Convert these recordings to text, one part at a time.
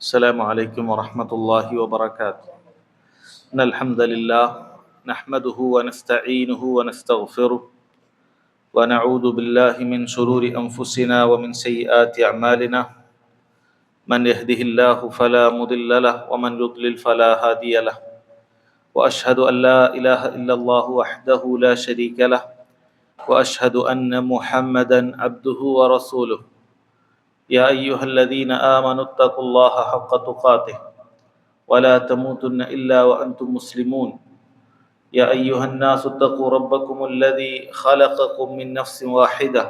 السلام عليكم ورحمة الله وبركاته. إن الحمد لله نحمده ونستعينه ونستغفره ونعوذ بالله من شرور أنفسنا ومن سيئات أعمالنا. من يهده الله فلا مضل له ومن يضلل فلا هادي له. وأشهد أن لا إله إلا الله وحده لا شريك له وأشهد أن محمدا عبده ورسوله. يا أيها الذين آمنوا اتقوا الله حق تقاته ولا تموتن إلا وأنتم مسلمون. يا أيها الناس اتقوا ربكم الذي خلقكم من نفس واحدة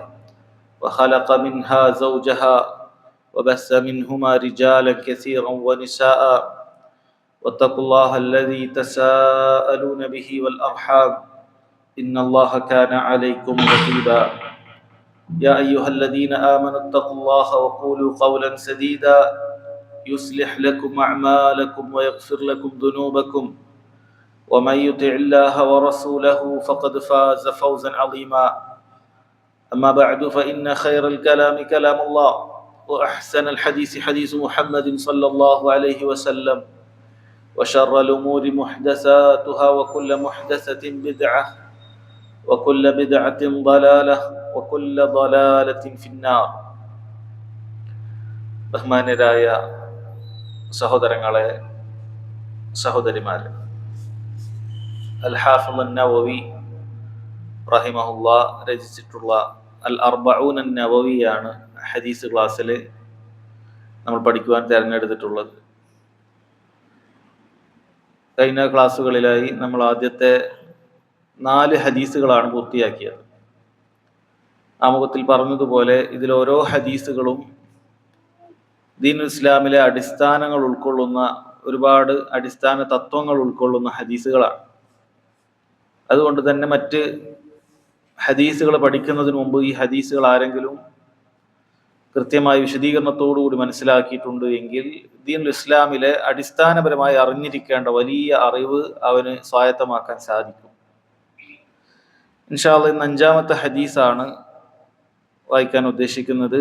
وخلق منها زوجها وبث منهما رجالا كثيرا ونساء واتقوا الله الذي تساءلون به والأرحام إن الله كان عليكم رقيبا. يا أيها الذين آمنوا اتقوا الله وقولوا قولا سديدا يصلح لكم أعمالكم ويغفر لكم ذنوبكم ومن يطع الله ورسوله فقد فاز فوزا عظيما. أما بعد فإن خير الكلام كلام الله وأحسن الحديث حديث محمد صلى الله عليه وسلم وشر الأمور محدثاتها وكل محدثة بدعة وكل بدعة ضلالة وكل ضلالة في النار. ബഹുമാന്യരായ സഹോദരങ്ങളെ, സഹോദരിമാരെ, അൽ ഹാഫിദ് അൻ-നവവി റഹിമഹുല്ലാ രചിച്ചിട്ടുള്ള അൽ അർബഊൻ അൻ-നവവിയാണ് ഹദീസ് ക്ലാസ്സിൽ നമ്മൾ പഠിക്കുവാൻ തിരഞ്ഞെടുത്തിട്ടുള്ളത്. കഴിഞ്ഞ ക്ലാസ്സുകളിലായി നമ്മൾ ആദ്യത്തെ 4 ഹദീസുകളാണ് പൂർത്തിയാക്കിയത്. ആമുഖത്തിൽ പറഞ്ഞതുപോലെ ഇതിൽ ഓരോ ഹദീസുകളും ദീനുൽ ഇസ്ലാമിലെ അടിസ്ഥാനങ്ങൾ ഉൾക്കൊള്ളുന്ന, ഒരുപാട് അടിസ്ഥാന തത്വങ്ങൾ ഉൾക്കൊള്ളുന്ന ഹദീസുകളാണ്. അതുകൊണ്ട് തന്നെ മറ്റ് ഹദീസുകൾ പഠിക്കുന്നതിന് മുമ്പ് ഈ ഹദീസുകൾ ആരെങ്കിലും കൃത്യമായ വിശദീകരണത്തോടുകൂടി മനസ്സിലാക്കിയിട്ടുണ്ട് എങ്കിൽ ദീനുൽ ഇസ്ലാമിലെ അടിസ്ഥാനപരമായി അറിഞ്ഞിരിക്കേണ്ട വലിയ അറിവ് അവന് സ്വായത്തമാക്കാൻ സാധിക്കും. ഇൻഷാ അല്ലാഹ് ഇന്ന് 5-ാമത്തെ ഹദീസാണ് വായിക്കാൻ ഉദ്ദേശിക്കുന്നത്.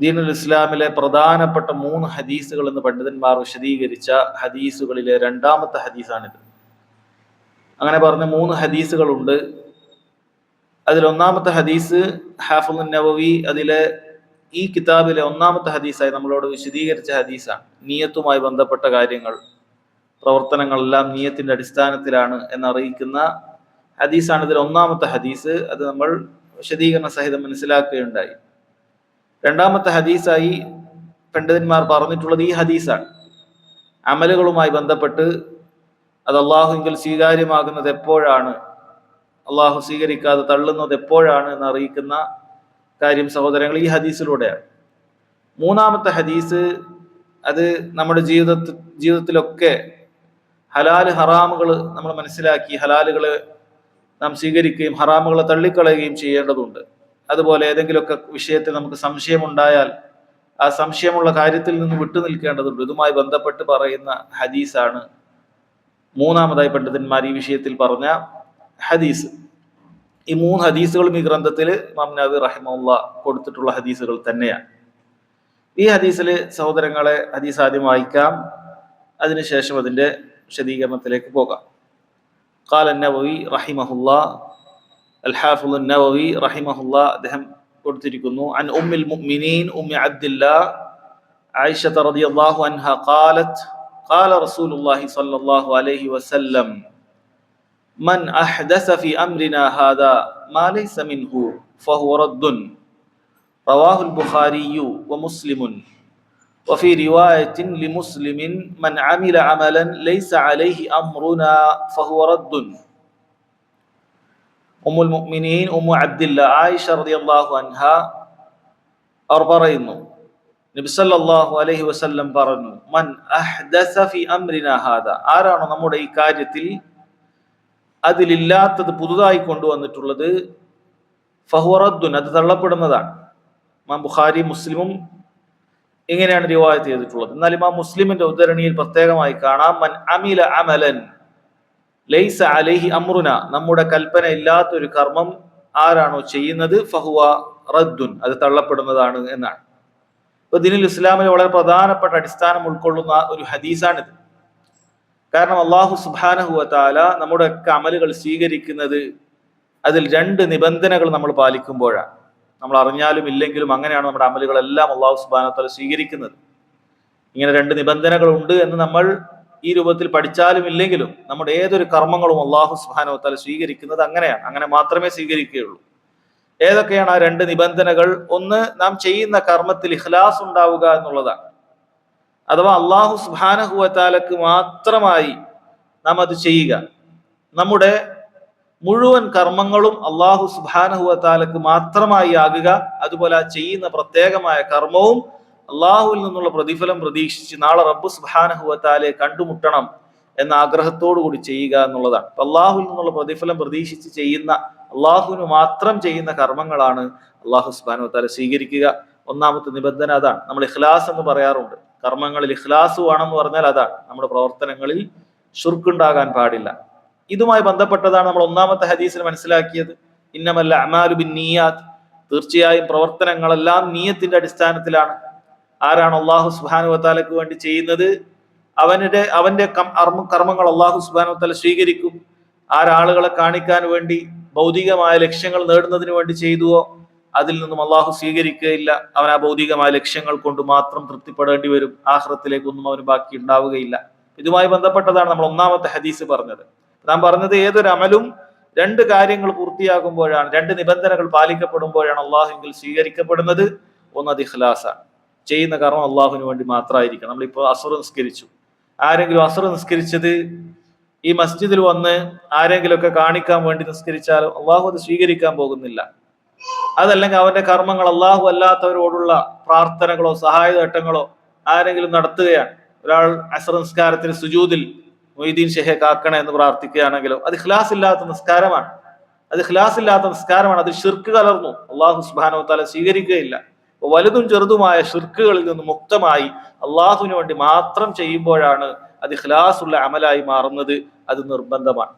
ദീനുൽ ഇസ്ലാമിലെ പ്രധാനപ്പെട്ട 3 ഹദീസുകൾ എന്ന് പണ്ഡിതന്മാർ വിശദീകരിച്ച ഹദീസുകളിലെ 2-ാമത്തെ ഹദീസാണിത്. അങ്ങനെ പറഞ്ഞ 3 ഹദീസുകളുണ്ട്. അതിൽ 1-ാമത്തെ ഹദീസ് ഹാഫിദ് അൻ-നവവി അതിലെ ഈ കിതാബിലെ 1-ാമത്തെ ഹദീസായി നമ്മളോട് വിശദീകരിച്ച ഹദീസാണ്. നിയ്യത്തുമായി ബന്ധപ്പെട്ട കാര്യങ്ങൾ, പ്രവർത്തനങ്ങളെല്ലാം നിയ്യത്തിന്റെ അടിസ്ഥാനത്തിലാണ് എന്നറിയിക്കുന്ന ഹദീസാണ് ഇതിൽ 1-ാമത്തെ ഹദീസ്. അത് നമ്മൾ വിശദീകരണ സഹിതം മനസ്സിലാക്കുകയുണ്ടായി. 2-ാമത്തെ ഹദീസായി പണ്ഡിതന്മാർ പറഞ്ഞിട്ടുള്ളത് ഈ ഹദീസാണ്. അമലുകളുമായി ബന്ധപ്പെട്ട് അത് അള്ളാഹുവിൽ സ്വീകാര്യമാകുന്നത് എപ്പോഴാണ്, അള്ളാഹു സ്വീകരിക്കാതെ തള്ളുന്നത് എപ്പോഴാണ് എന്ന് അറിയിക്കുന്ന കാര്യം സഹോദരങ്ങൾ ഈ ഹദീസിലൂടെയാണ്. 3-ാമത്തെ ഹദീസ് അത് നമ്മുടെ ജീവിതത്തിലൊക്കെ ഹലാല് ഹറാമുകൾ നമ്മൾ മനസ്സിലാക്കി ഹലാലുകള് നാം സ്വീകരിക്കുകയും ഹറാമുകളെ തള്ളിക്കളയുകയും ചെയ്യേണ്ടതുണ്ട്. അതുപോലെ ഏതെങ്കിലുമൊക്കെ വിഷയത്തിൽ നമുക്ക് സംശയമുണ്ടായാൽ ആ സംശയമുള്ള കാര്യത്തിൽ നിന്ന് വിട്ടുനിൽക്കേണ്ടതുണ്ട്. ഇതുമായി ബന്ധപ്പെട്ട് പറയുന്ന ഹദീസാണ് 3-ാമതായി പണ്ഡിതന്മാർ ഈ വിഷയത്തിൽ പറഞ്ഞ ഹദീസ്. ഈ 3 ഹദീസുകളും ഈ ഗ്രന്ഥത്തിൽ ഇമാം നവവി റഹിമഹുല്ലാഹ് കൊടുത്തിട്ടുള്ള ഹദീസുകൾ തന്നെയാണ്. ഈ ഹദീസിൽ സഹോദരങ്ങളെ ഹദീസ് ആദ്യം വായിക്കാം, അതിനുശേഷം അതിന്റെ വിശദീകരണത്തിലേക്ക് പോകാം. ഖാല അൻ-നവവി റഹിമഹുല്ലാഹ്, അൽ ഹാഫിദ് അൻ-നവവി റഹിമഹുല്ലാഹ് അദ്ദേഹം കൊടുത്തിരിക്കുന്നു, അൻ ഉമ്മിൽ മുഅ്മിനീൻ ഉമ്മി അബ്ദില്ലാഹ് ആയിഷ റളിയല്ലാഹു അൻഹാ ഖാലത്ത് ഖാല റസൂലുള്ളാഹി സ്വല്ലല്ലാഹു അലൈഹി വസല്ലം മൻ അഹ്ദസ ഫി അംരിനാ ഹാദാ മാ ലൈസ മിൻഹു ഫഹുവ റദ്ദുൻ റവാഹുൽ ബുഖാരിയു വമുസ്ലിമുൻ വഫി റിവായത്തിൻ ലിമുസ്ലിമിൻ മൻ അമില അമലൻ ലൈസ അലൈഹി അംറുനാ ഫഹുവ റദ്ദുൻ. ഉമ്മുൽ മുഅ്മിനീൻ ഉമ്മു അബ്ദില്ലാഹ് ആയിഷ റളിയല്ലാഹു അൻഹാ അവർ പറയുന്നു, നബി സല്ലല്ലാഹു അലൈഹി വസല്ലം പറഞ്ഞു, മൻ അഹ്ദസ ഫി അംരിനാ ഹാദാ, ആരാണോ നമ്മുടെ ഈ കാര്യത്തിൽ അതിലില്ലാത്തത് പുതുതായി കൊണ്ടുവന്നിട്ടുള്ളത്, ഫഹുവ റദ്ദുൻ, അത് തള്ളപ്പെടുന്നതാണ്. ഇമാം ബുഖാരി മുസ്ലിമും ഇങ്ങനെയാണ് റിവായത്ത് ചെയ്തിട്ടുള്ളത്. എന്നാൽ ഇമാം മുസ്ലിമിന്റെ ഉദ്ധരണിയിൽ പ്രത്യേകമായി കാണാം, മൻ അമില അമലൻ ലൈസ അലൈഹി അംറുന, നമ്മുടെ കൽപ്പന ഇല്ലാത്തൊരു കർമ്മം ആരാണോ ചെയ്യുന്നത്, ഫഹുവ റദ്ദുൻ, അത് തള്ളപ്പെടുന്നതാണ് എന്നാണ്. ഇപ്പൊ ദീനുൽ ഇസ്ലാമിൽ വളരെ പ്രധാനപ്പെട്ട അടിസ്ഥാനം ഉൾക്കൊള്ളുന്ന ഒരു ഹദീസാണിത്. കാരണം അള്ളാഹു സുബ്ഹാനഹു വ തആല നമ്മുടെ ഒക്കെ അമലുകൾ സ്വീകരിക്കുന്നത് അതിൽ രണ്ട് നിബന്ധനകൾ നമ്മൾ പാലിക്കുമ്പോഴാണ്. നമ്മൾ അറിഞ്ഞാലും ഇല്ലെങ്കിലും അങ്ങനെയാണ് നമ്മുടെ അമലുകളെല്ലാം അള്ളാഹു സുബ്ഹാനഹു വ തആല സ്വീകരിക്കുന്നത്. ഇങ്ങനെ രണ്ട് നിബന്ധനകൾ ഉണ്ട് എന്ന് നമ്മൾ ഈ രൂപത്തിൽ പഠിച്ചാലും ഇല്ലെങ്കിലും നമ്മുടെ ഏതൊരു കർമ്മങ്ങളും അള്ളാഹു സുബ്ഹാനഹു വ തആല സ്വീകരിക്കുന്നത് അങ്ങനെയാണ്. അങ്ങനെ മാത്രമേ സ്വീകരിക്കുകയുള്ളൂ. ഏതൊക്കെയാണ് ആ രണ്ട് നിബന്ധനകൾ? ഒന്ന്, നാം ചെയ്യുന്ന കർമ്മത്തിൽ ഇഖ്ലാസ് ഉണ്ടാവുക എന്നുള്ളതാണ്. അഥവാ അള്ളാഹു സുബ്ഹാനഹു വ തആലക്ക് മാത്രമായി നാം അത് ചെയ്യുക. നമ്മുടെ മുഴുവൻ കർമ്മങ്ങളും അള്ളാഹു സുബ്ഹാനഹു വ തആലക്ക് മാത്രമായി ആകുക. അതുപോലെ ആ ചെയ്യുന്ന പ്രത്യേകമായ കർമ്മവും അള്ളാഹുവിൽ നിന്നുള്ള പ്രതിഫലം പ്രതീക്ഷിച്ച് നാളെ റബ്ബ് സുബ്ഹാനഹു വ തആലയെ കണ്ടുമുട്ടണം എന്ന ആഗ്രഹത്തോടു കൂടി ചെയ്യുക എന്നുള്ളതാണ്. അപ്പൊ അള്ളാഹുവിൽ നിന്നുള്ള പ്രതിഫലം പ്രതീക്ഷിച്ച് ചെയ്യുന്ന, അള്ളാഹുവിന് മാത്രം ചെയ്യുന്ന കർമ്മങ്ങളാണ് അള്ളാഹു സുബ്ഹാനഹു വ തആല സ്വീകരിക്കുക. ഒന്നാമത്തെ നിബന്ധന അതാണ്. നമ്മൾ ഇഖ്ലാസ് എന്ന് പറയാറുണ്ട്. കർമ്മങ്ങളിൽ ഇഖ്ലാസ് വേണമെന്ന് പറഞ്ഞാൽ അതാണ്. നമ്മുടെ പ്രവർത്തനങ്ങളിൽ ശിർക്ക് ഉണ്ടാകാൻ പാടില്ല. ഇതുമായി ബന്ധപ്പെട്ടതാണ് നമ്മൾ ഒന്നാമത്തെ ഹദീസിൽ മനസ്സിലാക്കിയത്. ഇന്നമൽ അഅ്മാലു ബിന്നിയാത്ത്, തീർച്ചയായും പ്രവർത്തനങ്ങളെല്ലാം നിയ്യത്തിന്റെ അടിസ്ഥാനത്തിലാണ്. ആരാണ് അള്ളാഹു സുബ്ഹാനഹു വ തആലക്ക് വേണ്ടി ചെയ്യുന്നത്, അവന്റെ കർമ്മങ്ങൾ അള്ളാഹു സുബ്ഹാനഹു വ തആല സ്വീകരിക്കും. ആരാളുകളെ കാണിക്കാൻ വേണ്ടി ഭൗതികമായ ലക്ഷ്യങ്ങൾ നേടുന്നതിന് വേണ്ടി ചെയ്തുവോ അതിൽ നിന്നും അള്ളാഹു സ്വീകരിക്കുകയില്ല. അവൻ ആ ഭൗതികമായ ലക്ഷ്യങ്ങൾ കൊണ്ട് മാത്രം തൃപ്തിപ്പെടേണ്ടി വരും. ആഖിറത്തിലേക്കൊന്നും അവന് ബാക്കി ഉണ്ടാവുകയില്ല. ഇതുമായി ബന്ധപ്പെട്ടതാണ് നമ്മൾ ഒന്നാമത്തെ ഹദീസ് പറഞ്ഞത്. നാം പറഞ്ഞത് ഏതൊരു അമലും രണ്ട് കാര്യങ്ങൾ പൂർത്തിയാകുമ്പോഴാണ്, രണ്ട് നിബന്ധനകൾ പാലിക്കപ്പെടുമ്പോഴാണ് അള്ളാഹുവിൽ സ്വീകരിക്കപ്പെടുന്നത്. ഒന്ന്, അത് ഇഖ്ലാസാണ്. ചെയ്യുന്ന കർമ്മം അള്ളാഹുവിന് വേണ്ടി മാത്രമായിരിക്കണം. നമ്മളിപ്പോൾ അസ്ർ നിസ്കരിച്ചു. ആരെങ്കിലും അസ്ർ നിസ്കരിച്ചത് ഈ മസ്ജിദിൽ വന്ന് ആരെങ്കിലുമൊക്കെ കാണിക്കാൻ വേണ്ടി നിസ്കരിച്ചാലും അള്ളാഹു അത് സ്വീകരിക്കാൻ പോകുന്നില്ല. അതല്ലെങ്കിൽ അവന്റെ കർമ്മങ്ങൾ അള്ളാഹു അല്ലാത്തവരോടുള്ള പ്രാർത്ഥനകളോ സഹായഘട്ടങ്ങളോ ആരെങ്കിലും നടത്തുകയാണ്. ഒരാൾ അസ്ർ നിസ്കാരത്തിന് സുജൂദിൽ മൊയ്തീൻ ഷെഹെ കാക്കണേ എന്ന് പ്രാർത്ഥിക്കുകയാണെങ്കിലോ അത് ഇഖ്ലാസ് ഇല്ലാത്ത നിസ്കാരമാണ്. അത് ശിർക്ക് കലർന്നു. അള്ളാഹു സുബ്ഹാനഹു വ തആല സ്വീകരിക്കുകയില്ല. വലുതും ചെറുതുമായ ശിർക്കുകളിൽ നിന്ന് മുക്തമായി അള്ളാഹുവിന് വേണ്ടി മാത്രം ചെയ്യുമ്പോഴാണ് അത് ഇഖ്ലാസുള്ള അമലായി മാറുന്നത്. അത് നിർബന്ധമാണ്.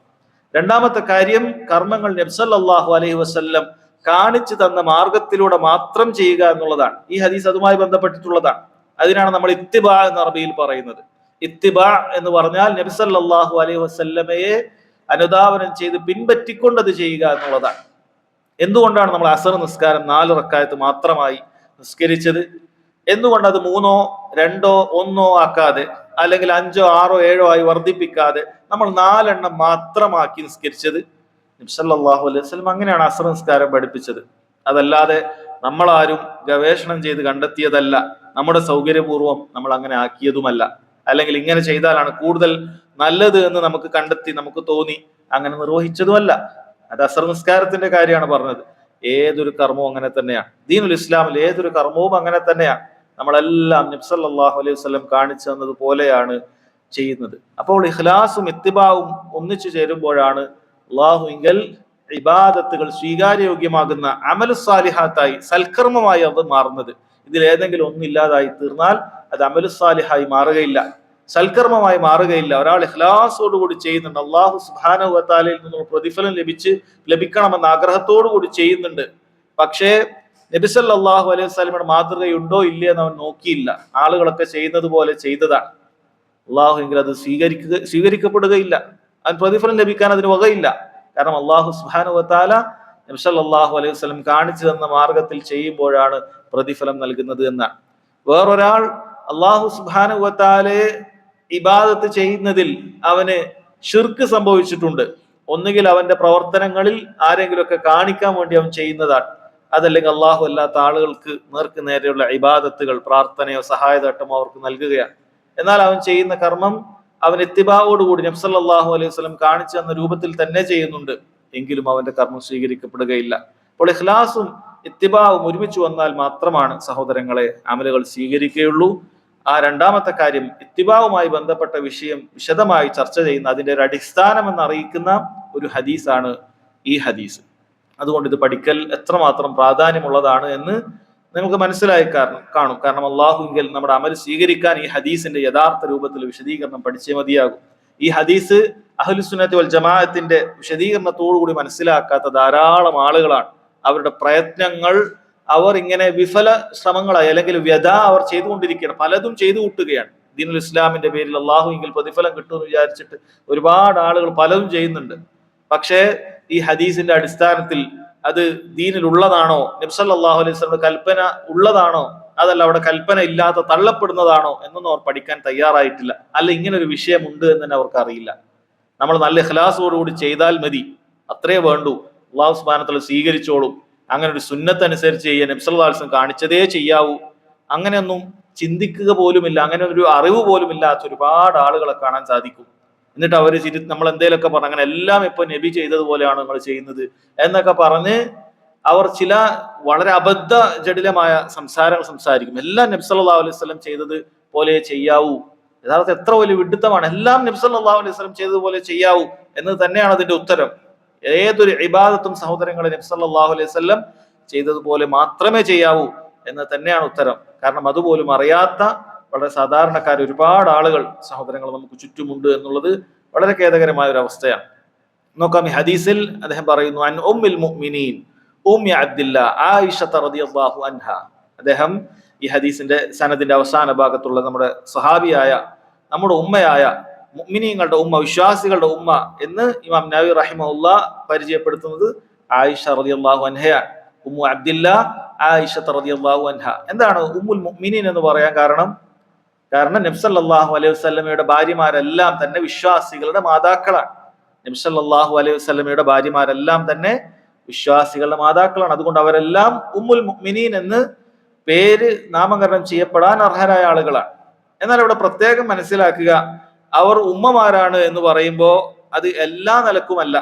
രണ്ടാമത്തെ കാര്യം, കർമ്മങ്ങൾ നബി സല്ലല്ലാഹു അലൈഹി വസല്ലം കാണിച്ചു തന്ന മാർഗത്തിലൂടെ മാത്രം ചെയ്യുക എന്നുള്ളതാണ്. ഈ ഹദീസ് അതുമായി ബന്ധപ്പെട്ടിട്ടുള്ളതാണ്. അതിനാണ് നമ്മൾ ഇത്തിബാ എന്ന് അറബിയിൽ പറയുന്നത്. ഇത്തിബാ എന്ന് പറഞ്ഞാൽ നബി സല്ലല്ലാഹു അലൈഹി വസല്ലമയെ അനുധാവനം ചെയ്ത് പിൻപറ്റിക്കൊണ്ടത് ചെയ്യുക എന്നുള്ളതാണ്. എന്തുകൊണ്ടാണ് നമ്മൾ അസർ നിസ്കാരം 4 റക്അത്ത് മാത്രമായി നിസ്കരിച്ചത്? എന്തുകൊണ്ട് അത് 3, 2, 1 ആക്കാതെ, അല്ലെങ്കിൽ 5, 6, 7 ആയി വർദ്ധിപ്പിക്കാതെ നമ്മൾ 4 എണ്ണം മാത്രമാക്കി നിസ്കരിച്ചത്? നബി സല്ലല്ലാഹു അലൈഹി വസല്ലം അങ്ങനെയാണ് അസ്ർ നിസ്കാരം പഠിപ്പിച്ചത്. അതല്ലാതെ നമ്മളാരും ഗവേഷണം ചെയ്ത് കണ്ടെത്തിയതല്ല. നമ്മുടെ സൗകര്യപൂർവ്വം നമ്മൾ അങ്ങനെ ആക്കിയതുമല്ല. അല്ലെങ്കിൽ ഇങ്ങനെ ചെയ്താലാണ് കൂടുതൽ നല്ലത് എന്ന് നമുക്ക് കണ്ടെത്തി, നമുക്ക് തോന്നി അങ്ങനെ നിർവഹിച്ചതുമല്ല. അത് അസ്ർ നിസ്കാരത്തിന്റെ കാര്യമാണ് പറഞ്ഞത്. ഏതൊരു കർമ്മവും അങ്ങനെ തന്നെയാണ്. ദീനുൽ ഇസ്ലാമിൽ ഏതൊരു കർമ്മവും അങ്ങനെ തന്നെയാണ്. നമ്മളെല്ലാം നബി സല്ലല്ലാഹു അലൈഹി വസല്ലം കാണിച്ചു തന്നത് പോലെയാണ് ചെയ്യുന്നത്. അപ്പോൾ ഇഖ്ലാസും ഇത്തിബാവും ഒന്നിച്ചു ചേരുമ്പോഴാണ് അള്ളാഹുവിങ്കൽ ഇബാദത്തുകൾ സ്വീകാര്യോഗ്യമാകുന്ന അമലു സാലിഹാത്തായി, സൽക്കർമ്മമായി അത് മാറുന്നത്. ഇതിൽ ഏതെങ്കിലും ഒന്നില്ലാതായി തീർന്നാൽ അത് അമലു സാലിഹായി മാറുകയില്ല, സൽക്കർമ്മമായി മാറുകയില്ല. ഒരാൾ ഇഖ്ലാസോടുകൂടി ചെയ്യുന്നുണ്ട്, അള്ളാഹു സുബ്ഹാനഹു വ തആലയിൽ നിന്നുള്ള പ്രതിഫലം ലഭിക്കണമെന്ന ആഗ്രഹത്തോടു കൂടി ചെയ്യുന്നുണ്ട്. പക്ഷേ നബി സല്ലല്ലാഹു അലൈഹി വസല്ലമയുടെ മാതൃകയുണ്ടോ ഇല്ലേ എന്ന് അവൻ നോക്കിയില്ല. ആളുകളൊക്കെ ചെയ്യുന്നത് പോലെ ചെയ്തതാണ്. അള്ളാഹുവിൽ അത് സ്വീകരിക്കപ്പെടുകയില്ല. അവൻ പ്രതിഫലം ലഭിക്കാൻ അതിന് വകയില്ല. കാരണം അള്ളാഹു സുബ്ഹാനഹു വ തആല നബി സല്ലല്ലാഹു അലൈഹി വസല്ലം കാണിച്ചു തന്ന മാർഗത്തിൽ ചെയ്യുമ്പോഴാണ് പ്രതിഫലം നൽകുന്നത് എന്നാണ്. വേറൊരാൾ അള്ളാഹു സുബ്ഹാനഹു വ തആലയെ ഇബാദത്ത് ചെയ്യുന്നതിൽ അവന് ശിർക്ക് സംഭവിച്ചിട്ടുണ്ട്. ഒന്നുകിൽ അവന്റെ പ്രവർത്തനങ്ങളിൽ ആരെങ്കിലുമൊക്കെ കാണിക്കാൻ വേണ്ടി അവൻ ചെയ്യുന്നതാണ്, അതല്ലെങ്കിൽ അള്ളാഹു അല്ലാത്ത ആളുകൾക്ക് നേർക്ക് നേരെയുള്ള ഇബാദത്തുകൾ, പ്രാർത്ഥനയോ സഹായതട്ടമോ അവർക്ക് നൽകുകയാണ്. എന്നാൽ അവൻ ചെയ്യുന്ന കർമ്മം അവൻ ഇത്തിബാവോടുകൂടി നബി സല്ലല്ലാഹു അലൈഹി വസല്ലം കാണിച്ചു തന്ന രൂപത്തിൽ തന്നെ ചെയ്യുന്നുണ്ട്, എങ്കിലും അവന്റെ കർമ്മം സ്വീകരിക്കപ്പെടുകയില്ല. അപ്പോൾ ഇഖ്ലാസും ഇത്തിബാവും ഒരുമിച്ച് വന്നാൽ മാത്രമാണ് സഹോദരങ്ങളെ അമലുകൾ സ്വീകരിക്കുകയുള്ളൂ. ആ രണ്ടാമത്തെ കാര്യം, ഇത്തിബാവുമായി ബന്ധപ്പെട്ട വിഷയം വിശദമായി ചർച്ച ചെയ്യുന്ന, അതിന്റെ ഒരു അടിസ്ഥാനം എന്ന് അറിയിക്കുന്ന ഒരു ഹദീസാണ് ഈ ഹദീസ്. അതുകൊണ്ട് ഇത് പഠിക്കൽ എത്രമാത്രം പ്രാധാന്യമുള്ളതാണ് എന്ന് നിങ്ങൾക്ക് മനസ്സിലായി കാണും. കാരണം അള്ളാഹുവിൽ നമ്മുടെ അമൽ സ്വീകരിക്കാൻ ഈ ഹദീസിന്റെ യഥാർത്ഥ രൂപത്തിൽ വിശദീകരണം പഠിച്ചേ മതിയാകും. ഈ ഹദീസ് അഹ്ലുസുന്നത്തി വൽ ജമാഅത്തിന്റെ വിശദീകരണത്തോടുകൂടി മനസ്സിലാക്കാത്ത ധാരാളം ആളുകളാണ്. അവരുടെ പ്രയത്നങ്ങൾ അവർ ഇങ്ങനെ വിഫല ശ്രമങ്ങളായി അല്ലെങ്കിൽ വ്യത അവർ ചെയ്തുകൊണ്ടിരിക്കുകയാണ്, പലതും ചെയ്തു കൂട്ടുകയാണ്. ദീനുൽ ഇസ്ലാമിന്റെ പേരിൽ അള്ളാഹുവിൽ പ്രതിഫലം കിട്ടുമെന്ന് വിചാരിച്ചിട്ട് ഒരുപാട് ആളുകൾ പലതും ചെയ്യുന്നുണ്ട്. പക്ഷേ ഈ ഹദീസിന്റെ അടിസ്ഥാനത്തിൽ അത് ദീനിലുള്ളതാണോ, നബി സല്ലല്ലാഹു അലൈഹി വസല്ലം കൽപ്പന ഉള്ളതാണോ, അതല്ല അവിടെ കൽപ്പന ഇല്ലാത്ത തള്ളപ്പെടുന്നതാണോ എന്നൊന്നും അവർ പഠിക്കാൻ തയ്യാറായിട്ടില്ല. അല്ല, ഇങ്ങനെ ഒരു വിഷയമുണ്ട് എന്ന് തന്നെ അവർക്ക് അറിയില്ല. നമ്മൾ നല്ല ഇഖ്ലാസോടുകൂടി ചെയ്താൽ മതി, അത്രേ വേണ്ടൂ. അള്ളാഹു സുബ്ഹാനഹു വ തആല സ്വീകരിച്ചോളും. അങ്ങനെ ഒരു സുന്നത്ത് അനുസരിച്ച് ചെയ്യാൻ നബി സല്ലല്ലാഹു അലൈഹി വസല്ലം കാണിച്ചതേ ചെയ്യാവൂ, അങ്ങനെയൊന്നും ചിന്തിക്കുക പോലുമില്ല, അങ്ങനെ ഒരു അറിവ് പോലും ഇല്ലാത്ത ഒരുപാട് ആളുകളെ കാണാൻ സാധിക്കും. എന്നിട്ട് അവർ നമ്മൾ എന്തെങ്കിലുമൊക്കെ പറഞ്ഞ് അങ്ങനെ എല്ലാം ഇപ്പൊ നബി ചെയ്തതുപോലെയാണ് നിങ്ങൾ ചെയ്യുന്നത് എന്നൊക്കെ പറഞ്ഞ് അവർ ചില വളരെ അബദ്ധ ജടിലമായ സംസാരങ്ങൾ സംസാരിക്കും. എല്ലാം നബി സല്ലല്ലാഹു അലൈഹി വസല്ലം ചെയ്തത് പോലെ ചെയ്യാവൂ. യഥാർത്ഥം എത്ര വലിയ വിഡ്ഢിത്തമാണ്. എല്ലാം നബി സല്ലല്ലാഹു അലൈഹി വസല്ലം ചെയ്തതുപോലെ ചെയ്യാവൂ എന്നത് തന്നെയാണ് അതിന്റെ ഉത്തരം. ഏതൊരു ഇബാദത്തും സഹോദരങ്ങളെ നബി സല്ലല്ലാഹു അലൈഹി വസല്ലം ചെയ്തതുപോലെ മാത്രമേ ചെയ്യാവൂ എന്ന് തന്നെയാണ് ഉത്തരം. കാരണം അതുപോലും അറിയാത്ത വളരെ സാധാരണക്കാർ ഒരുപാട് ആളുകൾ സഹോദരങ്ങൾ നമുക്ക് ചുറ്റുമുണ്ട് എന്നുള്ളത് വളരെ ഖേദകരമായ ഒരു അവസ്ഥയാണ്. നോക്കാം, ഈ ഹദീസിൽ അദ്ദേഹം പറയുന്നു, അൻ ഉമ്മുൽ മുഅ്മിനീൻ ഉമ്മി അബ്ദില്ലാ ആയിഷ റളിയല്ലാഹു അൻഹ. അദ്ദേഹം ഈ ഹദീസിന്റെ സനദിന്റെ അവസാന ഭാഗത്തുള്ള നമ്മുടെ സഹാബിയായ നമ്മുടെ ഉമ്മയായ മുഅ്മിനീങ്ങളുടെ ഉമ്മ, വിശ്വാസികളുടെ ഉമ്മ എന്ന് ഇമാം നവവി റഹിമഹുല്ലാഹ് പരിചയപ്പെടുത്തുന്നത് ആയിഷ റളിയല്ലാഹു അൻഹയാണ്. ഉമ്മു അബ്ദില്ലാ ആയിഷ റളിയല്ലാഹു അൻഹ. എന്താണ് ഉമ്മുൽ മുഅ്മിനീൻ എന്ന് പറയാൻ കാരണം നബി സല്ലല്ലാഹു അലൈഹി വസല്ലമയുടെ ഭാര്യമാരെല്ലാം തന്നെ വിശ്വാസികളുടെ മാതാക്കളാണ്. നബി സല്ലല്ലാഹു അലൈഹി വസല്ലമയുടെ ഭാര്യമാരെല്ലാം തന്നെ വിശ്വാസികളുടെ മാതാക്കളാണ്. അതുകൊണ്ട് അവരെല്ലാം ഉമ്മുൽ മുഅ്മിനീൻ എന്ന് പേര് നാമകരണം ചെയ്യപ്പെടാൻ അർഹരായ ആളുകളാണ്. എന്നാൽ ഇവിടെ പ്രത്യേകം മനസ്സിലാക്കുക, അവർ ഉമ്മമാരാണ് എന്ന് പറയുമ്പോൾ അത് എല്ലാ നിലക്കുമല്ല,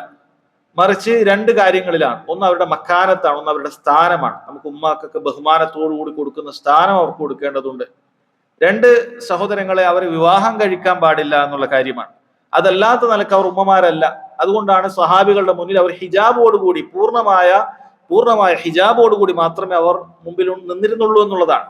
മറിച്ച് രണ്ട് കാര്യങ്ങളിലാണ്. ഒന്ന് അവരുടെ മക്കാനത്താണ്, ഒന്ന് അവരുടെ സ്ഥാനമാണ്. നമുക്ക് ഉമ്മാക്കൊക്കെ ബഹുമാനത്തോടു കൂടി കൊടുക്കുന്ന സ്ഥാനം അവർക്ക് കൊടുക്കേണ്ടതുണ്ട്. രണ്ട്, സഹോദരങ്ങളെ അവർ വിവാഹം കഴിക്കാൻ പാടില്ല എന്നുള്ള കാര്യമാണ്. അതല്ലാത്ത നിലക്ക് അവർ ഉമ്മമാരല്ല. അതുകൊണ്ടാണ് സ്വഹാബികളുടെ മുന്നിൽ അവർ ഹിജാബോടുകൂടി പൂർണ്ണമായ ഹിജാബോടുകൂടി മാത്രമേ അവർ മുമ്പിൽ നിന്നിരുന്നുള്ളൂ എന്നുള്ളതാണ്.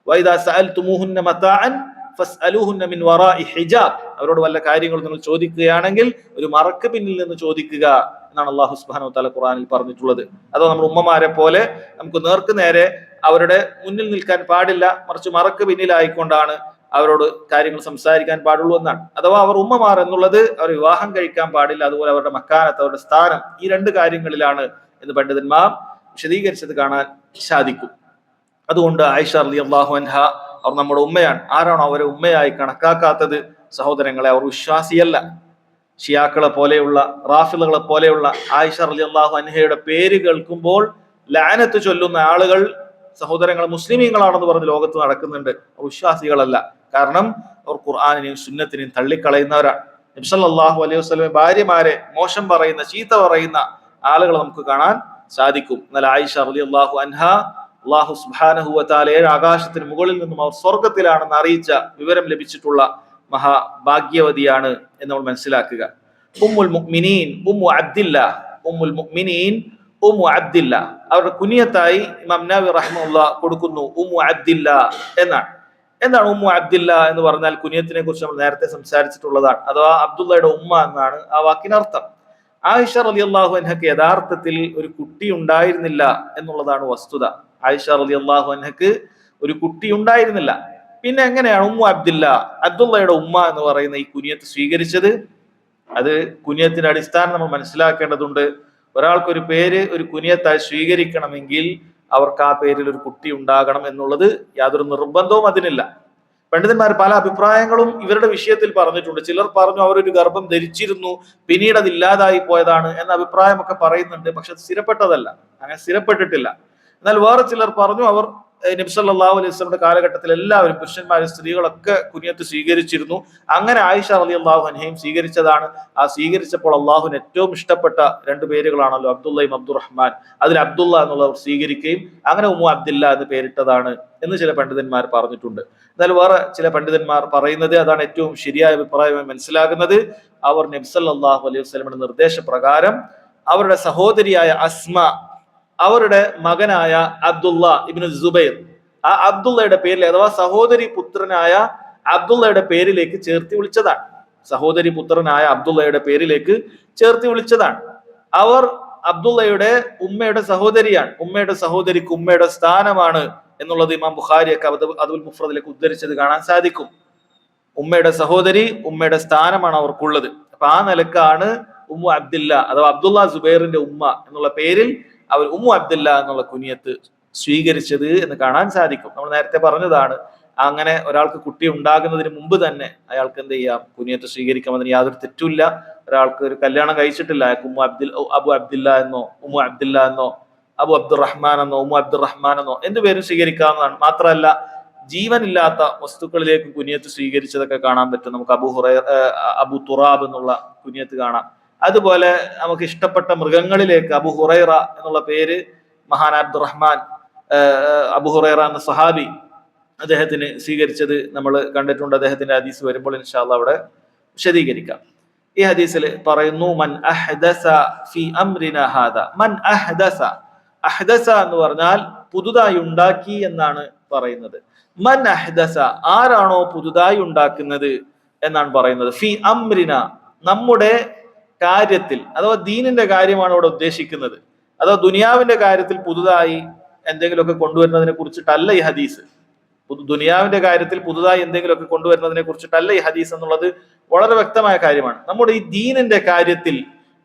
വൈദാ സഅൽതുമൂഹുന്ന മതാഅൻ ഫസ്അലൂഹുന്ന മിൻ വറാഇ ഹിജാബ്. അവരോട് വല്ല കാര്യങ്ങളും നിങ്ങൾ ചോദിക്കുകയാണെങ്കിൽ ഒരു മറക്ക് പിന്നിൽ നിന്ന് ചോദിക്കുക എന്നാണ് അല്ലാഹു സുബ്ഹാനഹു വ തആല ഖുർആനിൽ പറഞ്ഞിട്ടുള്ളത്. അതോ നമ്മൾ ഉമ്മമാരെ പോലെ നമുക്ക് നേർക്ക് നേരെ അവരുടെ മുന്നിൽ നിൽക്കാൻ പാടില്ല, മറിച്ച് മറക്ക് പിന്നിലായിക്കൊണ്ടാണ് അവരോട് കാര്യങ്ങൾ സംസാരിക്കാൻ പാടുള്ളൂ എന്നാണ്. അഥവാ അവർ ഉമ്മമാർ എന്നുള്ളത് അവർ വിവാഹം കഴിക്കാൻ പാടില്ല, അതുപോലെ അവരുടെ മക്കാനത്ത്, അവരുടെ സ്ഥാനം, ഈ രണ്ട് കാര്യങ്ങളിലാണ് എന്ന് പണ്ഡിതന്മാർ വിശദീകരിച്ചത് കാണാൻ സാധിക്കും. അതുകൊണ്ട് ആയിഷ റളിയല്ലാഹു അൻഹ അവർ നമ്മുടെ ഉമ്മയാണ്. ആരാണോ അവരെ ഉമ്മയായി കണക്കാക്കാത്തത് സഹോദരങ്ങളെ, അവർ വിശ്വാസിയല്ല. ഷിയാക്കളെ പോലെയുള്ള, റാഫിളുകളെ പോലെയുള്ള ആയിഷ റളിയല്ലാഹു അൻഹയുടെ പേര് കേൾക്കുമ്പോൾ ലഅനത്ത് ചൊല്ലുന്ന ആളുകൾ സഹോദരങ്ങൾ മുസ്ലിമീങ്ങളാണെന്ന് പറഞ്ഞ് ലോകത്ത് നടക്കുന്നുണ്ട്. അവർ വിശ്വാസികളല്ല. കാരണം അവർ ഖുർആനിനെയും സുന്നത്തിനെയും തള്ളിക്കളയുന്നവരാണ്. നബി സല്ലല്ലാഹു അലൈഹി വസല്ലം ഭാര്യമാരെ മോശം പറയുന്ന, ചീത്ത പറയുന്ന ആളുകൾ നമുക്ക് കാണാൻ സാധിക്കും. എന്നാൽ ആയിഷ റളിയല്ലാഹു അൻഹ അല്ലാഹു സുബ്ഹാനഹു വ തആല 7 ആകാശത്തിന് മുകളിൽ നിന്നും അവർ സ്വർഗത്തിലാണെന്ന് അറിയിച്ച വിവരം ലഭിച്ചിട്ടുള്ള മഹാഭാഗ്യവതിയാണ് എന്ന് നമ്മൾ മനസ്സിലാക്കുക. ഉമ്മുൽ മുഅ്മിനീൻ ഉമ്മു അബ്ദില്ലാ, ഉമ്മുൽ മുഅ്മിനീൻ ഉമ്മു അബ്ദില്ലാ. അവരുടെ കുനിയത്തായി ഇമാം നവവി റഹിമഹുല്ലാഹ് കൊടുക്കുന്നു ഉമ്മു അബ്ദില്ലാ എന്നാണ്. എന്താണ് ഉമ്മു അബ്ദില്ലാ എന്ന് പറഞ്ഞാൽ? കുനിയത്തിനെ കുറിച്ച് നമ്മൾ നേരത്തെ സംസാരിച്ചിട്ടുള്ളതാണ്. അഥവാ അബ്ദുള്ളയുടെ ഉമ്മ എന്നാണ് ആ വാക്കിനർത്ഥം. ആയിഷ റളിയല്ലാഹു അൻഹക്ക് യഥാർത്ഥത്തിൽ ഒരു കുട്ടി ഉണ്ടായിരുന്നില്ല എന്നുള്ളതാണ് വസ്തുത. ആയിഷ റളിയല്ലാഹു അൻഹക്ക് ഒരു കുട്ടി ഉണ്ടായിരുന്നില്ല. പിന്നെ എങ്ങനെയാണ് ഉമ്മു അബ്ദില്ലാ, അബ്ദുള്ളയുടെ ഉമ്മ എന്ന് പറയുന്ന ഈ കുനിയത്ത് സ്വീകരിച്ചത്? അത് കുനിയത്തിന്റെ അടിസ്ഥാനം നമ്മൾ മനസ്സിലാക്കേണ്ടതുണ്ട്. ഒരാൾക്കൊരു പേര് ഒരു കുനിയത്തായി സ്വീകരിക്കണമെങ്കിൽ അവർക്ക് ആ പേരിൽ ഒരു കുട്ടി ഉണ്ടാകണം എന്നുള്ളത് യാതൊരു നിർബന്ധവും അതിനില്ല. പണ്ഡിതന്മാർ പല അഭിപ്രായങ്ങളും ഇവരുടെ വിഷയത്തിൽ പറഞ്ഞിട്ടുണ്ട്. ചിലർ പറഞ്ഞു അവരൊരു ഗർഭം ധരിച്ചിരുന്നു, പിന്നീട് അത് ഇല്ലാതായി പോയതാണ് എന്ന അഭിപ്രായമൊക്കെ പറയുന്നുണ്ട്. പക്ഷെ അത് സ്ഥിരപ്പെട്ടതല്ല, അങ്ങനെ സ്ഥിരപ്പെട്ടിട്ടില്ല. എന്നാൽ വേറെ ചിലർ പറഞ്ഞു അവർ നബി സല്ലല്ലാഹു അലൈഹി വസല്ലമയുടെ കാലഘട്ടത്തിൽ എല്ലാവരും, പുരുഷന്മാരും സ്ത്രീകളൊക്കെ കുനിയത്ത് സ്വീകരിച്ചിരുന്നു. അങ്ങനെ ആയിഷ റളിയല്ലാഹു അൻഹയും സ്വീകരിച്ചതാണ്. ആ സ്വീകരിച്ചപ്പോൾ അള്ളാഹുവിന് ഏറ്റവും ഇഷ്ടപ്പെട്ട 2 പേരുകളാണല്ലോ അബ്ദുള്ളയും അബ്ദുറഹ്മാൻ. അതിൽ അബ്ദുള്ള എന്നുള്ളവർ സ്വീകരിക്കുകയും അങ്ങനെ ഉമ്മു അബ്ദില്ല എന്ന് പേരിട്ടതാണ് എന്ന് ചില പണ്ഡിതന്മാർ പറഞ്ഞിട്ടുണ്ട്. എന്നാൽ വേറെ ചില പണ്ഡിതന്മാർ പറയുന്നത്, അതാണ് ഏറ്റവും ശരിയായ അഭിപ്രായമായി മനസ്സിലാകുന്നത്, അവർ നബി സല്ലല്ലാഹു അലൈഹി വസല്ലമയുടെ നിർദ്ദേശപ്രകാരം അവരുടെ സഹോദരിയായ അസ്മ, അവരുടെ മകനായ അബ്ദുള്ള ഇബ്നു സുബൈർ, ആ അബ്ദുള്ളയുടെ പേരിൽ അഥവാ സഹോദരി പുത്രനായ അബ്ദുള്ളയുടെ പേരിലേക്ക് ചേർത്തി വിളിച്ചതാണ്. സഹോദരി പുത്രനായ അബ്ദുള്ളയുടെ പേരിലേക്ക് ചേർത്തി വിളിച്ചതാണ്. അവർ അബ്ദുള്ളയുടെ ഉമ്മയുടെ സഹോദരിയാണ്. ഉമ്മയുടെ സഹോദരിക്ക് ഉമ്മയുടെ സ്ഥാനമാണ് എന്നുള്ളത് ഇമാം ബുഖാരിയൊക്കെ അതുൽ മുഫ്രദിലേക്ക് ഉദ്ധരിച്ചത് കാണാൻ സാധിക്കും. ഉമ്മയുടെ സഹോദരി, ഉമ്മയുടെ സ്ഥാനമാണ് അവർക്കുള്ളത്. അപ്പൊ ആ നിലക്കാണ് ഉമ്മു അബ്ദില്ല അഥവാ അബ്ദുള്ള സുബൈറിന്റെ ഉമ്മ എന്നുള്ള പേരിൽ അവർ ഉമ്മു അബ്ദില്ല എന്നുള്ള കുനിയത്ത് സ്വീകരിച്ചത് എന്ന് കാണാൻ സാധിക്കും. നമ്മൾ നേരത്തെ പറഞ്ഞതാണ്, അങ്ങനെ ഒരാൾക്ക് കുട്ടി ഉണ്ടാകുന്നതിന് മുമ്പ് തന്നെ അയാൾക്ക് എന്ത് ചെയ്യാം, കുനിയത്ത് സ്വീകരിക്കാം. അതിന് യാതൊരു തെറ്റുമില്ല. ഒരാൾക്ക് ഒരു കല്യാണം കഴിച്ചിട്ടില്ല, അയാൾക്ക് അബു അബ്ദില്ല എന്നോ ഉമ്മു അബ്ദില്ല എന്നോ അബു അബ്ദുറഹ്മാൻ എന്നോ ഉമ്മു അബ്ദുറഹ്മാൻ എന്നോ എന്ത് പേരും സ്വീകരിക്കാവുന്നതാണ്. മാത്രമല്ല, ജീവനില്ലാത്ത വസ്തുക്കളിലേക്ക് കുനിയത്ത് സ്വീകരിച്ചതൊക്കെ കാണാൻ പറ്റും. നമുക്ക് അബു തുറാബ് എന്നുള്ള കുനിയത്ത് കാണാം. അതുപോലെ നമുക്ക് ഇഷ്ടപ്പെട്ട മൃഗങ്ങളിലേക്ക് അബു ഹുറൈറ എന്നുള്ള പേര് മഹാൻ അബ്ദുറഹ്മാൻ അബു ഹുറൈറ എന്ന സഹാബി അദ്ദേഹത്തിന് സ്വീകരിച്ചത് നമ്മൾ കണ്ടിട്ടുണ്ട്. അദ്ദേഹത്തിന്റെ ഹദീസ് വരുമ്പോൾ ഇൻഷാ അല്ലാഹ് അവിടെ വിശദീകരിക്കാം. ഈ ഹദീസിൽ പറയുന്നു, മൻ അഹ്ദസ ഫി അംരിനാ ഹാദാ. മൻ അഹ്ദസ, അഹ്ദസ എന്ന് പറഞ്ഞാൽ പുതുതായി ഉണ്ടാക്കി എന്നാണ് പറയുന്നത്. മൻ അഹ്ദസ, ആരാണോ പുതുതായി ഉണ്ടാക്കുന്നത് എന്നാണ് പറയുന്നത്. ഫി അംരിന, നമ്മുടെ കാര്യത്തിൽ, അഥവാ ദീനിന്റെ കാര്യമാണ് ഇവിടെ ഉദ്ദേശിക്കുന്നത്. അഥവാ ദുനിയാവിന്റെ കാര്യത്തിൽ പുതുതായി എന്തെങ്കിലുമൊക്കെ കൊണ്ടുവരുന്നതിനെ കുറിച്ചിട്ടല്ല ഈ ഹദീസ്. ദുനിയാവിന്റെ കാര്യത്തിൽ പുതുതായി എന്തെങ്കിലുമൊക്കെ കൊണ്ടുവരുന്നതിനെ കുറിച്ചിട്ടല്ല ഈ ഹദീസ് എന്നുള്ളത് വളരെ വ്യക്തമായ കാര്യമാണ്. നമ്മുടെ ഈ ദീനിന്റെ കാര്യത്തിൽ,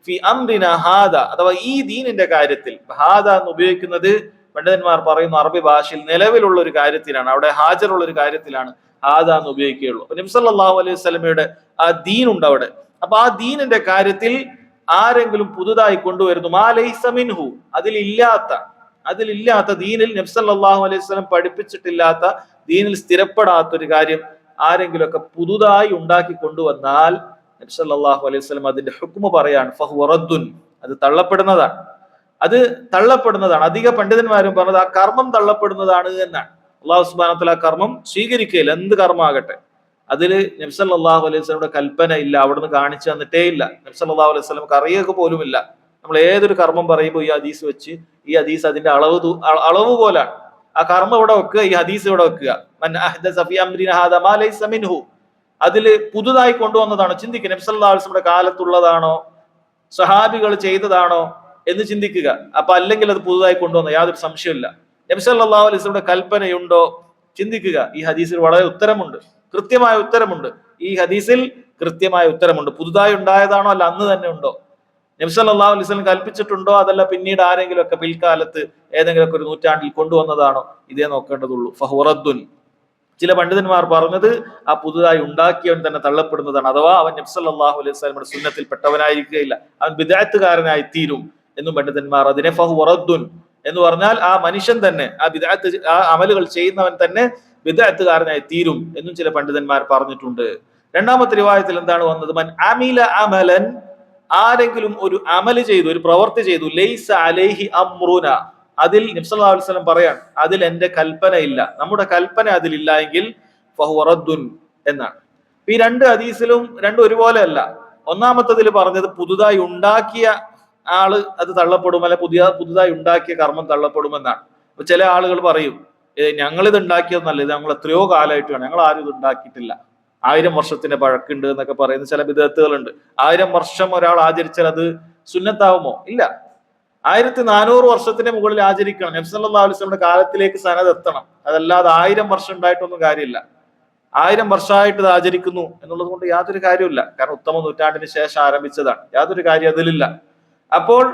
ഫി അംരിന ഹാദ, അഥവാ ഈ ദീനിന്റെ കാര്യത്തിൽ, ഹാദ എന്ന് ഉപയോഗിക്കുന്നത് പണ്ഡിതന്മാർ പറയുന്ന അറബി ഭാഷയിൽ നിലവിലുള്ള ഒരു കാര്യത്തിലാണ്, അവിടെ ഹാജറുള്ള ഒരു കാര്യത്തിലാണ് ഹാദ എന്ന് ഉപയോഗിക്കുകയുള്ളൂ. നബി സല്ലല്ലാഹു അലൈഹി വസല്ലമയുടെ ആ ദീൻ ഉണ്ട് അവിടെ. അപ്പൊ ആ ദീനിന്റെ കാര്യത്തിൽ ആരെങ്കിലും പുതുതായി കൊണ്ടുവരുന്നു, മാ ലൈസ മിൻഹു, അതിലില്ലാത്ത ദീനിൽ നബി സല്ലല്ലാഹു അലൈഹി വസല്ലം പഠിപ്പിച്ചിട്ടില്ലാത്ത, ദീനിൽ സ്ഥിരപ്പെടാത്ത ഒരു കാര്യം ആരെങ്കിലുമൊക്കെ പുതുതായി ഉണ്ടാക്കി കൊണ്ടുവന്നാൽ നബി സല്ലല്ലാഹു അലൈഹി വസല്ലം അതിന്റെ ഹുക്മ് പറയാണ്, ഫഹുവ റദ്ദുൻ, അത് തള്ളപ്പെടുന്നതാണ്. അധിക പണ്ഡിതന്മാരും പറഞ്ഞത് ആ കർമ്മം തള്ളപ്പെടുന്നതാണ് എന്നാണ്. അല്ലാഹു സുബ്ഹാനഹു വ തആല കർമ്മം സ്വീകരിക്കുകയില്ല, എന്ത് കർമ്മമാകട്ടെ. അതിൽ നബി സല്ലല്ലാഹു അലൈഹി വസല്ലമയുടെ കൽപ്പന ഇല്ല, അവിടുന്ന് കാണിച്ചു തന്നിട്ടേ ഇല്ല. നബി സല്ലല്ലാഹു അലൈഹി വസല്ലമക്ക് അറിയുക പോലുമില്ല. നമ്മൾ ഏതൊരു കർമ്മം പറയുമ്പോൾ ഈ ഹദീസ് വെച്ച്, ഈ ഹദീസ് അതിന്റെ അളവ് പോലാണ്. ആ കർമ്മം ഇവിടെ വെക്കുക, ഈ ഹദീസ് ഇവിടെ വെക്കുക. മൻ അഹ്ദസ ഫീ അംരിനാ ഹാദാ മാ ലൈസ മിൻഹു, അതില് പുതുതായി കൊണ്ടുവന്നതാണോ ചിന്തിക്കുക. നബി സല്ലല്ലാഹു അലൈഹി വസല്ലമയുടെ കാലത്തുള്ളതാണോ, സഹാബികൾ ചെയ്തതാണോ എന്ന് ചിന്തിക്കുക. അപ്പൊ അല്ലെങ്കിൽ അത് പുതുതായി കൊണ്ടുവന്ന യാതൊരു സംശയമില്ല. നബി സല്ലല്ലാഹു അലൈഹി വസല്ലമയുടെ കൽപ്പനയുണ്ടോ ചിന്തിക്കുക. ഈ ഹദീസിൽ വളരെ ഉത്തരമുണ്ട്, കൃത്യമായ ഉത്തരമുണ്ട്. ഈ ഹദീസിൽ കൃത്യമായ ഉത്തരമുണ്ട്. പുതുതായി ഉണ്ടായതാണോ, അല്ല അന്ന് തന്നെ ഉണ്ടോ, നബി സല്ലല്ലാഹു അലൈഹി വസല്ലം കൽപ്പിച്ചിട്ടുണ്ടോ, അതല്ല പിന്നീട് ആരെങ്കിലും ഒക്കെ പിൽക്കാലത്ത് ഏതെങ്കിലും ഒരു നൂറ്റാണ്ടിൽ കൊണ്ടുവന്നതാണോ, ഇതേ നോക്കേണ്ടതുള്ളൂ. ഫഹുവ റദ്ദുൻ. ചില പണ്ഡിതന്മാർ പറഞ്ഞത് ആ പുതുതായി ഉണ്ടാക്കിയവൻ തന്നെ തള്ളപ്പെടുന്നതാണ്, അഥവാ അവൻ നബി സല്ലല്ലാഹു അലൈഹി വസല്ലമയുടെ സുന്നത്തിൽ പെട്ടവനായിരിക്കുകയില്ല, അവൻ ബിദ്അത്തുകാരനായി തീരും എന്നും പണ്ഡിതന്മാർ അതിനെ ഫഹുവ റദ്ദുൻ എന്ന് പറഞ്ഞാൽ ആ മനുഷ്യൻ തന്നെ, ആ അമലുകൾ ചെയ്യുന്നവൻ തന്നെ ബിദ്അത്തുകാരനായി തീരും എന്നും ചില പണ്ഡിതന്മാർ പറഞ്ഞിട്ടുണ്ട്. രണ്ടാമത്തെ റിവായത്തിൽ എന്താണ് വന്നത്, മൻ അമില അമലൻ, ആരെങ്കിലും ഒരു അമല് ചെയ്തു, ഒരു പ്രവൃത്തി ചെയ്തു, ലൈസ അലൈഹി അംറുന, അതിൽ നബി സല്ലല്ലാഹു അലൈഹി വസല്ലം പറയാൻ അതിൽ എന്റെ കൽപ്പന ഇല്ല, നമ്മുടെ കൽപ്പന അതിലില്ല എങ്കിൽ ഫഹുവ റദ്ദുൻ എന്നാണ്. ഈ രണ്ട് ഹദീസിലും രണ്ടും ഒരുപോലെ അല്ല. ഒന്നാമത്തതിൽ പറഞ്ഞത് പുതുതായി ഉണ്ടാക്കിയ ആള് അത് തള്ളപ്പെടും, അല്ലെ പുതുതായി ഉണ്ടാക്കിയ കർമ്മം തള്ളപ്പെടുമെന്നാണ്. അപ്പൊ ചില ആളുകൾ പറയും, ഞങ്ങളിത് ഉണ്ടാക്കിയതെന്നല്ല, ഇത് ഞങ്ങൾ എത്രയോ കാലമായിട്ട് വേണം, ഞങ്ങൾ ആരും ഇത് ഉണ്ടാക്കിയിട്ടില്ല, 1000 വർഷത്തിന്റെ പഴക്കുണ്ട് എന്നൊക്കെ പറയുന്ന ചില ബിദ്അത്തുകളുണ്ട്. 1000 വർഷം ഒരാൾ ആചരിച്ചാൽ അത് സുന്നത്താവുമോ? ഇല്ല. 1400 വർഷത്തിന് മുകളിൽ ആചരിക്കണം. നബി സല്ലല്ലാഹു അലൈഹി വസല്ലമയുടെ കാലത്തിലേക്ക് സനത് എത്തണം. അതല്ലാതെ 1000 വർഷം ഉണ്ടായിട്ടൊന്നും കാര്യമില്ല. 1000 വർഷമായിട്ട് ഇത് ആചരിക്കുന്നു എന്നുള്ളത് കൊണ്ട് യാതൊരു കാര്യമില്ല. കാരണം ഉത്തമ നൂറ്റാണ്ടിന് ശേഷം ആരംഭിച്ചതാണ്, യാതൊരു കാര്യം അതിലില്ല. അപ്പോൾ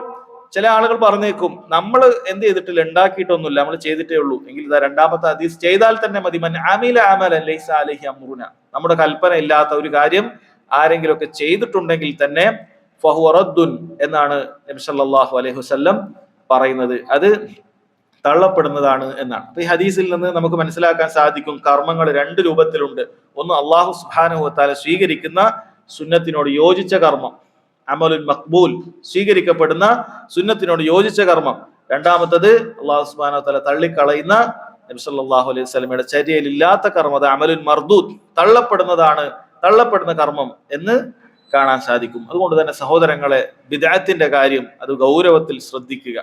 ചില ആളുകൾ പറഞ്ഞേക്കും, നമ്മൾ എന്ത് ചെയ്തിട്ടില്ല, ഉണ്ടാക്കിയിട്ടൊന്നുമില്ല, നമ്മൾ ചെയ്തിട്ടേ ഉള്ളൂ. എങ്കിൽ ഇതാ രണ്ടാമത്തെ ഹദീസ്, ചെയ്താൽ തന്നെ മതി. മൻ അമില അമലൻ ലൈസ അലൈഹി അംറുന, നമ്മുടെ കൽപ്പന ഇല്ലാത്ത ഒരു കാര്യം ആരെങ്കിലും ഒക്കെ ചെയ്തിട്ടുണ്ടെങ്കിൽ തന്നെ ഫഹുവ റദ്ദുൻ എന്നാണ് നബി സല്ലല്ലാഹു അലൈഹി വസല്ലം പറയുന്നത്, അത് തള്ളപ്പെടുന്നതാണ് എന്നാണ്. അപ്പൊ ഈ ഹദീസിൽ നിന്ന് നമുക്ക് മനസ്സിലാക്കാൻ സാധിക്കും, കർമ്മങ്ങൾ 2 രൂപത്തിലുണ്ട്. ഒന്ന് അല്ലാഹു സുബ്ഹാനഹു വ തആല സ്വീകരിക്കുന്ന സുന്നത്തിനോട് യോജിച്ച കർമ്മം, അമലുൽ മഖ്ബൂൽ, സ്വീകരിക്കപ്പെടുന്ന സുന്നത്തിനോട് യോജിച്ച കർമ്മം. രണ്ടാമത്തത് അല്ലാഹു സുബ്ഹാനഹു വ തആല തള്ളിക്കളയുന്ന നബി സല്ലല്ലാഹു അലൈഹി വസല്ലമയുടെ ചര്യയിൽ ഇല്ലാത്ത കർമ്മം, അത് അമലുൻ മർദൂദ്, തള്ളപ്പെടുന്ന കർമ്മം എന്ന് കാണാൻ സാധിക്കും. അതുകൊണ്ട് തന്നെ സഹോദരങ്ങളെ, ബിദ്അത്തിന്റെ കാര്യം അത് ഗൗരവത്തിൽ ശ്രദ്ധിക്കുക.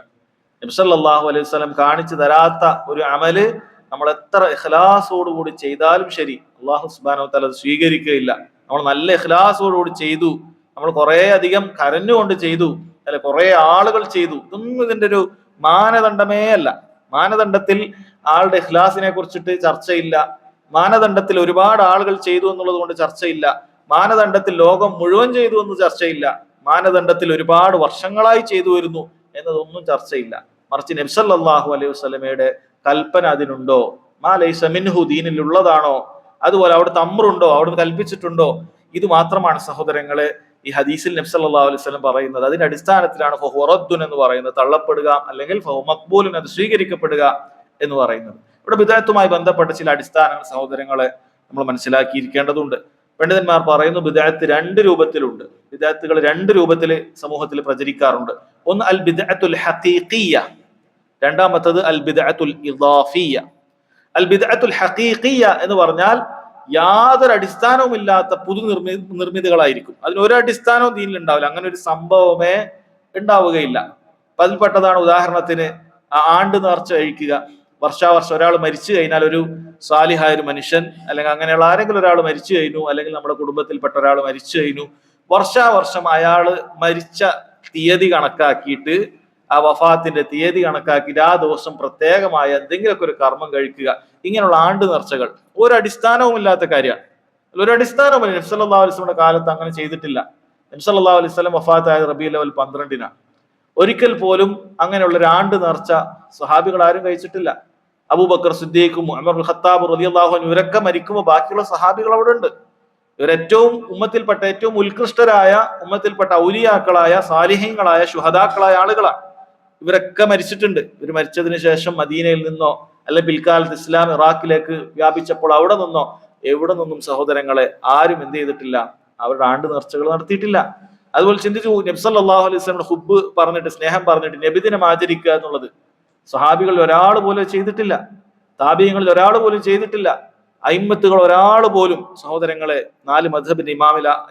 നബി സല്ലല്ലാഹു അലൈഹി വസല്ലം കാണിച്ചു തരാത്ത ഒരു അമല് നമ്മൾ എത്ര ഇഖ്ലാസോടുകൂടി ചെയ്താലും ശരി, അല്ലാഹു സുബ്ഹാനഹു വ തആല അത് സ്വീകരിക്കുകയില്ല. നമ്മൾ നല്ല ഇഖ്ലാസോടുകൂടി ചെയ്തു, നമ്മൾ കുറെ അധികം കരഞ്ഞുകൊണ്ട് ചെയ്തു, അല്ലെ കുറെ ആളുകൾ ചെയ്തു, ഇതൊന്നും ഇതിന്റെ ഒരു മാനദണ്ഡമേ അല്ല. മാനദണ്ഡത്തിൽ ആളുടെ ഇഖ്ലാസിനെ കുറിച്ചിട്ട് ചർച്ചയില്ല. മാനദണ്ഡത്തിൽ ഒരുപാട് ആളുകൾ ചെയ്തു എന്നുള്ളത് കൊണ്ട് ചർച്ചയില്ല. മാനദണ്ഡത്തിൽ ലോകം മുഴുവൻ ചെയ്തു എന്ന് ചർച്ചയില്ല. മാനദണ്ഡത്തിൽ ഒരുപാട് വർഷങ്ങളായി ചെയ്തു വരുന്നു എന്നതൊന്നും ചർച്ചയില്ല. മറിച്ച് നബി സല്ലല്ലാഹു അലൈഹി വസല്ലമയുടെ കൽപ്പന അതിനുണ്ടോ? മാ ലൈസ മിൻഹു, ദീനിലുള്ളതാണോ? അതുപോലെ അവിടുത്തെ അമ്രുണ്ടോ, അവിടുന്ന് കൽപ്പിച്ചിട്ടുണ്ടോ? ഇത് മാത്രമാണ് സഹോദരങ്ങളെ ഈ ഹദീസിൽ നബി സല്ലല്ലാഹു അലൈഹി വസല്ലം പറയുന്നത്. അതിന്റെ അടിസ്ഥാനത്തിലാണ് ഫഹുവ റദ്ദുൻ എന്ന് പറയുന്നത്, തള്ളപ്പെടുക, അല്ലെങ്കിൽ ഫഹുവ മഖ്ബൂലുൻ, അത് സ്വീകരിക്കപ്പെടുക എന്ന് പറയുന്നത്. ഇവിടെ ബിദ്അത്തുമായി ബന്ധപ്പെട്ട ചില അടിസ്ഥാനങ്ങൾ സഹോദരങ്ങളെ നമ്മൾ മനസ്സിലാക്കിയിരിക്കേണ്ടതുണ്ട്. പണ്ഡിതന്മാർ പറയുന്നു ബിദ്അത്ത് രണ്ട് രൂപത്തിലുണ്ട്. ബിദ്അത്തുകൾ രണ്ട് രൂപത്തിൽ സമൂഹത്തിൽ പ്രചരിക്കാറുണ്ട്. ഒന്ന് അൽ ബിദ്അത്തുൽ ഹഖീഖിയ്യ, രണ്ടാമത്തത് അൽ ബിദ്അത്തുൽ ഇദാഫിയ്യ. അൽ ബിദ്അത്തുൽ ഹഖീഖിയ്യ എന്ന് പറഞ്ഞാൽ യാതൊരു അടിസ്ഥാനവും ഇല്ലാത്ത പുതു നിർമ്മിതികളായിരിക്കും. അതിനൊരു അടിസ്ഥാനവും ദീനിൽ ഉണ്ടാവില്ല. അങ്ങനെ ഒരു സംഭവമേ ഉണ്ടാവുകയില്ല. അപ്പൊ അതിൽപ്പെട്ടതാണ് ഉദാഹരണത്തിന് ആണ്ട് നേർച്ച കഴിക്കുക. വർഷാവർഷം ഒരാൾ മരിച്ചു കഴിഞ്ഞാൽ, ഒരു സാലിഹായ ഒരു മനുഷ്യൻ അല്ലെങ്കിൽ അങ്ങനെയുള്ള ആരെങ്കിലും ഒരാൾ മരിച്ചു കഴിഞ്ഞു, അല്ലെങ്കിൽ നമ്മുടെ കുടുംബത്തിൽപ്പെട്ട ഒരാൾ മരിച്ചു കഴിഞ്ഞു, വർഷാവർഷം അയാള് മരിച്ച തീയതി കണക്കാക്കിയിട്ട്, ആ വഫാത്തിന്റെ തീയതി കണക്കാക്കിയിട്ട് ആ ദിവസം പ്രത്യേകമായ എന്തെങ്കിലുമൊക്കെ ഒരു കർമ്മം കഴിക്കുക. ഇങ്ങനെയുള്ള ആണ്ട് നേർച്ചകൾ ഒരു അടിസ്ഥാനവും ഇല്ലാത്ത കാര്യമാണ്. ഒരു അടിസ്ഥാനവുമില്ല. നബി സല്ലല്ലാഹു അലൈഹി വസല്ലമയുടെ കാലത്ത് അങ്ങനെ ചെയ്തിട്ടില്ല. നബി സല്ലല്ലാഹു അലൈഹി വസല്ലം വഫാത്തായ റബീഉൽ അവ്വൽ 12-നാണ്. ഒരിക്കൽ പോലും അങ്ങനെയുള്ള ഒരു ആണ്ട് നേർച്ച സ്വഹാബികൾ ആരും കഴിച്ചിട്ടില്ല. അബൂബക്കർ സിദ്ദീഖും ഉമർ ഇബ്നുൽ ഖത്താബ് റളിയല്ലാഹു അൻഹു ഇവരൊക്കെ മരിക്കുമ്പോൾ ബാക്കിയുള്ള സഹാബികൾ അവിടെ ഉണ്ട്. ഇവരേറ്റവും ഉമ്മത്തിൽപ്പെട്ട ഏറ്റവും ഉത്കൃഷ്ടരായ ഉമ്മത്തിൽപ്പെട്ട ഔലിയാക്കളായ സാലിഹീങ്ങളായ ശുഹദാക്കളായ ആളുകളാണ്. ഇവരൊക്കെ മരിച്ചിട്ടുണ്ട്. ഇവർ മരിച്ചതിന് ശേഷം മദീനയിൽ നിന്നോ അല്ലെങ്കിൽ പിൽക്കാലത്ത് ഇസ്ലാം ഇറാഖിലേക്ക് വ്യാപിച്ചപ്പോൾ അവിടെ നിന്നോ എവിടെ നിന്നും സഹോദരങ്ങളെ ആരും എന്ത് ചെയ്തിട്ടില്ല, അവരുടെ ആണ്ട് നേർച്ചകൾ നടത്തിയിട്ടില്ല. അതുപോലെ ചിന്തിച്ചു, നബി സല്ലല്ലാഹു അലൈഹി വസല്ലം ഹുബ്ബ് പറഞ്ഞിട്ട്, സ്നേഹം പറഞ്ഞിട്ട് നബിദിനം ആചരിക്കുക എന്നുള്ളത് സ്വഹാബികൾ ഒരാൾ പോലും ചെയ്തിട്ടില്ല. താബിഈങ്ങളിൽ ഒരാൾ പോലും ചെയ്തിട്ടില്ല. അയിമ്മത്തുകൾ ഒരാൾ പോലും, സഹോദരങ്ങളെ 4 മദ്ഹബിന്റെ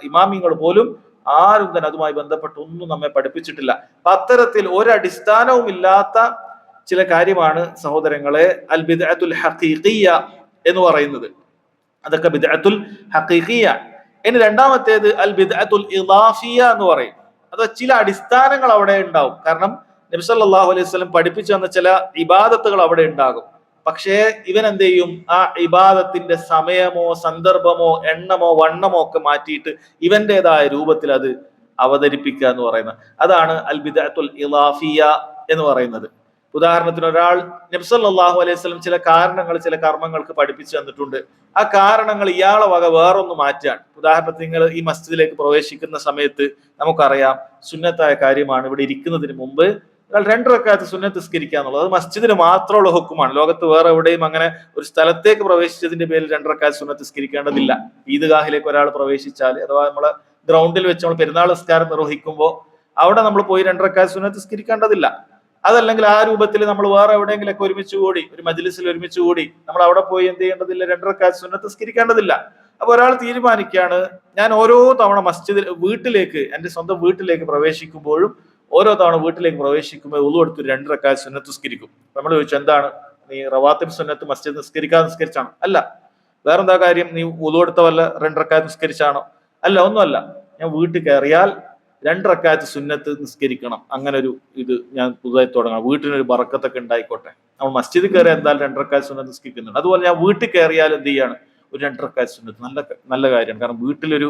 ഇമാമിങ്ങൾ പോലും ആരും തന്നെ അതുമായി ബന്ധപ്പെട്ട് ഒന്നും നമ്മെ പഠിപ്പിച്ചിട്ടില്ല. അപ്പൊ അത്തരത്തിൽ ഒരടിസ്ഥാനവും ഇല്ലാത്ത ചില കാര്യമാണ് സഹോദരങ്ങളെ അൽ ബിദ്അത്തുൽ ഹഖീഖിയ്യ എന്ന് പറയുന്നത്. അതൊക്കെ ബിദ്അത്തുൽ ഹഖീഖിയ്യ. ഇനി രണ്ടാമത്തേത് അൽ ബിദ്അത്തുൽ ഇദാഫിയ്യ എന്ന് പറയും. അത് ചില അടിസ്ഥാനങ്ങൾ അവിടെ ഉണ്ടാവും. കാരണം നബി സല്ലല്ലാഹു അലൈഹി വസല്ലം പഠിപ്പിച്ചു തന്ന ചില ഇബാദത്തുകൾ അവിടെ ഉണ്ടാകും. പക്ഷേ ഇവൻ എന്ത് ചെയ്യും? ആ ഇബാദത്തിന്റെ സമയമോ സന്ദർഭമോ എണ്ണമോ വണ്ണമോ ഒക്കെ മാറ്റിയിട്ട് ഇവന്റേതായ രൂപത്തിൽ അത് അവതരിപ്പിക്കുക എന്ന് പറയുന്നത്. അതാണ് അൽ ബിദ്അത്തുൽ ഇദാഫിയ്യ എന്ന് പറയുന്നത്. ഉദാഹരണത്തിന് ഒരാൾ നബി സല്ലല്ലാഹു അലൈഹി വസല്ലം ചില കാരണങ്ങൾ ചില കർമ്മങ്ങൾക്ക് പഠിപ്പിച്ചു തന്നിട്ടുണ്ട്. ആ കാരണങ്ങൾ ഇയാളെ വക വേറൊന്ന് മാറ്റാണ്. ഉദാഹരണത്തിന് നിങ്ങൾ ഈ മസ്ജിദിലേക്ക് പ്രവേശിക്കുന്ന സമയത്ത് നമുക്കറിയാം സുന്നത്തായ കാര്യമാണ് ഇവിടെ ഇരിക്കുന്നതിന് മുമ്പ് 2 റക്അത്ത് സുന്നത്ത് നിസ്കരിക്കുക എന്നുള്ളത്. അത് മസ്ജിദിന് മാത്രമുള്ള ഹുക്കുമാണ്. ലോകത്ത് വേറെ എവിടെയും അങ്ങനെ ഒരു സ്ഥലത്തേക്ക് പ്രവേശിച്ചതിന്റെ പേരിൽ 2 റക്അത്ത് സുന്നത്ത് നിസ്കരിക്കേണ്ടതില്ല. ഈദ്ഗാഹിലേക്ക് ഒരാൾ പ്രവേശിച്ചാൽ, അഥവാ നമ്മളെ ഗ്രൗണ്ടിൽ വെച്ച് നമ്മൾ പെരുന്നാൾ നിസ്കാരം നിർവഹിക്കുമ്പോൾ അവിടെ നമ്മൾ പോയി 2 റക്അത്ത് സുന്നത്ത് നിസ്കരിക്കേണ്ടതില്ല. അതല്ലെങ്കിൽ ആ രൂപത്തിൽ നമ്മൾ വേറെ എവിടെയെങ്കിലൊക്കെ ഒരുമിച്ച് കൂടി, ഒരു മജ്ലിസിൽ ഒരുമിച്ച് കൂടി നമ്മൾ അവിടെ പോയി എന്ത് ചെയ്യേണ്ടതില്ല, 2 റക്അത്ത് സുന്നത്ത് നിസ്കരിക്കേണ്ടതില്ല. അപ്പൊ ഒരാൾ തീരുമാനിക്കുകയാണ്, ഞാൻ ഓരോ തവണ വീട്ടിലേക്ക്, എന്റെ സ്വന്തം വീട്ടിലേക്ക് പ്രവേശിക്കുമ്പോഴും ഓരോ തവണ വീട്ടിലേക്ക് പ്രവേശിക്കുമ്പോൾ ഉളു എടുത്ത് 2 റക്അത്ത് സുന്നത്ത് നിസ്കരിക്കും. നമ്മൾ ചോദിച്ചു, എന്താണ് നീ റവാത്തിബ് സുന്നത്ത് മസ്ജിദ് നിസ്കരിച്ചാണോ? അല്ല. വേറെന്താ കാര്യം? നീ ഉളു എടുത്ത വല്ല 2 റക്അത്ത് നിസ്കരിച്ചാണോ? അല്ല, ഒന്നുമല്ല. ഞാൻ വീട്ടിൽ കയറിയാൽ 2 റക്അത്ത് സുന്നത്ത് നിസ്കരിക്കണം. അങ്ങനെ ഒരു ഇത് ഞാൻ പുതുതായി തുടങ്ങണം. വീട്ടിനൊരു ബറക്കത്തൊക്കെ ഉണ്ടായിക്കോട്ടെ. നമ്മൾ മസ്ജിദിൽ കയറിയാൽ എന്തായാലും 2 റക്അത്ത് സുന്നത്ത് നിസ്കരിക്കുന്നുണ്ട്. അതുപോലെ ഞാൻ വീട്ടിൽ കയറിയാൽ എന്ത് ചെയ്യാണ്? ഒരു 2 റക്അത്ത് സുന്നത്ത്. നല്ല കാര്യമാണ്. കാരണം വീട്ടിലൊരു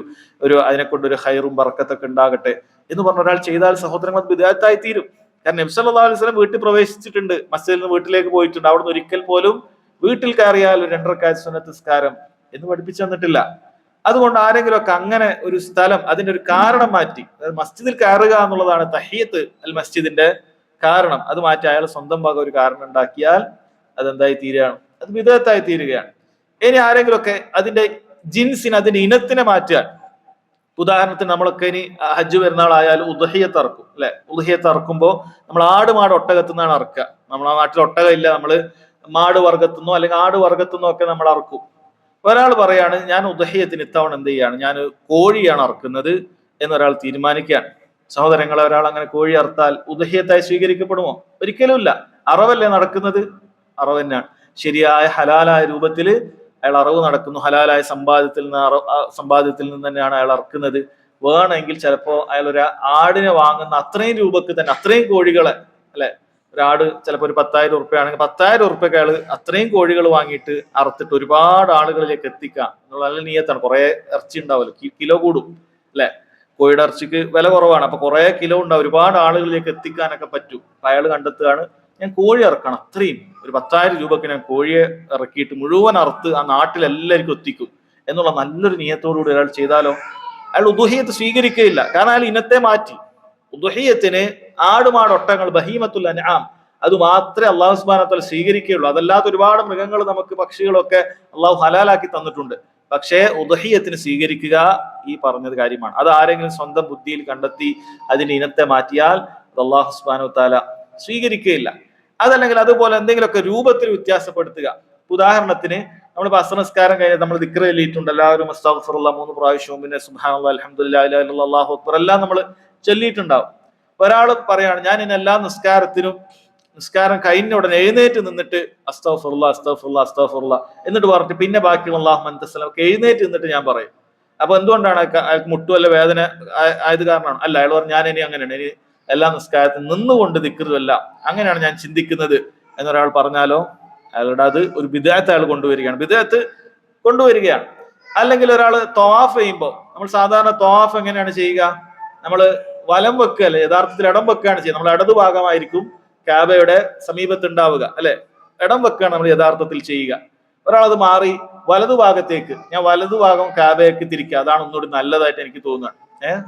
അതിനെ കൊണ്ടൊരു ഹൈറും ബറക്കത്തൊക്കെ ഉണ്ടാകട്ടെ എന്ന് പറഞ്ഞ ഒരാൾ ചെയ്താൽ സഹോദരങ്ങൾ ബിദ്അത്തായി തീരും. കാരണം നബി സല്ലല്ലാഹു അലൈഹി വസല്ലം വീട്ടിൽ പ്രവേശിച്ചിട്ടുണ്ട്, മസ്ജിദിൽ നിന്ന് വീട്ടിലേക്ക് പോയിട്ടുണ്ട്. അവിടുന്ന് ഒരിക്കൽ പോലും വീട്ടിൽ കയറിയാൽ 2 റക്അത്ത് സുന്നത്ത് നിസ്കാരം എന്ന് പഠിപ്പിച്ചു തന്നിട്ടില്ല. അതുകൊണ്ട് ആരെങ്കിലും ഒക്കെ അങ്ങനെ ഒരു സ്ഥലം, അതിന്റെ ഒരു കാരണം മാറ്റി, അതായത് മസ്ജിദിൽ കയറുക എന്നുള്ളതാണ് തഹിയ്യത്ത് അൽ മസ്ജിദിന്റെ കാരണം, അത് മാറ്റി അയാൾ സ്വന്തം ഭാഗം ഒരു കാരണം ഉണ്ടാക്കിയാൽ അതെന്തായി തീരുകയാണ്? അത് ബിദ്അത്തായി തീരുകയാണ്. ഇനി ആരെങ്കിലും ഒക്കെ അതിന്റെ ജിൻസിന്, അതിന്റെ ഇനത്തിനെ മാറ്റിയാൽ, ഉദാഹരണത്തിന് നമ്മളൊക്കെ ഇനി ഹജ്ജ് പെരുന്നാളായാലും ഉദ്ഹിയത്ത് ഇറക്കും അല്ലെ? ഉദ്ഹിയത്ത് ഇറക്കുമ്പോൾ നമ്മൾ മാട് ഒട്ടകത്തുനിന്നാണ് ഇറക്കുക. നമ്മളെ നാട്ടിൽ ഒട്ടകം ഇല്ല, നമ്മള് മാട് വർഗത്തുനിന്നോ അല്ലെങ്കിൽ ആട് വർഗത്തുനിന്നോ ഒക്കെ നമ്മൾ ഇറക്കും. ഒരാൾ പറയാണ്, ഞാൻ ഉദ്ഹിയത്തിന് ഇത്തവണ എന്ത് ചെയ്യാണ്, ഞാൻ കോഴിയാണ് ഇറക്കുന്നത് എന്നൊരാൾ തീരുമാനിക്കുകയാണ്. സഹോദരങ്ങളെ, ഒരാൾ അങ്ങനെ കോഴി അറുത്താൽ ഉദ്ഹിയത്തായി സ്വീകരിക്കപ്പെടുമോ? ഒരിക്കലും ഇല്ല. അറവല്ലേ നടക്കുന്നത്? അറവ് തന്നെയാണ്. ശരിയായ ഹലാലായ രൂപത്തിൽ അയാൾ അറിവ് നടക്കുന്നു. ഹലാലായ സമ്പാദ്യത്തിൽ നിന്ന് തന്നെയാണ് അയാൾ ഇറക്കുന്നത്. വേണമെങ്കിൽ ചിലപ്പോൾ അയാൾ ഒരു ആടിനെ വാങ്ങുന്ന അത്രയും രൂപക്ക് തന്നെ, അത്രയും കോഴികളെ, അല്ലെ, ഒരാട് ചിലപ്പോൾ ഒരു 10,000 ഉറുപ്പ്യ 10,000 ഉറുപ്പ്യക്ക് അയാൾ അത്രയും കോഴികൾ വാങ്ങിയിട്ട് അറുത്തിട്ട് ഒരുപാട് ആളുകളിലേക്ക് എത്തിക്കാം എന്നുള്ള നല്ല നീയത്താണ്. കുറെ ഇറച്ചി ഉണ്ടാവുമല്ലോ, കിലോ കൂടും അല്ലെ, കോഴിയുടെ ഇറച്ചിക്ക് വില കുറവാണ്, അപ്പൊ കുറെ കിലോ ഉണ്ടാവും, ഒരുപാട് ആളുകളിലേക്ക് എത്തിക്കാനൊക്കെ പറ്റും. അപ്പൊ അയാൾ കണ്ടെത്തുകയാണ്, ഞാൻ കോഴി ഇറക്കണം, അത്രയും ഒരു 10,000 രൂപക്ക് ഞാൻ കോഴിയെ ഇറക്കിയിട്ട് മുഴുവൻ അറുത്ത് ആ നാട്ടിലെല്ലാവർക്കും എത്തിക്കും എന്നുള്ള നല്ലൊരു നിയത്തോടുകൂടി ഒരാൾ ചെയ്താലോ, അയാൾ ഉദുഹിയത്ത് സ്വീകരിക്കുകയില്ല. കാരണം അയാൾ ഇനത്തെ മാറ്റി. ഉദുഹിയത്തിന് ആടുമാട് ഒട്ടങ്ങൾ ബഹീമത്തുൽ അൻആം അത് മാത്രമേ അള്ളാഹു സുബ്ഹാനഹു വ തആല സ്വീകരിക്കുകയുള്ളൂ. അതല്ലാത്ത ഒരുപാട് മൃഗങ്ങൾ നമുക്ക്, പക്ഷികളൊക്കെ അള്ളാഹു ഹലാലാക്കി തന്നിട്ടുണ്ട്. പക്ഷേ ഉദുഹിയത്തിന് സ്വീകരിക്കുക ഈ പറഞ്ഞത് കാര്യമാണ്. അത് ആരെങ്കിലും സ്വന്തം ബുദ്ധിയിൽ കണ്ടെത്തി അതിന്റെ ഇനത്തെ മാറ്റിയാൽ അത് അള്ളാഹു സുബ്ഹാനഹു വ തആല സ്വീകരിക്കുകയില്ല. അതല്ലെങ്കിൽ അതുപോലെ എന്തെങ്കിലുമൊക്കെ രൂപത്തിൽ വ്യത്യാസപ്പെടുത്തുക. ഉദാഹരണത്തിന് നമ്മൾ അസ്രനസ്കാരം കഴിഞ്ഞാൽ നമ്മൾ ദിക്ർ ചൊല്ലിയിട്ടുണ്ട്, എല്ലാവരും അസ്തഗ്ഫിറുല്ലാഹ് 3 പ്രാവശ്യവും പിന്നെ സുബ്ഹാനല്ലാഹ് അൽഹംദുലില്ലാഹി ലാ ഇലാഹ ഇല്ലല്ലാഹ് അല്ലാഹു അക്ബർ എല്ലാം നമ്മൾ ചൊല്ലിയിട്ടുണ്ടാവും. ഒരാൾ പറയാണ്, ഞാൻ ഇന്ന് എല്ലാ നിസ്കാരം കഴിഞ്ഞ ഉടനെ എഴുന്നേറ്റ് നിന്നിട്ട് അസ്തഗ്ഫിറുല്ലാഹ് അസ്തഗ്ഫിറുല്ലാഹ് അസ്തഗ്ഫിറുല്ലാഹ് എന്നിട്ട് പറഞ്ഞിട്ട് പിന്നെ ബാക്കിയുള്ള അല്ലാഹുമ്മ അൻത സലാം എഴുന്നേറ്റ് നിന്നിട്ട് ഞാൻ പറയും. അപ്പൊ എന്തുകൊണ്ടാണ് അയാൾക്ക് മുട്ടുവല്ല വേദന ആയത് കാരണമാണ്? അല്ല, അയാൾ പറഞ്ഞു ഞാൻ ഇനി അങ്ങനെയാണ്, ഇനി എല്ലാ നിസ്കാരത്തിൽ നിന്നുകൊണ്ട് ദിക്റുമല്ല, അങ്ങനെയാണ് ഞാൻ ചിന്തിക്കുന്നത് എന്നൊരാൾ പറഞ്ഞാലോ, അയാളുടെ അത് ഒരു ബിദ്അത്ത് അയാൾ കൊണ്ടുവരികയാണ്. അല്ലെങ്കിൽ ഒരാൾ തവാഫ് ചെയ്യുമ്പോൾ, നമ്മൾ സാധാരണ തവാഫ് എങ്ങനെയാണ് ചെയ്യുക? നമ്മൾ വലം വെക്കുകയല്ലേ, യഥാർത്ഥത്തിൽ ഇടം വെക്കുകയാണ് ചെയ്യുക. നമ്മൾ ഇടതു ഭാഗമായിരിക്കും കാബയുടെ സമീപത്ത് ഉണ്ടാവുക, അല്ലെ, ഇടം വെക്കുകയാണ് നമ്മൾ യഥാർത്ഥത്തിൽ ചെയ്യുക. ഒരാളത് മാറി വലതു ഭാഗത്തേക്ക്, ഞാൻ വലതു ഭാഗം കാബയ്ക്ക് തിരിക്കുക, അതാണ് ഒന്നുകൂടി നല്ലതായിട്ട് എനിക്ക് തോന്നുന്നത്.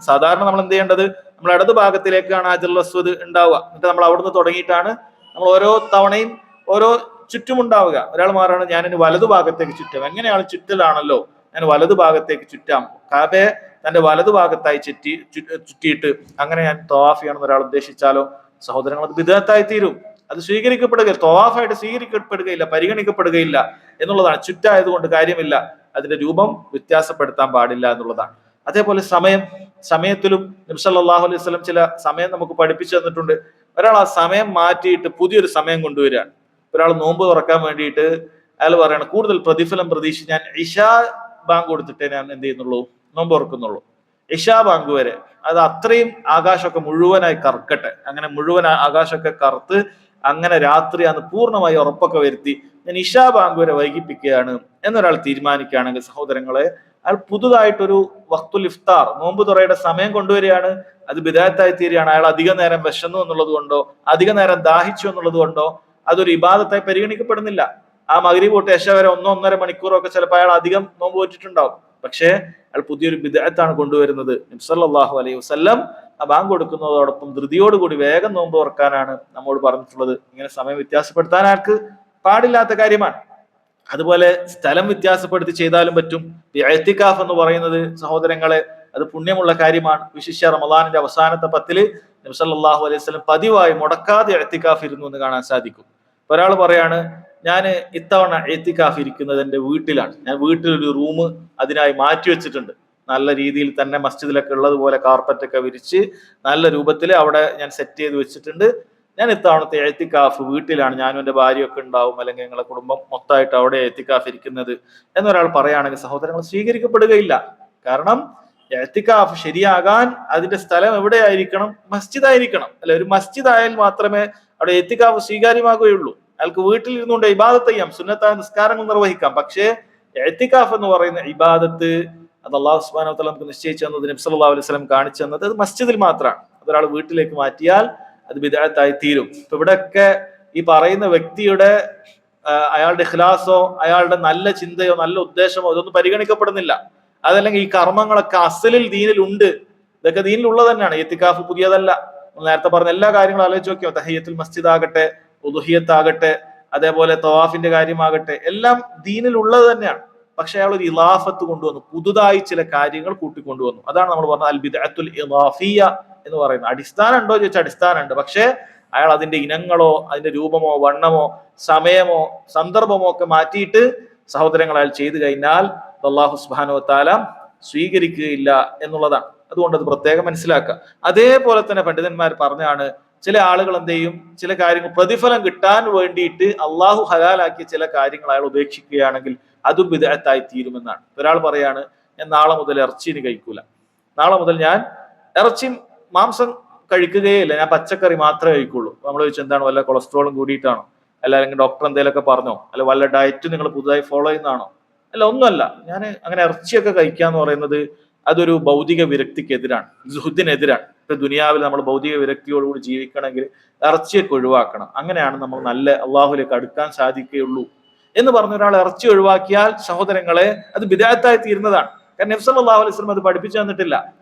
സാധാരണ നമ്മൾ എന്ത് ചെയ്യേണ്ടത്, നമ്മൾ ഇടതു ഭാഗത്തിലേക്കാണ് ഹജറുൽ അസ്വദ് ഉണ്ടാവുക. എന്നിട്ട് നമ്മൾ അവിടുന്ന് തുടങ്ങിയിട്ടാണ് നമ്മൾ ഓരോ തവണയും ഓരോ ചുറ്റുമുണ്ടാവുക. ഒരാൾ മാറാണ്, ഞാനിന് വലതു ഭാഗത്തേക്ക് ചുറ്റാം, എങ്ങനെയാണ് ചുറ്റലാണല്ലോ, ഞാൻ വലതു ഭാഗത്തേക്ക് ചുറ്റാം, കാബയെ തന്റെ വലതു ഭാഗത്തായി ചുറ്റിയിട്ട് അങ്ങനെ ഞാൻ തവാഫ് ചെയ്യണമെന്ന് ഒരാൾ ഉദ്ദേശിച്ചാലോ, സഹോദരങ്ങൾ, അത് ബിദ്അത്തായി തീരും. അത് സ്വീകരിക്കപ്പെടുകയില്ല, തവാഫായിട്ട് സ്വീകരിക്കപ്പെടുകയില്ല, പരിഗണിക്കപ്പെടുകയില്ല എന്നുള്ളതാണ്. ചുറ്റായതുകൊണ്ട് കാര്യമില്ല, അതിന്റെ രൂപം വ്യത്യാസപ്പെടുത്താൻ പാടില്ല എന്നുള്ളതാണ്. അതേപോലെ സമയത്തിലും നബി സല്ലല്ലാഹു അലൈഹി വസല്ലം ചില സമയം നമുക്ക് പഠിപ്പിച്ചു തന്നിട്ടുണ്ട്. ഒരാൾ ആ സമയം മാറ്റിയിട്ട് പുതിയൊരു സമയം കൊണ്ടുവരികയാണ്. ഒരാൾ നോമ്പ് തുറക്കാൻ വേണ്ടിയിട്ട് അയാൾ പറയാണ്, കൂടുതൽ പ്രതിഫലം പ്രതീക്ഷിച്ച് ഞാൻ ഇശാ ബാങ്ക് കൊടുത്തിട്ടേ ഞാൻ എന്ത് ചെയ്യുന്നുള്ളൂ, നോമ്പ് തുറക്കുന്നുള്ളൂ, ഇശാ ബാങ്ക് വരെ. അത് അത്രയും ആകാശമൊക്കെ മുഴുവനായി കറക്കട്ടെ, അങ്ങനെ മുഴുവൻ ആകാശമൊക്കെ കറുത്ത് അങ്ങനെ രാത്രി അന്ന് പൂർണ്ണമായി ഉറപ്പൊക്കെ വരുത്തി ഞാൻ ഇശാ ബാങ്ക് വരെ വൈകിപ്പിക്കുകയാണ് എന്നൊരാൾ തീരുമാനിക്കുകയാണെങ്കിൽ സഹോദരങ്ങളെ, അയാൾ പുതുതായിട്ടൊരു വഖ്തുൽ ഇഫ്താർ, നോമ്പ് തുറയുടെ സമയം കൊണ്ടുവരികയാണ്. അത് ബിദഅത്തായി തീരുകയാണ്. അയാൾ അധിക നേരം വിശന്നു എന്നുള്ളത് കൊണ്ടോ അധിക നേരം ദാഹിച്ചു എന്നുള്ളത് കൊണ്ടോ അതൊരു ഇബാദത്തായി പരിഗണിക്കപ്പെടുന്നില്ല. ആ മഗ്രിബ് തൊട്ട് ഇശ വരെ 1-1.5 മണിക്കൂറൊക്കെ ചിലപ്പോൾ അയാൾ അധികം നോമ്പ് വെച്ചിട്ടുണ്ടാവും. പക്ഷേ അയാൾ പുതിയൊരു ബിദ്അത്താണ് കൊണ്ടുവരുന്നത്. നബി സല്ലല്ലാഹു അലൈഹി വസല്ലം ആ ബാങ്ക് കൊടുക്കുന്നതോടൊപ്പം ധൃതിയോടുകൂടി വേഗം നോമ്പ് തുറക്കാനാണ് നമ്മോട് പറഞ്ഞിട്ടുള്ളത്. ഇങ്ങനെ സമയം വ്യത്യാസപ്പെടുത്താൻ ആർക്ക് പാടില്ലാത്ത കാര്യമാണ്. അതുപോലെ സ്ഥലം വ്യത്യാസപ്പെടുത്തി ചെയ്താലും പറ്റും. ഇഅ്തികാഫ് എന്ന് പറയുന്നത് സഹോദരങ്ങളെ, അത് പുണ്യമുള്ള കാര്യമാണ്. വിശിഷ്യ റമദാനിന്റെ അവസാനത്തെ 10 നബി സല്ലല്ലാഹു അലൈഹി വസല്ലം പതിവായി മുടക്കാതെ ഇഅ്തികാഫ് ഇരുന്നു എന്ന് കാണാൻ സാധിക്കും. ഒരാൾ പറയാണ്, ഞാൻ ഇത്തവണ ഇഅ്തികാഫ് ഇരിക്കുന്നത് എൻ്റെ വീട്ടിലാണ്, ഞാൻ വീട്ടിലൊരു റൂം അതിനായി മാറ്റി വെച്ചിട്ടുണ്ട്, നല്ല രീതിയിൽ തന്നെ മസ്ജിദിലൊക്കെ ഉള്ളതുപോലെ കാർപ്പറ്റൊക്കെ വിരിച്ച് നല്ല രൂപത്തിൽ അവിടെ ഞാൻ സെറ്റ് ചെയ്ത് വെച്ചിട്ടുണ്ട്, ഞാൻ ഇത്തവണത്തെ ഇഅ്തികാഫ് വീട്ടിലാണ്, ഞാനും എൻ്റെ ഭാര്യയൊക്കെ ഉണ്ടാവും, അല്ലെങ്കിൽ ഞങ്ങളുടെ കുടുംബം മൊത്തമായിട്ട് അവിടെ ഇഅ്തികാഫ് ഇരിക്കുന്നത് എന്നൊരാൾ പറയുകയാണെങ്കിൽ സഹോദരങ്ങൾ സ്വീകരിക്കപ്പെടുകയില്ല. കാരണം ഇഅ്തികാഫ് ശരിയാകാൻ അതിന്റെ സ്ഥലം എവിടെയായിരിക്കണം? മസ്ജിദായിരിക്കണം, അല്ലെ? ഒരു മസ്ജിദ് ആയാൽ മാത്രമേ അവിടെ ഇഅ്തികാഫ് സ്വീകാര്യമാകുകയുള്ളൂ. അയാൾക്ക് വീട്ടിൽ ഇരുന്നുകൊണ്ട് ഇബാദത്ത് ചെയ്യാം, സുന്നത്തായ നിസ്കാരങ്ങൾ നിർവഹിക്കാം. പക്ഷേ ഇഅ്തികാഫ് എന്ന് പറയുന്ന ഇബാദത്ത് അത് അല്ലാഹു സുബ്ഹാനഹു വ തആല നമുക്ക് നിശ്ചയിച്ചു തന്നത്, നബി സല്ലല്ലാഹു അലൈഹി വസല്ലം കാണിച്ചു തന്നത് അത് മസ്ജിദിൽ മാത്രമാണ്. അതൊരാൾ വീട്ടിലേക്ക് മാറ്റിയാൽ അത് ബിദ്അത്തായി തീരും. ഇപ്പൊ ഇവിടെയൊക്കെ ഈ പറയുന്ന വ്യക്തിയുടെ അയാളുടെ ഇഖ്ലാസോ അയാളുടെ നല്ല ചിന്തയോ നല്ല ഉദ്ദേശമോ ഇതൊന്നും പരിഗണിക്കപ്പെടുന്നില്ല. അതല്ലെങ്കിൽ ഈ കർമ്മങ്ങളൊക്കെ അസലിൽ ദീനിൽ ഉണ്ട്, ഇതൊക്കെ ദീനിലുള്ളത് തന്നെയാണ്. ഇഅ്തികാഫ് പുതിയതല്ല. നേരത്തെ പറഞ്ഞ എല്ലാ കാര്യങ്ങളും ആലോചിച്ച് നോക്കിയോ, തഹിയ്യത്തുൽ മസ്ജിദ് ആകട്ടെ, ഉദുഹിയ്യത്ത് ആകട്ടെ, അതേപോലെ തവാഫിന്റെ കാര്യമാകട്ടെ, എല്ലാം ദീനിലുള്ളത് തന്നെയാണ്. പക്ഷെ അയാൾ ഒരു ഇലാഫത്ത് കൊണ്ടുവന്നു, പുതുതായി ചില കാര്യങ്ങൾ കൂട്ടിക്കൊണ്ടുവന്നു. അതാണ് നമ്മൾ പറഞ്ഞത് അൽ ബിദ്അത്തുൽ ഇളാഫിയ്യ എന്ന് പറയുന്നത്. അടിസ്ഥാനം ഉണ്ടോ ചോദിച്ചാൽ അടിസ്ഥാനമുണ്ട്. പക്ഷെ അയാൾ അതിന്റെ ഇനങ്ങളോ അതിന്റെ രൂപമോ വണ്ണമോ സമയമോ സന്ദർഭമോ ഒക്കെ മാറ്റിയിട്ട് സഹോദരങ്ങൾ അയാൾ ചെയ്തു കഴിഞ്ഞാൽ അല്ലാഹു സുബ്ഹാനഹു വ തആല സ്വീകരിക്കുകയില്ല എന്നുള്ളതാണ്. അതുകൊണ്ട് അത് പ്രത്യേകം മനസ്സിലാക്കുക. അതേപോലെ തന്നെ പണ്ഡിതന്മാർ പറഞ്ഞാണ്, ചില ആളുകൾ എന്ത് ചെയ്യും, ചില കാര്യങ്ങൾ പ്രതിഫലം കിട്ടാൻ വേണ്ടിയിട്ട് അള്ളാഹു ഹലാലാക്കിയ ചില കാര്യങ്ങൾ അയാൾ ഉപേക്ഷിക്കുകയാണെങ്കിൽ അതും ബിദ്അത്തായി തീരുമെന്നാണ്. ഒരാൾ പറയാണ്, ഞാൻ നാളെ മുതൽ ഇറച്ചി കഴിക്കൂല, നാളെ മുതൽ ഞാൻ ഇറച്ചിയും മാംസം കഴിക്കുകയില്ല, ഞാൻ പച്ചക്കറി മാത്രമേ കഴിക്കുള്ളൂ. നമ്മൾ ചോദിച്ചു എന്താണ്, വല്ല കൊളസ്ട്രോളും കൂടിയിട്ടാണോ, അല്ല അല്ലെങ്കിൽ ഡോക്ടർ എന്തെങ്കിലുമൊക്കെ പറഞ്ഞോ, അല്ല വല്ല ഡയറ്റ് നിങ്ങൾ പുതുതായി ഫോളോ ചെയ്യുന്നതാണോ? അല്ല, ഒന്നുമല്ല. ഞാൻ അങ്ങനെ ഇറച്ചിയൊക്കെ കഴിക്കാന്ന് പറയുന്നത് അതൊരു ഭൗതിക വിരക്തിക്കെതിരാണ്, സുഹൃത്തിനെതിരാണ്. ഇപ്പൊ ദുനിയാവിൽ നമ്മൾ ഭൗതിക വിരക്തിയോടുകൂടി ജീവിക്കണമെങ്കിൽ ഇറച്ചിയൊക്കെ ഒഴിവാക്കണം. അങ്ങനെയാണ് നമ്മൾ നല്ല അള്ളാഹുലേക്ക് അടുക്കാൻ സാധിക്കുകയുള്ളൂ എന്ന് പറഞ്ഞ ഒരാൾ ഇറച്ചി ഒഴിവാക്കിയാൽ സഹോദരങ്ങളെ അത് ബിദഅത്തായി തീരുന്നതാണ്. കാരണം നബി സല്ലല്ലാഹു അലൈഹി വസല്ലം അത് പഠിപ്പിച്ചു തന്നിട്ടില്ല.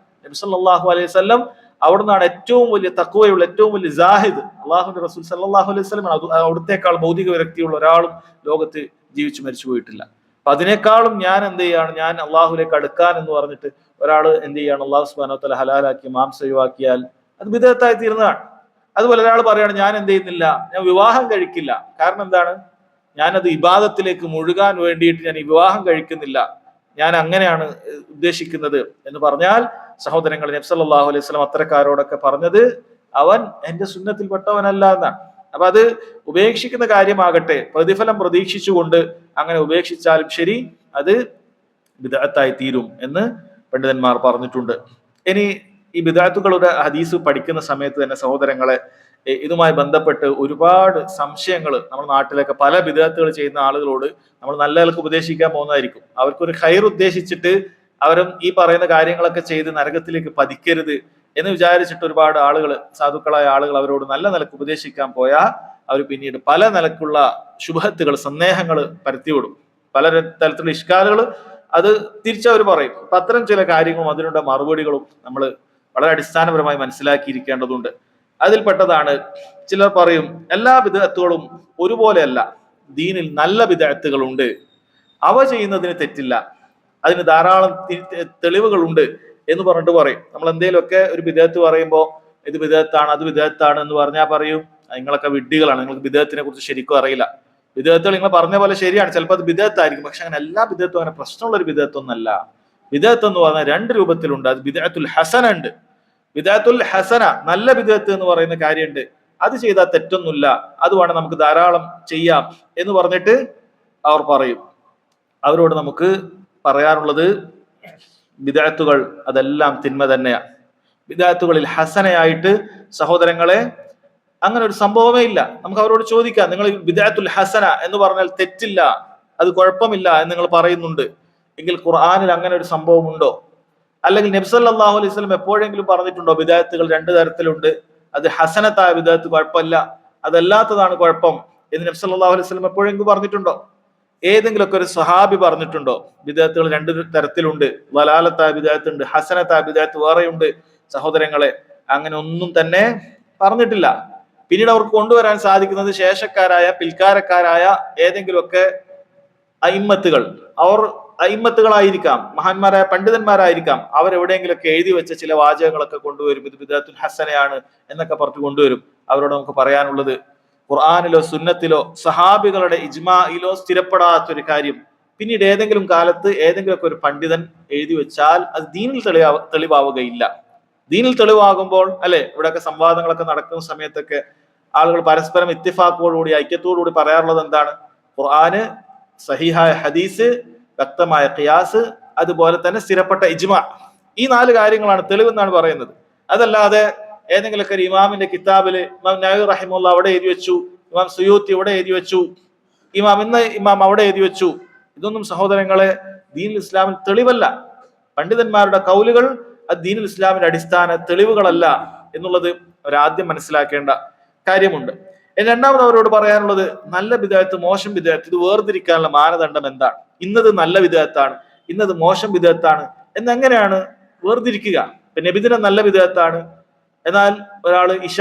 നബി സല്ലല്ലാഹു അലൈഹി വസല്ലം അവിടുന്നാണ് ഏറ്റവും വലിയ തഖ്വയുള്ള, ഏറ്റവും വലിയ സാഹിദ് അള്ളാഹുവിന്റെ റസൂൽ സല്ലല്ലാഹു അലൈഹി വസല്ലം. അവിടുത്തേക്കാൾ ഭൗതിക വിരക്തിയുള്ള ഒരാളും ലോകത്ത് ജീവിച്ചു മരിച്ചു പോയിട്ടില്ല. അപ്പൊ അതിനേക്കാളും ഞാൻ എന്ത് ചെയ്യാണ്, ഞാൻ അള്ളാഹുലേക്ക് അടുക്കാൻ എന്ന് പറഞ്ഞിട്ട് ഒരാൾ എന്ത് ചെയ്യാണ്, അള്ളാഹു സുബ്ഹാനഹു വ തആല ഹലാലാക്കി മാംസം ഒഴിവാക്കിയാൽ അത് ബിദഅത്തായി തീരുന്നതാണ്. അതുപോലെ ഒരാൾ പറയാണ് ഞാൻ എന്ത് ചെയ്യുന്നില്ല, ഞാൻ വിവാഹം കഴിക്കില്ല. കാരണം എന്താണ്, ഞാനത് ഇബാദത്തിലേക്ക് മുഴുകാൻ വേണ്ടിയിട്ട് ഞാൻ ഈ വിവാഹം കഴിക്കുന്നില്ല, ഞാൻ അങ്ങനെയാണ് ഉദ്ദേശിക്കുന്നത് എന്ന് പറഞ്ഞാൽ സഹോദരങ്ങൾ, നബി സല്ലല്ലാഹു അലൈഹി വസല്ലം അത്തരക്കാരോടൊക്കെ പറഞ്ഞത് അവൻ എന്റെ സുന്നത്തിൽപ്പെട്ടവനല്ല എന്നാണ്. അപ്പൊ അത് ഉപേക്ഷിക്കുന്ന കാര്യമാകട്ടെ, പ്രതിഫലം പ്രതീക്ഷിച്ചുകൊണ്ട് അങ്ങനെ ഉപേക്ഷിച്ചാലും ശരി, അത് ബിദഅത്തായി തീരും എന്ന് പണ്ഡിതന്മാർ പറഞ്ഞിട്ടുണ്ട്. ഇനി ഈ ബിദഅത്തുകളുടെ ഹദീസ് പഠിക്കുന്ന സമയത്ത് തന്നെ സഹോദരങ്ങളെ, ഇതുമായി ബന്ധപ്പെട്ട് ഒരുപാട് സംശയങ്ങൾ നമ്മുടെ നാട്ടിലൊക്കെ പല ബിദഅത്തുകൾ ചെയ്യുന്ന ആളുകളോട് നമ്മൾ നല്ല നിലക്ക് ഉപദേശിക്കാൻ പോകുന്നതായിരിക്കും. അവർക്കൊരു ഖൈർ ഉദ്ദേശിച്ചിട്ട് അവരും ഈ പറയുന്ന കാര്യങ്ങളൊക്കെ ചെയ്ത് നരകത്തിലേക്ക് പതിക്കരുത് എന്ന് വിചാരിച്ചിട്ട് ഒരുപാട് ആളുകൾ, സാധുക്കളായ ആളുകൾ അവരോട് നല്ല നിലക്ക് ഉപദേശിക്കാൻ പോയാൽ അവർ പിന്നീട് പല നിലക്കുള്ള ശുഭത്തുകൾ, സന്ദേഹങ്ങൾ പരത്തിവിടും. പല തരത്തിലുള്ള ഇഷ്കാലുകൾ അത് തിരിച്ചവർ പറയും. അപ്പൊ അത്തരം ചില കാര്യങ്ങളും അതിനുള്ള മറുപടികളും നമ്മൾ വളരെ അടിസ്ഥാനപരമായി മനസ്സിലാക്കിയിരിക്കേണ്ടതുണ്ട്. അതിൽപ്പെട്ടതാണ്, ചിലർ പറയും എല്ലാ ബിദഅത്തുകളും ഒരുപോലെയല്ല, ദീനിൽ നല്ല ബിദഅത്തുകളുണ്ട്, അവ ചെയ്യുന്നതിന് തെറ്റില്ല, അതിന് ധാരാളം തെളിവുകളുണ്ട് എന്ന് പറഞ്ഞിട്ട് പറയും. നമ്മൾ എന്തെങ്കിലുമൊക്കെ ഒരു ബിദഅത്ത് പറയുമ്പോൾ ഇത് ബിദഅത്താണ് അത് ബിദഅത്താണ് എന്ന് പറഞ്ഞാൽ പറയും നിങ്ങളൊക്കെ വിഡ്ഢികളാണ്, നിങ്ങൾക്ക് ബിദഅത്തിനെ കുറിച്ച് ശരിക്കും അറിയില്ല. ബിദഅത്തുകൾ നിങ്ങൾ പറഞ്ഞ പോലെ ശരിയാണ്, ചിലപ്പോൾ അത് ബിദഅത്തായിരിക്കും, പക്ഷെ അങ്ങനെ എല്ലാ ബിദഅത്തും അങ്ങനെ പ്രശ്നമുള്ള ഒരു ബിദഅത്തൊന്നല്ല. ബിദഅത്ത് എന്ന് പറഞ്ഞാൽ രണ്ട് രൂപത്തിലുണ്ട്. അത് ബിദഅത്തുൽ ഹസന ഉണ്ട്, ബിദഅത്തുൽ ഹസന നല്ല ബിദഅത്ത് എന്ന് പറയുന്ന കാര്യമുണ്ട്. അത് ചെയ്താൽ തെറ്റൊന്നുമില്ല, അത് വേണം നമുക്ക് ധാരാളം ചെയ്യാം എന്ന് പറഞ്ഞിട്ട് അവർ പറയും. അവരോട് നമുക്ക് പറയാനുള്ളത്, ബിദഅത്തുകൾ അതെല്ലാം തിന്മ തന്നെയാണ്. ബിദഅത്തുകളിൽ ഹസനയായിട്ട് സഹോദരങ്ങളെ അങ്ങനെ ഒരു സംഭവമേ ഇല്ല. നമുക്ക് അവരോട് ചോദിക്കാം, നിങ്ങൾ ബിദഅത്തുൽ ഹസന എന്ന് പറഞ്ഞാൽ തെറ്റില്ല, അത് കുഴപ്പമില്ല എന്ന് നിങ്ങൾ പറയുന്നുണ്ട് എങ്കിൽ ഖുർആനിൽ അങ്ങനെ ഒരു സംഭവം ഉണ്ടോ? അല്ലെങ്കിൽ നബി സല്ലല്ലാഹു അലൈഹി വസല്ലം എപ്പോഴെങ്കിലും പറഞ്ഞിട്ടുണ്ടോ ബിദഅത്തുകൾ രണ്ട് തരത്തിലുണ്ട്, അത് ഹസനത്തായ ബിദഅത്ത് കുഴപ്പമില്ല, അതല്ലാത്തതാണ് കുഴപ്പം എന്ന് നബി സല്ലല്ലാഹു അലൈഹി വസല്ലം എപ്പോഴെങ്കിലും പറഞ്ഞിട്ടുണ്ടോ? ഏതെങ്കിലുമൊക്കെ ഒരു സ്വഹാബി പറഞ്ഞിട്ടുണ്ടോ ബിദഅത്തുകൾ രണ്ട് തരത്തിലുണ്ട്, വലാലത്തായ ബിദഅത്ത് ഉണ്ട്, ഹസനത്തായ ബിദഅത്ത് വേറെയുണ്ട്? സഹോദരങ്ങളെ, അങ്ങനെ ഒന്നും തന്നെ പറഞ്ഞിട്ടില്ല. പിന്നീട് അവർക്ക് കൊണ്ടുവരാൻ സാധിക്കുന്നത് ശേഷക്കാരായ പിൽക്കാരക്കാരായ ഏതെങ്കിലുമൊക്കെ അയിമ്മത്തുകൾ, അവർ അയിമ്മത്തുകളായിരിക്കാം, മഹാന്മാരായ പണ്ഡിതന്മാരായിരിക്കാം, അവരെവിടെയെങ്കിലൊക്കെ എഴുതി വെച്ച ചില വാചകങ്ങളൊക്കെ കൊണ്ടുവരും, ഇത് ബിദഅത്തുൽ ഹസനയാണ് എന്നൊക്കെ പറഞ്ഞു കൊണ്ടുവരും. അവരോട് നമുക്ക് പറയാനുള്ളത്, ഖുർആനിലോ സുന്നത്തിലോ സഹാബികളുടെ ഇജ്മായിലോ സ്ഥിരപ്പെടാത്തൊരു കാര്യം പിന്നീട് ഏതെങ്കിലും കാലത്ത് ഏതെങ്കിലുമൊക്കെ ഒരു പണ്ഡിതൻ എഴുതി വെച്ചാൽ അത് ദീനിൽ തെളിവാവുകയില്ല. ദീനിൽ തെളിവാകുമ്പോൾ അല്ലെ, ഇവിടെയൊക്കെ സംവാദങ്ങളൊക്കെ നടക്കുന്ന സമയത്തൊക്കെ ആളുകൾ പരസ്പരം ഇത്തിഫാഖോടുകൂടി ഐക്യത്തോടുകൂടി പറയാറുള്ളത് എന്താണ്? ഖുർആന്, സഹീഹായ ഹദീസ്, വ്യക്തമായ ഖിയാസ്, അതുപോലെ തന്നെ സ്ഥിരപ്പെട്ട ഇജ്മാ, ഈ നാല് കാര്യങ്ങളാണ് തെളിവെന്നാണ് പറയുന്നത്. അതല്ലാതെ ഏതെങ്കിലുമൊക്കെ ഒരു ഇമാമിന്റെ കിതാബില് ഇമാം നവവി റഹിമഹുള്ള അവിടെ എഴുതി വെച്ചു, ഇമാം സുയൂത്തി ഇവിടെ എഴുതി വെച്ചു, ഇമാം അവിടെ എഴുതി വെച്ചു, ഇതൊന്നും സഹോദരങ്ങളെ ദീനുൽ ഇസ്ലാമിൽ തെളിവല്ല. പണ്ഡിതന്മാരുടെ കൗലുകൾ അത് ദീനുൽ ഇസ്ലാമിന്റെ അടിസ്ഥാന തെളിവുകളല്ല എന്നുള്ളത് ഒരാദ്യം മനസ്സിലാക്കേണ്ട കാര്യമുണ്ട്. രണ്ടാമത് അവരോട് പറയാനുള്ളത്, നല്ല ബിദഅത്ത് മോശം ബിദഅത്ത് ഇത് വേർതിരിക്കാനുള്ള മാനദണ്ഡം എന്താണ്? ഇന്നത് നല്ല ബിദഅത്താണ്, ഇന്നത് മോശം ബിദഅത്താണ് എന്നെങ്ങനെയാണ് വേർതിരിക്കുക? ഇപ്പൊ നബിദിനം നല്ല ബിദഅത്താണ്, എന്നാൽ ഒരാൾ ഇഷ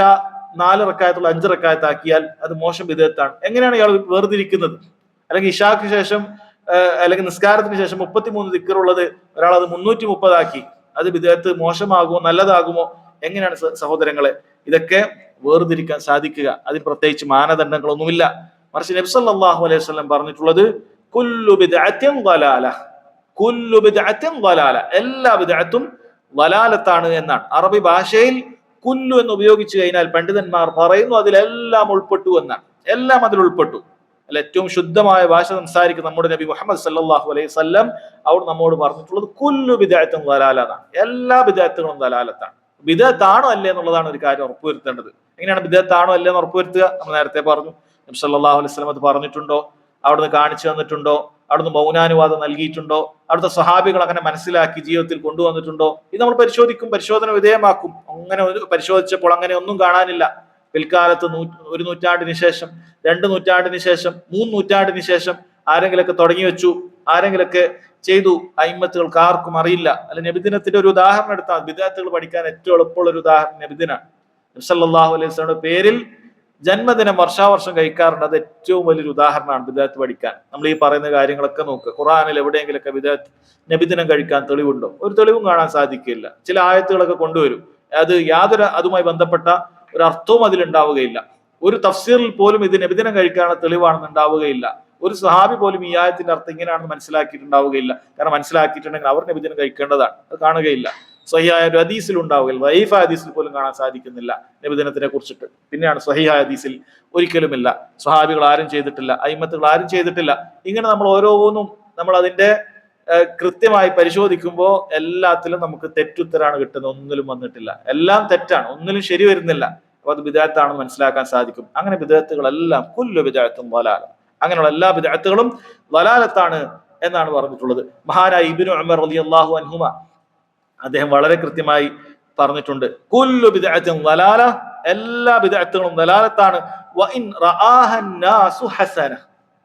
4 റക്അത്തുള്ള 5 റക്അത്താക്കിയാൽ അത് മോശം ബിദഅത്താണ്. എങ്ങനെയാണ് ഇയാൾ വേർതിരിക്കുന്നത്? അല്ലെങ്കിൽ ഇഷാക്ക് ശേഷം അല്ലെങ്കിൽ നിസ്കാരത്തിന് ശേഷം 33 ദിക്റുള്ളത് ഒരാൾ അത് 330 ആക്കി, അത് ബിദഅത്ത് മോശമാകുമോ നല്ലതാകുമോ? എങ്ങനെയാണ് സഹോദരങ്ങളെ ഇതൊക്കെ വേർതിരിക്കാൻ സാധിക്കുക? അതിന് പ്രത്യേകിച്ച് മാനദണ്ഡങ്ങളൊന്നുമില്ല. മറിച്ച് നബി സല്ലല്ലാഹു അലൈഹി വസല്ലം പറഞ്ഞിട്ടുള്ളത് കുല്ലു ബിദ്അത്തിൻ ളലാല, കുല്ലു ബിദ്അത്തിൻ ളലാല, എല്ലാ ബിദ്അത്തും വലാലത്താണ് എന്നാണ്. അറബി ഭാഷയിൽ കുല്ലു എന്ന് ഉപയോഗിച്ചു കഴിഞ്ഞാൽ പണ്ഡിതന്മാർ പറയുന്നു അതിലെല്ലാം ഉൾപ്പെട്ടു എന്നാണ്. എല്ലാം അതിൽ ഉൾപ്പെട്ടു. അല്ല ഏറ്റവും ശുദ്ധമായ ഭാഷ സംസാരിക്കുന്ന നമ്മുടെ നബി മുഹമ്മദ് സല്ലല്ലാഹു അലൈഹി വസല്ലം അവർ നമ്മോട് പറഞ്ഞിട്ടുള്ളത് കുല്ലു ബിദ്അത്തുൻ ദലാലതാണ്, എല്ലാ ബിദ്അത്തുകളും ദലാലത്താണ്. ബിദ്അത്താണോ അല്ലേ എന്നുള്ളതാണ് ഒരു കാര്യം ഉറപ്പുവരുത്തേണ്ടത്. എങ്ങനെയാണ് ബിദ്അത്താണോ അല്ലേ എന്ന് ഉറപ്പുവരുത്തുക? നമ്മൾ നേരത്തെ പറഞ്ഞു, നബി സല്ലല്ലാഹു അലൈഹി വസല്ലം അത് പറഞ്ഞിട്ടുണ്ടോ, അവിടുന്ന് കാണിച്ചു തന്നിട്ടുണ്ടോ, അവിടുന്ന് മൗനാനുവാദം നൽകിയിട്ടുണ്ടോ, അവിടുത്തെ സ്വഹാബികൾ അങ്ങനെ മനസ്സിലാക്കി ജീവിതത്തിൽ കൊണ്ടുവന്നിട്ടുണ്ടോ, ഇത് നമ്മൾ പരിശോധിക്കും, പരിശോധന വിധേയമാക്കും. അങ്ങനെ പരിശോധിച്ചപ്പോൾ അങ്ങനെ ഒന്നും കാണാനില്ല. പിൽക്കാലത്ത് 1 നൂറ്റാണ്ടിന് ശേഷം, 2 നൂറ്റാണ്ടിന് ശേഷം, 3 നൂറ്റാണ്ടിന് ശേഷം ആരെങ്കിലൊക്കെ തുടങ്ങി വെച്ചു, ആരെങ്കിലൊക്കെ ചെയ്തു, അയിമ്മത്തുകൾക്ക് ആർക്കും അറിയില്ല. അല്ല, നബിദിനത്തിന്റെ ഒരു ഉദാഹരണം എടുത്താൽ ബിദ്അത്തുകൾ പഠിക്കാൻ ഏറ്റവും എളുപ്പമുള്ള ഒരു ഉദാഹരണം നബിദിനാണ്. നബി സല്ലല്ലാഹു അലൈഹി വസല്ലമയുടെ പേരിൽ ജന്മദിനം വർഷാവർഷം കഴിക്കാറുണ്ട്. അത് ഏറ്റവും വലിയൊരു ഉദാഹരണമാണ് ബിദ്അത്ത് പഠിക്കാൻ. നമ്മൾ ഈ പറയുന്ന കാര്യങ്ങളൊക്കെ നോക്കുക. ഖുർആനിൽ എവിടെയെങ്കിലൊക്കെ ബിദ്അത്ത് നബിദിനം കഴിക്കാൻ തെളിവുണ്ടോ? ഒരു തെളിവും കാണാൻ സാധിക്കില്ല. ചില ആയത്തുകളൊക്കെ കൊണ്ടുവരും, അത് യാതൊരു അതുമായി ബന്ധപ്പെട്ട ഒരു അർത്ഥവും അതിലുണ്ടാവുകയില്ല. ഒരു തഫ്സീറിൽ പോലും ഇത് നബിദിനം കഴിക്കാനുള്ള തെളിവാണെന്ന് ഉണ്ടാവുകയില്ല. ഒരു സഹാബി പോലും ഈ ആയത്തിന്റെ അർത്ഥം ഇങ്ങനെയാണെന്ന് മനസ്സിലാക്കിയിട്ടുണ്ടാവുകയില്ല. കാരണം മനസ്സിലാക്കിയിട്ടുണ്ടെങ്കിൽ അവർ നബിദിനം കഴിക്കേണ്ടതാണ്, അത് കാണുകയില്ല. സ്വഹീഹായ ഒരു ഹദീസിൽ ഉണ്ടാവുകയില്ല, ദഈഫായ ഹദീസിൽ പോലും കാണാൻ സാധിക്കുന്നില്ല നബിദിനത്തിനെ കുറിച്ചിട്ട്. പിന്നെയാണ് സ്വഹീഹായ ഹദീസിൽ ഒരിക്കലുമില്ല, സ്വഹാബികൾ ആരും ചെയ്തിട്ടില്ല, അയിമ്മത്തുകൾ ആരും ചെയ്തിട്ടില്ല. ഇങ്ങനെ നമ്മൾ ഓരോന്നും നമ്മൾ അതിന്റെ കൃത്യമായി പരിശോധിക്കുമ്പോൾ എല്ലാത്തിലും നമുക്ക് തെറ്റുത്തരാണ് കിട്ടുന്നത്. ഒന്നിലും വന്നിട്ടില്ല, എല്ലാം തെറ്റാണ്, ഒന്നിലും ശരി വരുന്നില്ല. അപ്പൊ അത് ബിദ്അത്താണെന്ന് മനസ്സിലാക്കാൻ സാധിക്കും. അങ്ങനെ ബിദ്അത്തുകളെല്ലാം കുല്ലു ബിദ്അത്തുൻ ദലാല, അങ്ങനെയുള്ള എല്ലാ ബിദ്അത്തുകളും ദലാലത്താണ് എന്നാണ് പറഞ്ഞിട്ടുള്ളത്. മഹാനായ ഇബ്നു ഉമർ റളിയല്ലാഹു അൻഹുമ അദ്ദേഹം വളരെ കൃത്യമായി പറഞ്ഞിട്ടുണ്ട്, കുല്ലു ബിദ്അത്തിൻ ദലാല, എല്ലാ ബിദ്അത്തുകളും ദലാലത്താണ്. വ ഇൻ റആഹ നാസു ഹസന,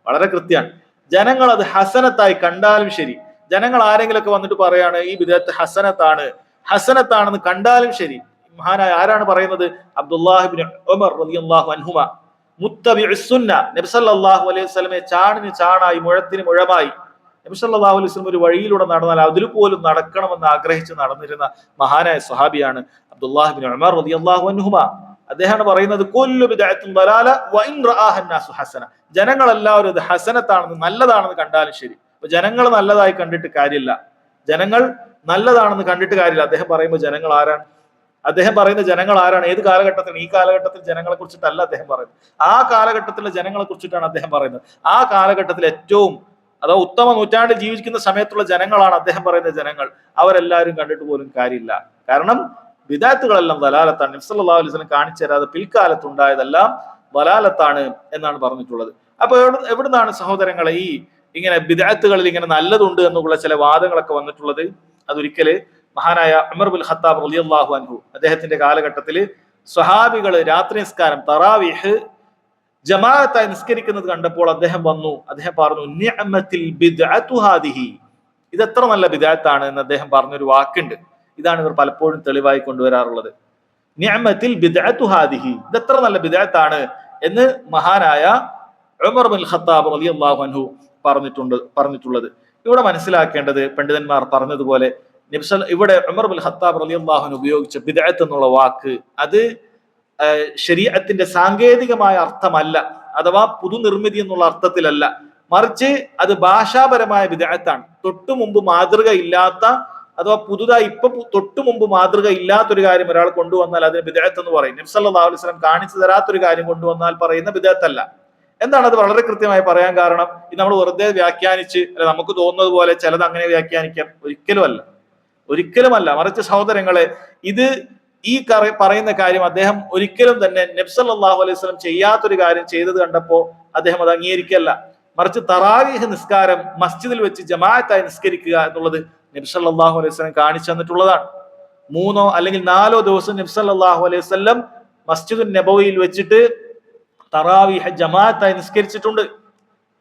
വളരെ കൃത്യമാണ്. ജനങ്ങൾ അത് ഹസനത്തായി കണ്ടാലും ശരി, ജനങ്ങൾ ആരെങ്കിലൊക്കെ വന്നിട്ട് പറയാണ് ഈ ബിദ്അത്ത് ഹസനത്താണെന്ന് കണ്ടാലും ശരി. മഹാനായ ആരാണ് പറയുന്നത്? അബ്ദുല്ലാഹി ഇബ്നു ഉമർ റളിയല്ലാഹു അൻഹുമ, മുത്തബിഉസ് സുന്ന, നബി സല്ലല്ലാഹു അലൈഹി വസല്ലമയെ ചാണിന് ചാണായി മുഴത്തിന് മുഴമായി നബി സല്ലല്ലാഹു അലൈഹി വസല്ലം ഒരു വഴിയിലൂടെ നടന്നാൽ അതിൽ പോലും നടക്കണമെന്ന് ആഗ്രഹിച്ച് നടന്നിരുന്ന മഹാനായ സ്വഹാബിയാണ് അബ്ദുല്ലാഹി ഇബ്നു ഉമർ റളിയല്ലാഹു അൻഹുമ. അദ്ദേഹമാണ് പറയുന്നത് കുല്ലു ബിദ്അത്തുൻ ദലാല വ ഇൻ റആഹ നാസു ഹസന, ജനങ്ങളെല്ലാവരും ഇത് ഹസനത്താണെന്ന്, നല്ലതാണെന്ന് കണ്ടാലും ശരി. അപ്പൊ ജനങ്ങൾ നല്ലതായി കണ്ടിട്ട് കാര്യമില്ല, ജനങ്ങൾ നല്ലതാണെന്ന് കണ്ടിട്ട് കാര്യമില്ല. അദ്ദേഹം പറയുമ്പോൾ ജനങ്ങൾ ആരാണ്? അദ്ദേഹം പറയുന്ന ജനങ്ങൾ ആരാണ്? ഏത് കാലഘട്ടത്തിൽ? ഈ കാലഘട്ടത്തിൽ ജനങ്ങളെ കുറിച്ചിട്ടല്ല അദ്ദേഹം പറയുന്നത്, ആ കാലഘട്ടത്തിലെ ജനങ്ങളെ കുറിച്ചിട്ടാണ് അദ്ദേഹം പറയുന്നത്. ആ കാലഘട്ടത്തിൽ ഏറ്റവും അഥവാ ഉത്തമ നൂറ്റാണ്ടിൽ ജീവിക്കുന്ന സമയത്തുള്ള ജനങ്ങളാണ് അദ്ദേഹം പറയുന്ന ജനങ്ങൾ. അവരെല്ലാവരും കണ്ടിട്ട് പോലും കാര്യമില്ല. കാരണം ബിദ്അത്തുകളെല്ലാം ദലാലത്താണ്. നബി സല്ലല്ലാഹു അലൈഹി വസല്ലം കാണിച്ചു തരാതെ പിൽക്കാലത്ത് ഉണ്ടായതെല്ലാം ദലാലത്താണ് എന്നാണ് പറഞ്ഞിട്ടുള്ളത്. അപ്പൊ എവിടുന്നാണ് സഹോദരങ്ങളെ ഈ ഇങ്ങനെ ബിദ്അത്തുകളിൽ ഇങ്ങനെ നല്ലതുണ്ട് എന്നുള്ള ചില വാദങ്ങളൊക്കെ വന്നിട്ടുള്ളത്? അതൊരിക്കല് മഹാനായ ഉമർ ബിൻ ഖത്താബ് റളിയല്ലാഹു അൻഹു അദ്ദേഹത്തിന്റെ കാലഘട്ടത്തിൽ സ്വഹാബികള് രാത്രി നിസ്കാരം തറാവീഹ് ജമാഅത്തായി നിസ്കരിക്കുന്നത് കണ്ടപ്പോൾ അദ്ദേഹം വന്നു, അദ്ദേഹം പറഞ്ഞു നിഅമത്തിൽ ബിദ്അതു ഹാദിഹി, ഇത് എത്ര നല്ല ബിദ്അത്താണ് എന്ന് അദ്ദേഹം പറഞ്ഞൊരു വാക്കുണ്ട്. ഇതാണ് ഇവർ പലപ്പോഴും തെളിവായി കൊണ്ടുവരാറുള്ളത്. നിഅമത്തിൽ ബിദ്അതു ഹാദിഹി, ഇത് എത്ര നല്ല ബിദ്അത്താണ് എന്ന് മഹാനായ ഉമർ ബിൻ ഖത്താബ് റളിയല്ലാഹു അൻഹു പറഞ്ഞിട്ടുള്ളത്. ഇവിടെ മനസ്സിലാക്കേണ്ടത് പണ്ഡിതന്മാർ പറഞ്ഞതുപോലെ ഇവിടെ ഉമർ ബിൻ ഖത്താബ് റളിയല്ലാഹു അൻഹു ഉപയോഗിച്ച ബിദ്അത്ത് എന്നുള്ള വാക്ക് അത് ശരീഅത്തിന്റെ സാങ്കേതികമായ അർത്ഥമല്ല, അഥവാ പുതുനിർമ്മിതി എന്നുള്ള അർത്ഥത്തിലല്ല, മറിച്ച് അത് ഭാഷാപരമായ ബിദ്അത്താണ്. തൊട്ടു മുമ്പ് മാതൃക ഇല്ലാത്ത അഥവാ പുതുതായി ഇപ്പൊ തൊട്ടു മുമ്പ് മാതൃക ഇല്ലാത്തൊരു കാര്യം ഒരാൾ കൊണ്ടുവന്നാൽ അതിന് ബിദ്അത്ത് എന്ന് പറയും. നബി സല്ലല്ലാഹു അലൈഹി വസല്ലം കാണിച്ചു തരാത്തൊരു കാര്യം കൊണ്ടുവന്നാൽ പറയുന്ന ബിദ്അത്തല്ല. എന്താണ് അത് വളരെ കൃത്യമായി പറയാൻ കാരണം? ഇത് നമ്മൾ വെറുതെ വ്യാഖ്യാനിച്ച് അല്ല നമുക്ക് തോന്നുന്നത് പോലെ ചിലത് അങ്ങനെ വ്യാഖ്യാനിക്കാം, ഒരിക്കലുമല്ല. മറിച്ച് സഹോദരങ്ങളെ, ഇത് ഈ പറയുന്ന കാര്യം അദ്ദേഹം ഒരിക്കലും തന്നെ നബി സല്ലല്ലാഹു അലൈഹി വസല്ലം ചെയ്യാത്തൊരു കാര്യം ചെയ്തത് കണ്ടപ്പോ അദ്ദേഹം അത് അംഗീകരിക്കല്ല. മറിച്ച് തറാവീഹ് നിസ്കാരം മസ്ജിദിൽ വെച്ച് ജമാഅത്തായി നിസ്കരിക്കുക എന്നുള്ളത് നബി സല്ലല്ലാഹു അലൈഹി വസല്ലം കാണിച്ചു തന്നിട്ടുള്ളതാണ്. 3 അല്ലെങ്കിൽ 4 ദിവസം നബി സല്ലല്ലാഹു അലൈഹി വസല്ലം മസ്ജിദുൻ നബവിയിൽ വെച്ചിട്ട് തറാവീഹ് ജമാഅത്തായി നിസ്കരിച്ചിട്ടുണ്ട്.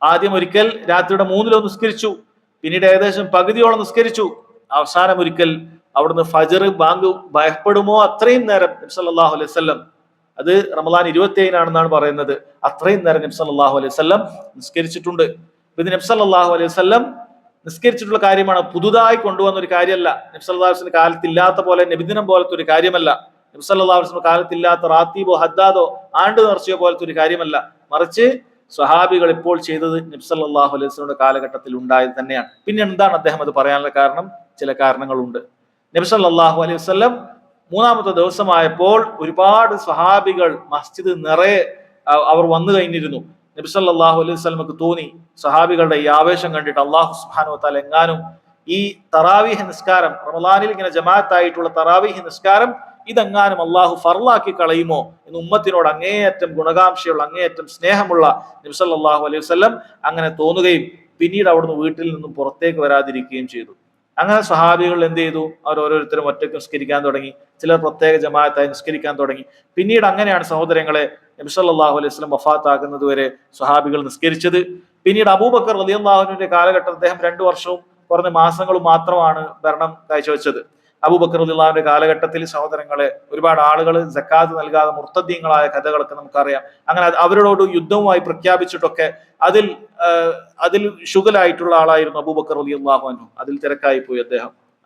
ആദ്യം ഒരിക്കൽ രാത്രിയുടെ 3-ലോ നിസ്കരിച്ചു, പിന്നീട് ഏകദേശം പകുതിയോളം നിസ്കരിച്ചു. അവസാനം ഒരിക്കൽ അവിടുന്ന് ഫജർ ബാങ്ക് ഭയപ്പെടുമോ അത്രയും നേരം നബി സല്ലല്ലാഹു അലൈഹി വസല്ലം, അത് റമളാൻ 27 പറയുന്നത്, അത്രയും നേരം നബി സല്ലല്ലാഹു അലൈഹി വസല്ലം നിസ്കരിച്ചിട്ടുണ്ട്. ഇത് നബി സല്ലല്ലാഹു അലൈഹി വസല്ലം നിസ്കരിച്ചിട്ടുള്ള കാര്യമാണ്, പുതുതായി കൊണ്ടുവന്ന ഒരു കാര്യമല്ല. നബി സല്ലല്ലാഹു അലൈഹി വസല്ലം കാലത്തില്ലാത്ത പോലെ നബിദിനം പോലത്തെ ഒരു കാര്യമല്ല. നബി സല്ലല്ലാഹു അലൈഹി വസല്ലം കാലത്തില്ലാത്ത റാത്തീബോ ഹദ്ദാദോ ആണ്ട് നേർച്ചയോ പോലത്തെ ഒരു കാര്യമല്ല. മറിച്ച് സ്വഹാബികൾ ഇപ്പോൾ ചെയ്തത് നബി സല്ലല്ലാഹു അലൈഹി വസല്ലമയുടെ കാലഘട്ടത്തിൽ ഉണ്ടായത് തന്നെയാണ്. പിന്നെ എന്താണ് അദ്ദേഹം അത് പറയാനുള്ള കാരണം? ചില കാരണങ്ങളുണ്ട്. നബി സല്ലല്ലാഹു അലൈഹി വസല്ലം 3-ാമത്തെ ദിവസമായപ്പോൾ ഒരുപാട് സ്വഹാബികൾ മസ്ജിദ് നിറയെ അവർ വന്നു കഴിഞ്ഞിരുന്നു. നബി സല്ലല്ലാഹു അലൈഹി വസല്ലമക്ക് തോന്നി സഹാബികളുടെ ഈ ആവേശം കണ്ടിട്ട് അള്ളാഹു സുബ്ഹാനഹു വ തആല എങ്ങാനും ഈ തറാവീഹ് നിസ്കാരം, റമളാനിൽ ഇങ്ങനെ ജമാഅത്തായിട്ടുള്ള തറാവീഹ് നിസ്കാരം ഇതെങ്ങാനും അള്ളാഹു ഫർളാക്കി കളയുമോ എന്ന് ഉമ്മത്തിനോട് അങ്ങേയറ്റം ഗുണകാംക്ഷയുള്ള, അങ്ങേയറ്റം സ്നേഹമുള്ള നബി സല്ലല്ലാഹു അലൈഹി വസല്ലം അങ്ങനെ തോന്നുകയും പിന്നീട് അവിടുന്ന് വീട്ടിൽ നിന്നും പുറത്തേക്ക് വരാതിരിക്കുകയും ചെയ്തു. അങ്ങനെ സ്വഹാബികൾ എന്ത് ചെയ്തു? അവർ ഓരോരുത്തരും ഒറ്റയ്ക്ക് നിസ്കരിക്കാൻ തുടങ്ങി, ചിലർ പ്രത്യേക ജമാഅത്തായി നിസ്കരിക്കാൻ തുടങ്ങി. പിന്നീട് അങ്ങനെയാണ് സഹോദരങ്ങളെ നബി സല്ലല്ലാഹു അലൈഹി വസല്ലം വഫാത്താകുന്നത് വരെ സ്വഹാബികൾ നിസ്കരിച്ചത്. പിന്നീട് അബൂബക്കർ റളിയല്ലാഹു അൻഹുവിന്റെ കാലഘട്ടം അദ്ദേഹം 2 വർഷവും കുറഞ്ഞ മാസങ്ങളും മാത്രമാണ് ഭരണം കാഴ്ചവെച്ചത്. അബൂബക്കർ റളിയല്ലാഹു അൻഹുവിന്റെ കാലഘട്ടത്തിൽ സഹോദരങ്ങളെ ഒരുപാട് ആളുകൾ സക്കാത്ത് നൽകാതെ മുർത്തദ്ദീങ്ങളായ കഥകളൊക്കെ നമുക്കറിയാം. അങ്ങനെ അവരോട് യുദ്ധവുമായി പ്രഖ്യാപിച്ചിട്ടൊക്കെ അതിൽ ശുഗലായിട്ടുള്ള ആളായിരുന്നു അബൂബക്കർ റളിയല്ലാഹു അൻഹു. അതിൽ തിരക്കായി പോയി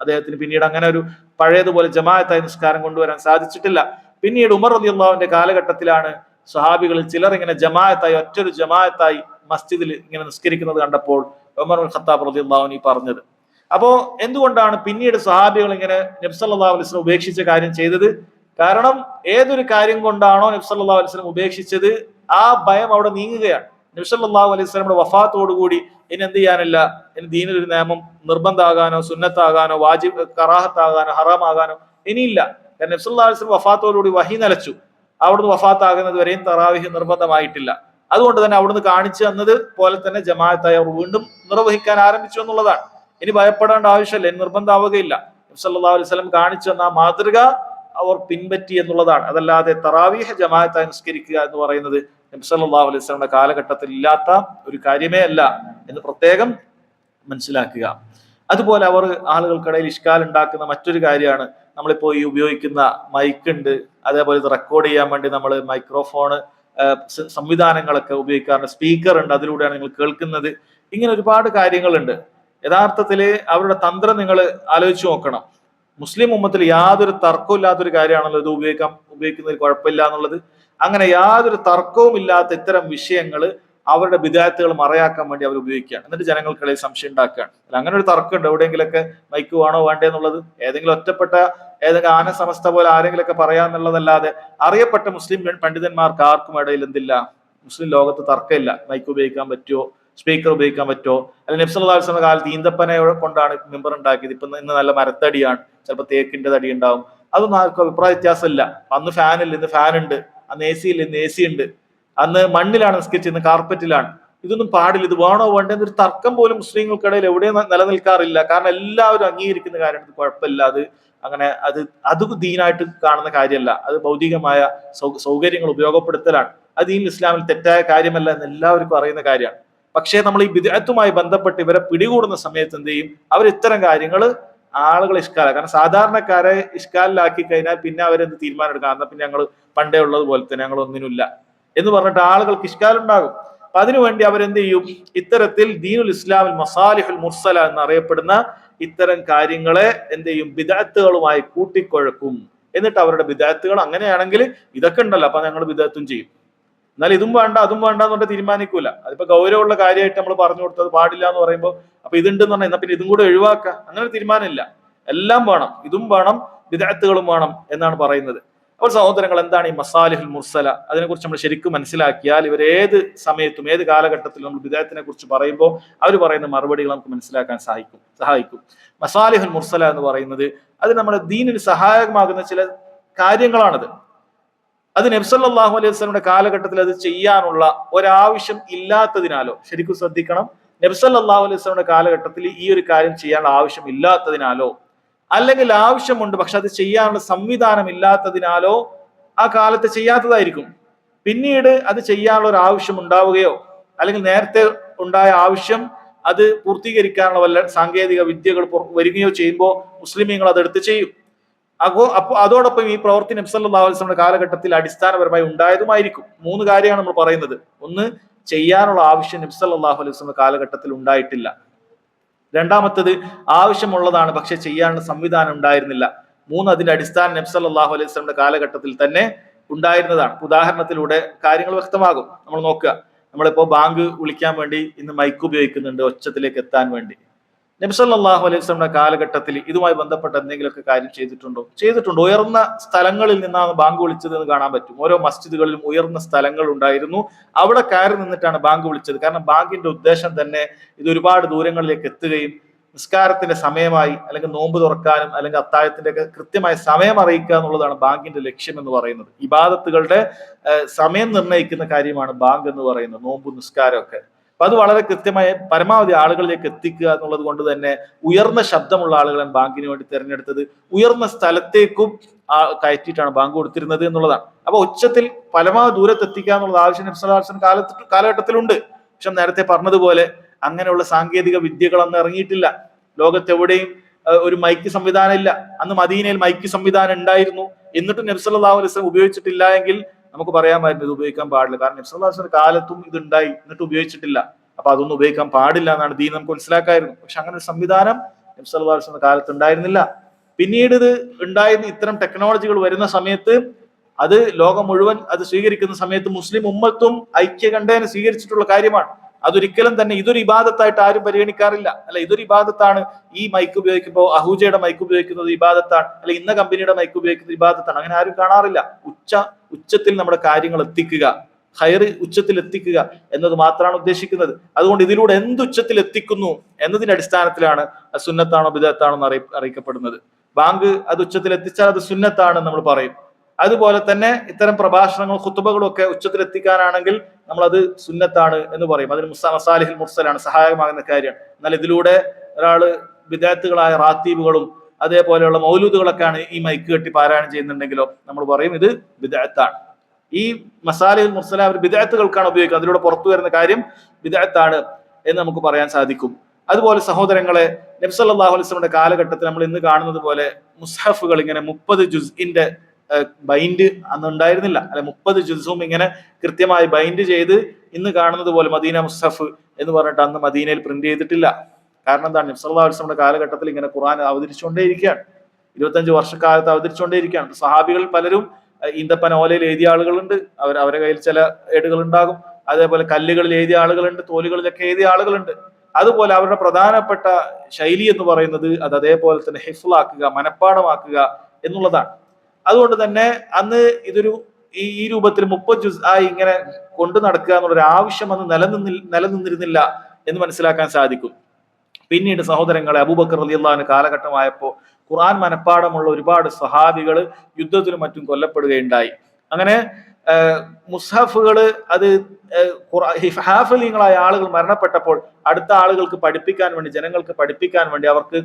അദ്ദേഹത്തിന് പിന്നീട് അങ്ങനെ ഒരു പഴയതുപോലെ ജമാഅത്തായി നിസ്കാരം കൊണ്ടുവരാൻ സാധിച്ചിട്ടില്ല. പിന്നീട് ഉമർ റളിയല്ലാഹു അൻഹുവിന്റെ കാലഘട്ടത്തിലാണ് സ്വഹാബികളിൽ ചിലർ ഇങ്ങനെ ജമാഅത്തായി, ഒറ്റൊരു ജമാഅത്തായി മസ്ജിദിൽ ഇങ്ങനെ നിസ്കരിക്കുന്നത് കണ്ടപ്പോൾ ഉമർ ഇബ്നുൽ ഖത്താബ് റളിയല്ലാഹു അൻഹു പറഞ്ഞത്. അപ്പോ എന്തുകൊണ്ടാണ് പിന്നീട് സ്വഹാബികൾ ഇങ്ങനെ നബി സല്ലല്ലാഹു അലൈഹി വസല്ലം ഉപേക്ഷിച്ച കാര്യം ചെയ്തത്? കാരണം ഏതൊരു കാര്യം കൊണ്ടാണോ നബി സല്ലല്ലാഹു അലൈഹി വസല്ലം ഉപേക്ഷിച്ചത്, ആ ഭയം അവിടെ നീങ്ങുകയാണ്. നബി സല്ലല്ലാഹു അലൈഹി വസല്ലമയുടെ വഫാത്തോടുകൂടി ഇനി എന്ത് ചെയ്യാനില്ല, ഇനി ദീനിൽ ഒരു നിയമം നിർബന്ധമാകാനോ സുന്നത്താകാനോ വാജിബ് കറാഹത്താകാനോ ഹറാമാകാനോ ഇനിയില്ല. കാരണം നബി സല്ലല്ലാഹു അലൈഹി വസല്ലം വഫാത്തോടുകൂടി വഹി നിലച്ചു. അവിടുന്ന് വഫാത്താകുന്നത് വരെയും തറാവീഹ് നിർബന്ധമായിട്ടില്ല. അതുകൊണ്ട് തന്നെ അവിടുന്ന് കാണിച്ചു തന്നത് പോലെ തന്നെ ജമാഅത്തായി അവർ വീണ്ടും നിർവഹിക്കാൻ ആരംഭിച്ചു എന്നുള്ളതാണ്. ഇനി ഭയപ്പെടേണ്ട ആവശ്യമില്ല, ഇനി നിർബന്ധമാവുകയില്ല. നബി സല്ലല്ലാഹു അലൈഹി വസല്ലം കാണിച്ചു തന്ന ആ മാതൃക അവർ പിൻപറ്റി എന്നുള്ളതാണ്. അതല്ലാതെ തറാവീഹ് ജമാഅത്തായി നിസ്കരിക്കുക എന്ന് പറയുന്നത് നബി സല്ലല്ലാഹു അലൈഹി വസല്ലമയുടെ കാലഘട്ടത്തിൽ ഇല്ലാത്ത ഒരു കാര്യമേ അല്ല എന്ന് പ്രത്യേകം മനസ്സിലാക്കുക. അതുപോലെ അവർ ആളുകൾക്കിടയിൽ ഇഷ്കാൽ ഉണ്ടാക്കുന്ന മറ്റൊരു കാര്യമാണ് നമ്മളിപ്പോ ഈ ഉപയോഗിക്കുന്ന മൈക്ക് ഉണ്ട്, അതേപോലെ ഇത് റെക്കോർഡ് ചെയ്യാൻ വേണ്ടി നമ്മൾ മൈക്രോഫോണ് സംവിധാനങ്ങളൊക്കെ ഉപയോഗിക്കാറുണ്ട്, സ്പീക്കർ ഉണ്ട്, അതിലൂടെയാണ് നിങ്ങൾ കേൾക്കുന്നത്. ഇങ്ങനെ ഒരുപാട് കാര്യങ്ങളുണ്ട്. യഥാർത്ഥത്തില് അവരുടെ തന്ത്രം നിങ്ങൾ ആലോചിച്ച് നോക്കണം. മുസ്ലിം ഉമ്മത്തിൽ യാതൊരു തർക്കവും ഇല്ലാത്തൊരു കാര്യമാണല്ലോ ഇത് ഉപയോഗിക്കുന്നതിൽ കുഴപ്പമില്ല എന്നുള്ളത്. അങ്ങനെ യാതൊരു തർക്കവും ഇല്ലാത്ത ഇത്തരം വിഷയങ്ങൾ അവരുടെ ബിദഅത്തുകൾ മറയാക്കാൻ വേണ്ടി അവർ ഉപയോഗിക്കുകയാണ്. എന്നിട്ട് ജനങ്ങൾക്കിടയിൽ സംശയം ഉണ്ടാക്കുകയാണ്. അല്ല, അങ്ങനെ ഒരു തർക്കമുണ്ട്, എവിടെയെങ്കിലൊക്കെ മൈക്ക് വേണോ വേണ്ടേ എന്നുള്ളത് ഏതെങ്കിലും ഒറ്റപ്പെട്ട ഏതെങ്കിലും ആന സമസ്ത പോലെ ആരെങ്കിലൊക്കെ പറയാന്നുള്ളതല്ലാതെ അറിയപ്പെട്ട മുസ്ലിം പണ്ഡിതന്മാർക്ക് ആർക്കും ഇടയിൽ എന്തില്ല, മുസ്ലിം ലോകത്ത് തർക്കമില്ല. മൈക്ക് ഉപയോഗിക്കാൻ പറ്റുമോ, സ്പീക്കർ ഉപയോഗിക്കാൻ പറ്റുമോ? അല്ലെങ്കിൽ നബി സല്ലല്ലാഹു അലൈഹി വസല്ലം കാലത്ത് ഈന്തപ്പന കൊണ്ടാണ് മെമ്പർ ഉണ്ടാക്കിയത്, ഇന്ന് നല്ല മരത്തടിയാണ്, ചിലപ്പോൾ തേക്കിന്റെ തടി ഉണ്ടാവും. അതൊന്നും ആർക്കും അഭിപ്രായ വ്യത്യാസമില്ല. അന്ന് ഫാനില്ല, ഇന്ന് ഫാൻ ഉണ്ട്. അന്ന് എ സി ഇല്ല, ഇന്ന് എ സി ഉണ്ട്. അന്ന് മണ്ണിലാണ് നിസ്കരിച്ചത്, ഇന്ന് കാർപ്പറ്റിലാണ്. ഇതൊന്നും പാടില്ല, ഇത് വേണോ വേണ്ടേ എന്നൊരു തർക്കം പോലും മുസ്ലിങ്ങൾക്കിടയിൽ എവിടെയും നിലനിൽക്കാറില്ല. കാരണം എല്ലാവരും അംഗീകരിക്കുന്ന കാര്യമാണ്, കുഴപ്പമില്ല, അങ്ങനെ അത് ദീനായിട്ട് കാണുന്ന കാര്യമല്ല, അത് ഭൗതികമായ സൗകര്യങ്ങൾ ഉപയോഗപ്പെടുത്തലാണ്. അത് ഈ ഇസ്ലാമിൽ തെറ്റായ കാര്യമല്ല എന്ന് എല്ലാവർക്കും അറിയുന്ന കാര്യമാണ്. പക്ഷേ നമ്മൾ ഈ ബിദ്അത്തുമായി ബന്ധപ്പെട്ട് ഇവരെ പിടികൂടുന്ന സമയത്ത് എന്ത് ചെയ്യും? അവർ ഇത്തരം കാര്യങ്ങൾ ആളുകൾ ഇഷ്കാല, കാരണം സാധാരണക്കാരെ ഇഷ്കാലിലാക്കി കഴിഞ്ഞാൽ പിന്നെ അവരെന്ത് തീരുമാനം എടുക്കാം, എന്നാൽ പിന്നെ ഞങ്ങൾ പണ്ടേ ഉള്ളത് പോലെ തന്നെ ഞങ്ങൾ ഒന്നിനുമില്ല എന്ന് പറഞ്ഞിട്ട് ആളുകൾക്ക് ഇഷ്കാലുണ്ടാകും. അപ്പൊ അതിനുവേണ്ടി അവരെന്ത് ചെയ്യും? ഇത്തരത്തിൽ ദീനുൽ ഇസ്ലാമിൽ മസാലിഹുൽ മുർസല എന്നറിയപ്പെടുന്ന ഇത്തരം കാര്യങ്ങളെ എന്ത് ചെയ്യും? ബിദ്അത്തുകളുമായി കൂട്ടിക്കുഴക്കും. എന്നിട്ട് അവരുടെ ബിദ്അത്തുകൾ അങ്ങനെയാണെങ്കിൽ ഇതൊക്കെ ഉണ്ടല്ലോ, അപ്പൊ ഞങ്ങൾ ബിദ്അത്തും ചെയ്യും. എന്നാൽ ഇതും വേണ്ട അതും വേണ്ട എന്ന് പറഞ്ഞിട്ട് തീരുമാനിക്കൂല. അതിപ്പോ ഗൗരവമുള്ള കാര്യമായിട്ട് നമ്മൾ പറഞ്ഞു കൊടുത്തത് പാടില്ല എന്ന് പറയുമ്പോൾ അപ്പൊ ഇതുണ്ടെന്ന് പറഞ്ഞാൽ എന്നാ പിന്നെ ഇതും കൂടെ ഒഴിവാക്കുക, അങ്ങനെ തീരുമാനമില്ല. എല്ലാം വേണം, ഇതും വേണം, ബിദ്അത്തുകളും വേണം എന്നാണ് പറയുന്നത്. അപ്പോൾ സഹോദരങ്ങൾ, എന്താണ് ഈ മസാലിഹുൽ മുർസല? അതിനെക്കുറിച്ച് നമ്മൾ ശരിക്കും മനസ്സിലാക്കിയാൽ ഇവർ ഏത് സമയത്തും ഏത് കാലഘട്ടത്തിലും നമ്മൾ ബിദ്അത്തിനെ കുറിച്ച് പറയുമ്പോൾ അവർ പറയുന്ന മറുപടികൾ നമുക്ക് മനസ്സിലാക്കാൻ സഹായിക്കും. മസാലിഹുൽ മുർസല എന്ന് പറയുന്നത് അത് നമ്മുടെ ദീനിന് സഹായകമാകുന്ന ചില കാര്യങ്ങളാണത്. അത് നബി സല്ലല്ലാഹു അലൈഹി വസല്ലമയുടെ കാലഘട്ടത്തിൽ അത് ചെയ്യാനുള്ള ഒരാവശ്യം ഇല്ലാത്തതിനാലോ, ശരിക്കും ശ്രദ്ധിക്കണം, നബി സല്ലല്ലാഹു അലൈഹി വസല്ലമയുടെ കാലഘട്ടത്തിൽ ഈ ഒരു കാര്യം ചെയ്യാനുള്ള ആവശ്യം ഇല്ലാത്തതിനാലോ, അല്ലെങ്കിൽ ആവശ്യമുണ്ട് പക്ഷെ അത് ചെയ്യാനുള്ള സംവിധാനം ഇല്ലാത്തതിനാലോ ആ കാലത്ത് ചെയ്യാത്തതായിരിക്കും. പിന്നീട് അത് ചെയ്യാനുള്ള ഒരു ആവശ്യം ഉണ്ടാവുകയോ അല്ലെങ്കിൽ നേരത്തെ ഉണ്ടായ ആവശ്യം അത് പൂർത്തീകരിക്കാനുള്ള വല്ല സാങ്കേതിക വിദ്യകൾ വരികയോ ചെയ്യുമ്പോൾ മുസ്ലിമീങ്ങൾ അതെടുത്ത് ചെയ്യും. അപ്പോ അതോടൊപ്പം ഈ പ്രവൃത്തി നബി സല്ലല്ലാഹു അലൈഹി വസല്ലമയുടെ കാലഘട്ടത്തിൽ അടിസ്ഥാനപരമായി ഉണ്ടായതുമായിരിക്കും. 3 കാര്യമാണ് നമ്മൾ പറയുന്നത്. ഒന്ന്, ചെയ്യാനുള്ള ആവശ്യം നബി സല്ലല്ലാഹു അലൈഹി വസല്ലമയുടെ കാലഘട്ടത്തിൽ ഉണ്ടായിട്ടില്ല. രണ്ടാമത്തത്, ആവശ്യമുള്ളതാണ് പക്ഷെ ചെയ്യാനുള്ള സംവിധാനം ഉണ്ടായിരുന്നില്ല. 3, അതിന്റെ അടിസ്ഥാനം നബി സല്ലല്ലാഹു അലൈഹി വസല്ലമയുടെ കാലഘട്ടത്തിൽ തന്നെ ഉണ്ടായിരുന്നതാണ്. ഉദാഹരണത്തിലൂടെ കാര്യങ്ങൾ വ്യക്തമാകും. നമ്മൾ നോക്കുക, നമ്മളിപ്പോ ബാങ്ക് വിളിക്കാൻ വേണ്ടി ഇന്ന് മൈക്ക് ഉപയോഗിക്കുന്നുണ്ട് ഒച്ചത്തിലേക്ക് എത്താൻ വേണ്ടി. നബി സല്ലല്ലാഹു അലൈഹി വസല്ലമയുടെ കാലഘട്ടത്തിൽ ഇതുമായി ബന്ധപ്പെട്ട എന്തെങ്കിലുമൊക്കെ കാര്യം ചെയ്തിട്ടുണ്ടോ? ഉയർന്ന സ്ഥലങ്ങളിൽ നിന്നാണ് ബാങ്ക് വിളിച്ചത് എന്ന് കാണാൻ പറ്റും. ഓരോ മസ്ജിദുകളിലും ഉയർന്ന സ്ഥലങ്ങൾ ഉണ്ടായിരുന്നു. അവിടെ കയറി നിന്നിട്ടാണ് ബാങ്ക് വിളിച്ചത്. കാരണം ബാങ്കിന്റെ ഉദ്ദേശം തന്നെ ഇത് ഒരുപാട് ദൂരങ്ങളിലേക്ക് എത്തുകയും നിസ്കാരത്തിന്റെ സമയമായി അല്ലെങ്കിൽ നോമ്പ് തുറക്കാനും അല്ലെങ്കിൽ അത്താഴത്തിന്റെ ഒക്കെ കൃത്യമായ സമയം അറിയിക്കുക എന്നുള്ളതാണ് ബാങ്കിന്റെ ലക്ഷ്യം എന്ന് പറയുന്നത്. ഇബാദത്തുകളുടെ സമയം നിർണ്ണയിക്കുന്ന കാര്യമാണ് ബാങ്ക് എന്ന് പറയുന്നത്, നോമ്പും നിസ്കാരം ഒക്കെ. അപ്പൊ അത് വളരെ കൃത്യമായ പരമാവധി ആളുകളിലേക്ക് എത്തിക്കുക എന്നുള്ളത് കൊണ്ട് തന്നെ ഉയർന്ന ശബ്ദമുള്ള ആളുകളാണ് ബാങ്കിന് വേണ്ടി തിരഞ്ഞെടുത്തത്. ഉയർന്ന സ്ഥലത്തേക്കും കയറ്റിയിട്ടാണ് ബാങ്ക് കൊടുത്തിരുന്നത് എന്നുള്ളതാണ്. അപ്പൊ ഉച്ചത്തിൽ പരമാവധി ദൂരത്ത് എത്തിക്കുക എന്നുള്ള ആവശ്യം നബി സല്ലല്ലാഹു അലൈഹി വസല്ലം കാലഘട്ടത്തിലുണ്ട്. പക്ഷെ നേരത്തെ പറഞ്ഞതുപോലെ അങ്ങനെയുള്ള സാങ്കേതിക വിദ്യകൾ അന്ന് ഇറങ്ങിയിട്ടില്ല. ലോകത്തെവിടെയും ഒരു മൈക്ക് സംവിധാനം ഇല്ല. അന്ന് മദീനയിൽ മൈക്ക് സംവിധാനം ഉണ്ടായിരുന്നു. എന്നിട്ടും നബി സല്ലല്ലാഹു അലൈഹി വസല്ലം ഉപയോഗിച്ചിട്ടില്ല എങ്കിൽ നമുക്ക് പറയാമായിരുന്നു ഇത് ഉപയോഗിക്കാൻ പാടില്ല. കാരണം നബി സല്ലല്ലാഹു അലൈഹി വസല്ലം കാലത്തും ഇത് ഉണ്ടായി, എന്നിട്ട് ഉപയോഗിച്ചിട്ടില്ല. അപ്പൊ അതൊന്നും ഉപയോഗിക്കാൻ പാടില്ല എന്നാണ് ദീൻ നമുക്ക് മനസ്സിലാക്കായിരുന്നു. പക്ഷെ അങ്ങനെ ഒരു സംവിധാനം നബി സല്ലല്ലാഹു അലൈഹി വസല്ലം കാലത്ത് ഉണ്ടായിരുന്നില്ല. പിന്നീട് ഇത് ഉണ്ടായിരുന്ന ഇത്തരം ടെക്നോളജികൾ വരുന്ന സമയത്ത് അത് ലോകം മുഴുവൻ അത് സ്വീകരിക്കുന്ന സമയത്ത് മുസ്ലിം ഉമ്മത്തും ഐക്യകണ്ഠേന സ്വീകരിച്ചിട്ടുള്ള കാര്യമാണ്. അതൊരിക്കലും തന്നെ ഇതൊരു ഇബാദത്തായിട്ട് ആരും പരിഗണിക്കാറില്ല. അല്ല, ഇതൊരു ഇബാദത്താണ്. ഈ മൈക്ക് ഉപയോഗിക്കുമ്പോൾ അഹൂജയുടെ മൈക്ക് ഉപയോഗിക്കുന്നത് ഇബാദത്താണ്, അല്ലെ ഇന്ന കമ്പനിയുടെ മൈക്ക് ഉപയോഗിക്കുന്നത് ഇബാദത്താണ്, അങ്ങനെ ആരും കാണാറില്ല. ഉച്ചത്തിൽ നമ്മുടെ കാര്യങ്ങൾ എത്തിക്കുക, ഹൈറ് ഉച്ചത്തിൽ എത്തിക്കുക എന്നത് മാത്രമാണ് ഉദ്ദേശിക്കുന്നത്. അതുകൊണ്ട് ഇതിലൂടെ എന്ത് ഉച്ചത്തിൽ എത്തിക്കുന്നു എന്നതിന്റെ അടിസ്ഥാനത്തിലാണ് സുന്നത്താണോ ബിദഅത്താണോ എന്ന് അറിയിക്കപ്പെടുന്നത്. ബാങ്ക് അത് ഉച്ചത്തിൽ എത്തിച്ചാൽ അത് സുന്നത്താണ് നമ്മൾ പറയും. അതുപോലെ തന്നെ ഇത്തരം പ്രഭാഷണങ്ങളും ഖുതുബകളും ഒക്കെ ഉച്ചത്തിൽ എത്തിക്കാനാണെങ്കിൽ നമ്മൾ അത് സുന്നത്താണ് എന്ന് പറയും. അതിന് മസാലിഹിൽ മുർസലാണ്, സഹായകമാകുന്ന കാര്യമാണ്. എന്നാൽ ഇതിലൂടെ ഒരാള് ബിദഅത്തുകളായ റാത്തീബുകളും അതേപോലെയുള്ള മൗലൂദുകളൊക്കെയാണ് ഈ മൈക്ക് കെട്ടി പാരായണം ചെയ്യുന്നുണ്ടെങ്കിലോ നമ്മൾ പറയും ഇത് ബിദഅത്താണ്. ഈ മസാലിഹിൽ മുർസല അവർ ബിദഅത്തുകൾക്കാണ് ഉപയോഗിക്കുന്നത്. അതിലൂടെ പുറത്തു വരുന്ന കാര്യം ബിദഅത്താണ് എന്ന് നമുക്ക് പറയാൻ സാധിക്കും. അതുപോലെ സഹോദരങ്ങളെ, നബി സല്ലല്ലാഹു അലൈഹി വസല്ലമയുടെ കാലഘട്ടത്തിൽ നമ്മൾ ഇന്ന് കാണുന്നത് പോലെ മുസ്ഹഫുകൾ ഇങ്ങനെ 30 ജുസ്ഇന്റെ ബൈൻഡ് അന്ന് ഉണ്ടായിരുന്നില്ല. അല്ലെ, 30 ജുസും ഇങ്ങനെ കൃത്യമായി ബൈൻഡ് ചെയ്ത് ഇന്ന് കാണുന്നത് പോലെ മദീന മുസ്ഹഫ് എന്ന് പറഞ്ഞിട്ട് അന്ന് മദീനയിൽ പ്രിന്റ് ചെയ്തിട്ടില്ല. കാരണം എന്താണ്? നബി സല്ലല്ലാഹു അലൈഹി വസല്ലമയുടെ കാലഘട്ടത്തിൽ ഇങ്ങനെ ഖുർആൻ അവതരിച്ചുകൊണ്ടേയിരിക്കുകയാണ്. 25 വർഷക്കാലത്ത് അവതരിച്ചുകൊണ്ടേയിരിക്കുകയാണ്. സഹാബികൾ പലരും ഈന്തപ്പന ഓലയിൽ എഴുതിയ ആളുകളുണ്ട്, അവരുടെ കയ്യിൽ ചില ഏടുകൾ ഉണ്ടാകും. അതേപോലെ കല്ലുകളിൽ എഴുതിയ ആളുകളുണ്ട്, തോലുകളിലൊക്കെ എഴുതിയ ആളുകളുണ്ട്. അതുപോലെ അവരുടെ പ്രധാനപ്പെട്ട ശൈലി എന്ന് പറയുന്നത് അത് അതേപോലെ തന്നെ ഹിഫ്ളാക്കുക, മനപ്പാടമാക്കുക എന്നുള്ളതാണ്. അതുകൊണ്ട് തന്നെ അന്ന് ഇതൊരു ഈ രൂപത്തിൽ 30 ജുസ് ആയി ഇങ്ങനെ കൊണ്ടു നടക്കുക എന്നുള്ളൊരു ആവശ്യം അന്ന് നിലനിന്നിരുന്നില്ല എന്ന് മനസ്സിലാക്കാൻ സാധിക്കും. പിന്നീട് സഹോദരങ്ങളെ, അബൂബക്കർ റളിയല്ലാഹു അൻഹു കാലഘട്ടമായപ്പോൾ ഖുർആൻ മനപ്പാടമുള്ള ഒരുപാട് സഹാബികൾ യുദ്ധത്തിലും മറ്റും കൊല്ലപ്പെടുകയുണ്ടായി. അങ്ങനെ മുസ്ഹഫുകള് അത് ഹാഫിളീങ്ങളായ ആളുകൾ മരണപ്പെട്ടപ്പോൾ അടുത്ത ആളുകൾക്ക് പഠിപ്പിക്കാൻ വേണ്ടി, ജനങ്ങൾക്ക് പഠിപ്പിക്കാൻ വേണ്ടി അവർക്ക്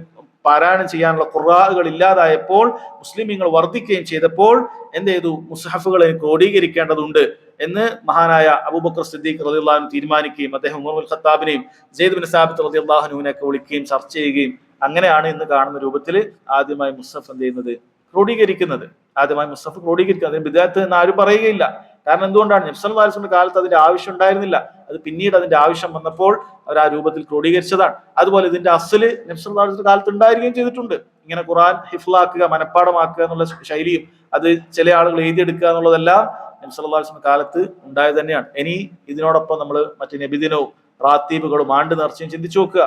പാരായണം ചെയ്യാനുള്ള ഖുർആനുകൾ ഇല്ലാതായപ്പോൾ മുസ്ലിമീങ്ങൾ വർദ്ധിക്കുകയും ചെയ്തപ്പോൾ എന്ത് ചെയ്തു? മുസ്ഹഫുകളെ ക്രോഡീകരിക്കേണ്ടതുണ്ട് എന്ന് മഹാനായ അബൂബക്കർ സിദ്ദീഖ് റളിയല്ലാഹു അൻഹു തീരുമാനിക്കുകയും അദ്ദേഹം ഉമർ ഇബ്നുൽ ഖത്താബിനെയും സെയ്ദ് ബിൻ സാബിത്ത് റളിയല്ലാഹു അൻഹുവിനെയൊക്കെ വിളിക്കുകയും ചർച്ച ചെയ്യുകയും അങ്ങനെയാണ് ഇന്ന് കാണുന്ന രൂപത്തിൽ ആദ്യമായി മുസ്ഹഫ് എന്ത് ചെയ്യുന്നത്? ക്രോഡീകരിക്കുന്നത്. ആദ്യമായി മുസ്ഹഫ് ക്രോഡീകരിക്കുന്നത്. അതിന് ബിദ്അത്ത് എന്ന് ആരും പറയുകയില്ല. കാരണം എന്തുകൊണ്ടാണ്? നബി സല്ലല്ലാഹു അലൈഹി വസല്ലം കാലത്ത് അതിന്റെ ആവശ്യം ഉണ്ടായിരുന്നില്ല. അത് പിന്നീട് അതിന്റെ ആവശ്യം വന്നപ്പോൾ അവർ ആ രൂപത്തിൽ ക്രോഡീകരിച്ചതാണ്. അതുപോലെ ഇതിന്റെ അസ്ല് നബി സല്ലല്ലാഹു അലൈഹി വസല്ലം കാലത്ത് ഉണ്ടായിരിക്കുകയും ചെയ്തിട്ടുണ്ട്. ഇങ്ങനെ ഖുർആൻ ഹിഫ്ളാക്കുക, മനപ്പാടമാക്കുക എന്നുള്ള ശൈലിയും അത് ചില ആളുകൾ എഴുതിയെടുക്കുക എന്നുള്ളതെല്ലാം നബി സല്ലല്ലാഹു അലൈഹി വസല്ലം കാലത്ത് ഉണ്ടായത് തന്നെയാണ്. ഇനി ഇതിനോടൊപ്പം നമ്മൾ മറ്റു നബിദിനവും റാത്തീബുകളും ആണ്ട് നേർച്ചയും ചിന്തിച്ചു നോക്കുക.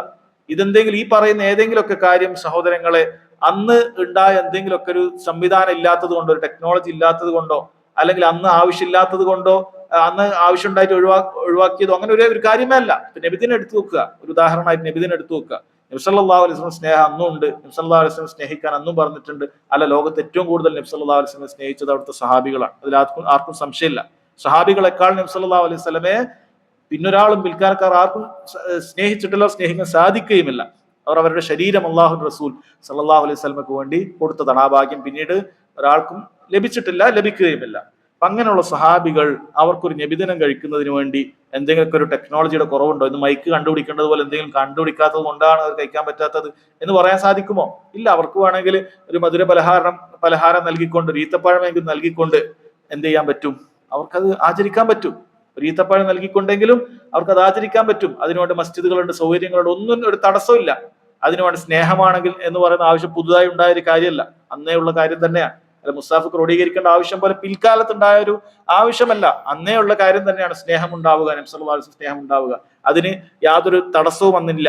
ഇതെന്തെങ്കിലും ഈ പറയുന്ന ഏതെങ്കിലുമൊക്കെ കാര്യം സഹോദരങ്ങളെ അന്ന് ഉണ്ടായ എന്തെങ്കിലുമൊക്കെ ഒരു സംവിധാനം ഇല്ലാത്തത് കൊണ്ടോ, ഒരു ടെക്നോളജി ഇല്ലാത്തത് കൊണ്ടോ, അല്ലെങ്കിൽ അന്ന് ആവശ്യമില്ലാത്തത് കൊണ്ടോ, അന്ന് ആവശ്യം ഉണ്ടായിട്ട് ഒഴിവാക്കിയതോ അങ്ങനെ ഒരു കാര്യമേ അല്ല. നബിദിനെ എടുത്തു നോക്കുക, ഒരു ഉദാഹരണമായിട്ട് നബിദിനെ എടുത്തു നോക്കുക. നബി സല്ലല്ലാഹു അലൈഹി വസല്ലം സ്നേഹം അന്നും ഉണ്ട്. നബി സല്ലല്ലാഹു അലൈഹി വസല്ലം സ്നേഹിക്കാൻ അന്നും പറഞ്ഞിട്ടുണ്ട്. അല്ല, ലോകത്ത് ഏറ്റവും കൂടുതൽ നബി സല്ലല്ലാഹു അലൈഹി വസല്ലം സ്നേഹിച്ചത് അവിടുത്തെ സഹാബികളാണ്. അതിൽ ആർക്കും സംശയമില്ല. സഹാബികളെക്കാൾ നബി സല്ലല്ലാഹു അലൈഹി വസല്ലമയെ പിന്നൊരാളും പിൽക്കാലക്കാർ ആർക്കും സ്നേഹിച്ചിട്ടില്ല, സ്നേഹിക്കാൻ സാധിക്കുകയുമില്ല. അവർ അവരുടെ ശരീരം അല്ലാഹു റസൂൽ സല്ലല്ലാഹു അലൈഹി വസല്ലമക്ക് വേണ്ടി കൊടുത്തതാണ്. ആ ഭാഗ്യം പിന്നീട് ഒരാൾക്കും ലഭിച്ചിട്ടില്ല, ലഭിക്കുകയുമില്ല. അപ്പൊ അങ്ങനെയുള്ള സഹാബികൾ അവർക്കൊരു നബിദിനം കഴിക്കുന്നതിന് വേണ്ടി എന്തെങ്കിലുമൊക്കെ ഒരു ടെക്നോളജിയുടെ കുറവുണ്ടോ? ഇന്ന് മൈക്ക് കണ്ടുപിടിക്കേണ്ടത് പോലെ എന്തെങ്കിലും കണ്ടുപിടിക്കാത്തത് കൊണ്ടാണ് അത് കഴിക്കാൻ പറ്റാത്തത് എന്ന് പറയാൻ സാധിക്കുമോ? ഇല്ല. അവർക്ക് വേണമെങ്കിൽ ഒരു മധുര പലഹാരം നൽകിക്കൊണ്ട്, ഒരു ഈത്തപ്പഴമെങ്കിലും നൽകിക്കൊണ്ട് എന്ത് ചെയ്യാൻ പറ്റും? അവർക്കത് ആചരിക്കാൻ പറ്റും. ഒരു ഈത്തപ്പഴം നൽകിക്കൊണ്ടെങ്കിലും അവർക്ക് അത് ആചരിക്കാൻ പറ്റും. അതിനുവേണ്ടി മസ്ജിദുകളുണ്ട്, സൗകര്യങ്ങളുണ്ട്, ഒന്നും ഒരു തടസ്സമില്ല. അതിനുവേണ്ടി സ്നേഹമാണെങ്കിൽ എന്ന് പറയുന്ന ആവശ്യം പുതുതായി ഉണ്ടായ ഒരു കാര്യമല്ല, അന്നേ ഉള്ള കാര്യം തന്നെയാണ്. അല്ല, മുസ്താഫ് ക്രോഡീകരിക്കേണ്ട ആവശ്യം പോലെ പിൽക്കാലത്ത് ഉണ്ടായ ഒരു ആവശ്യമല്ല, അന്നേ ഉള്ള കാര്യം തന്നെയാണ് സ്നേഹം ഉണ്ടാവുക, നബി സല്ലല്ലാഹു അലൈഹി വസല്ലം സ്നേഹം ഉണ്ടാവുക. അതിന് യാതൊരു തടസ്സവും വന്നില്ല.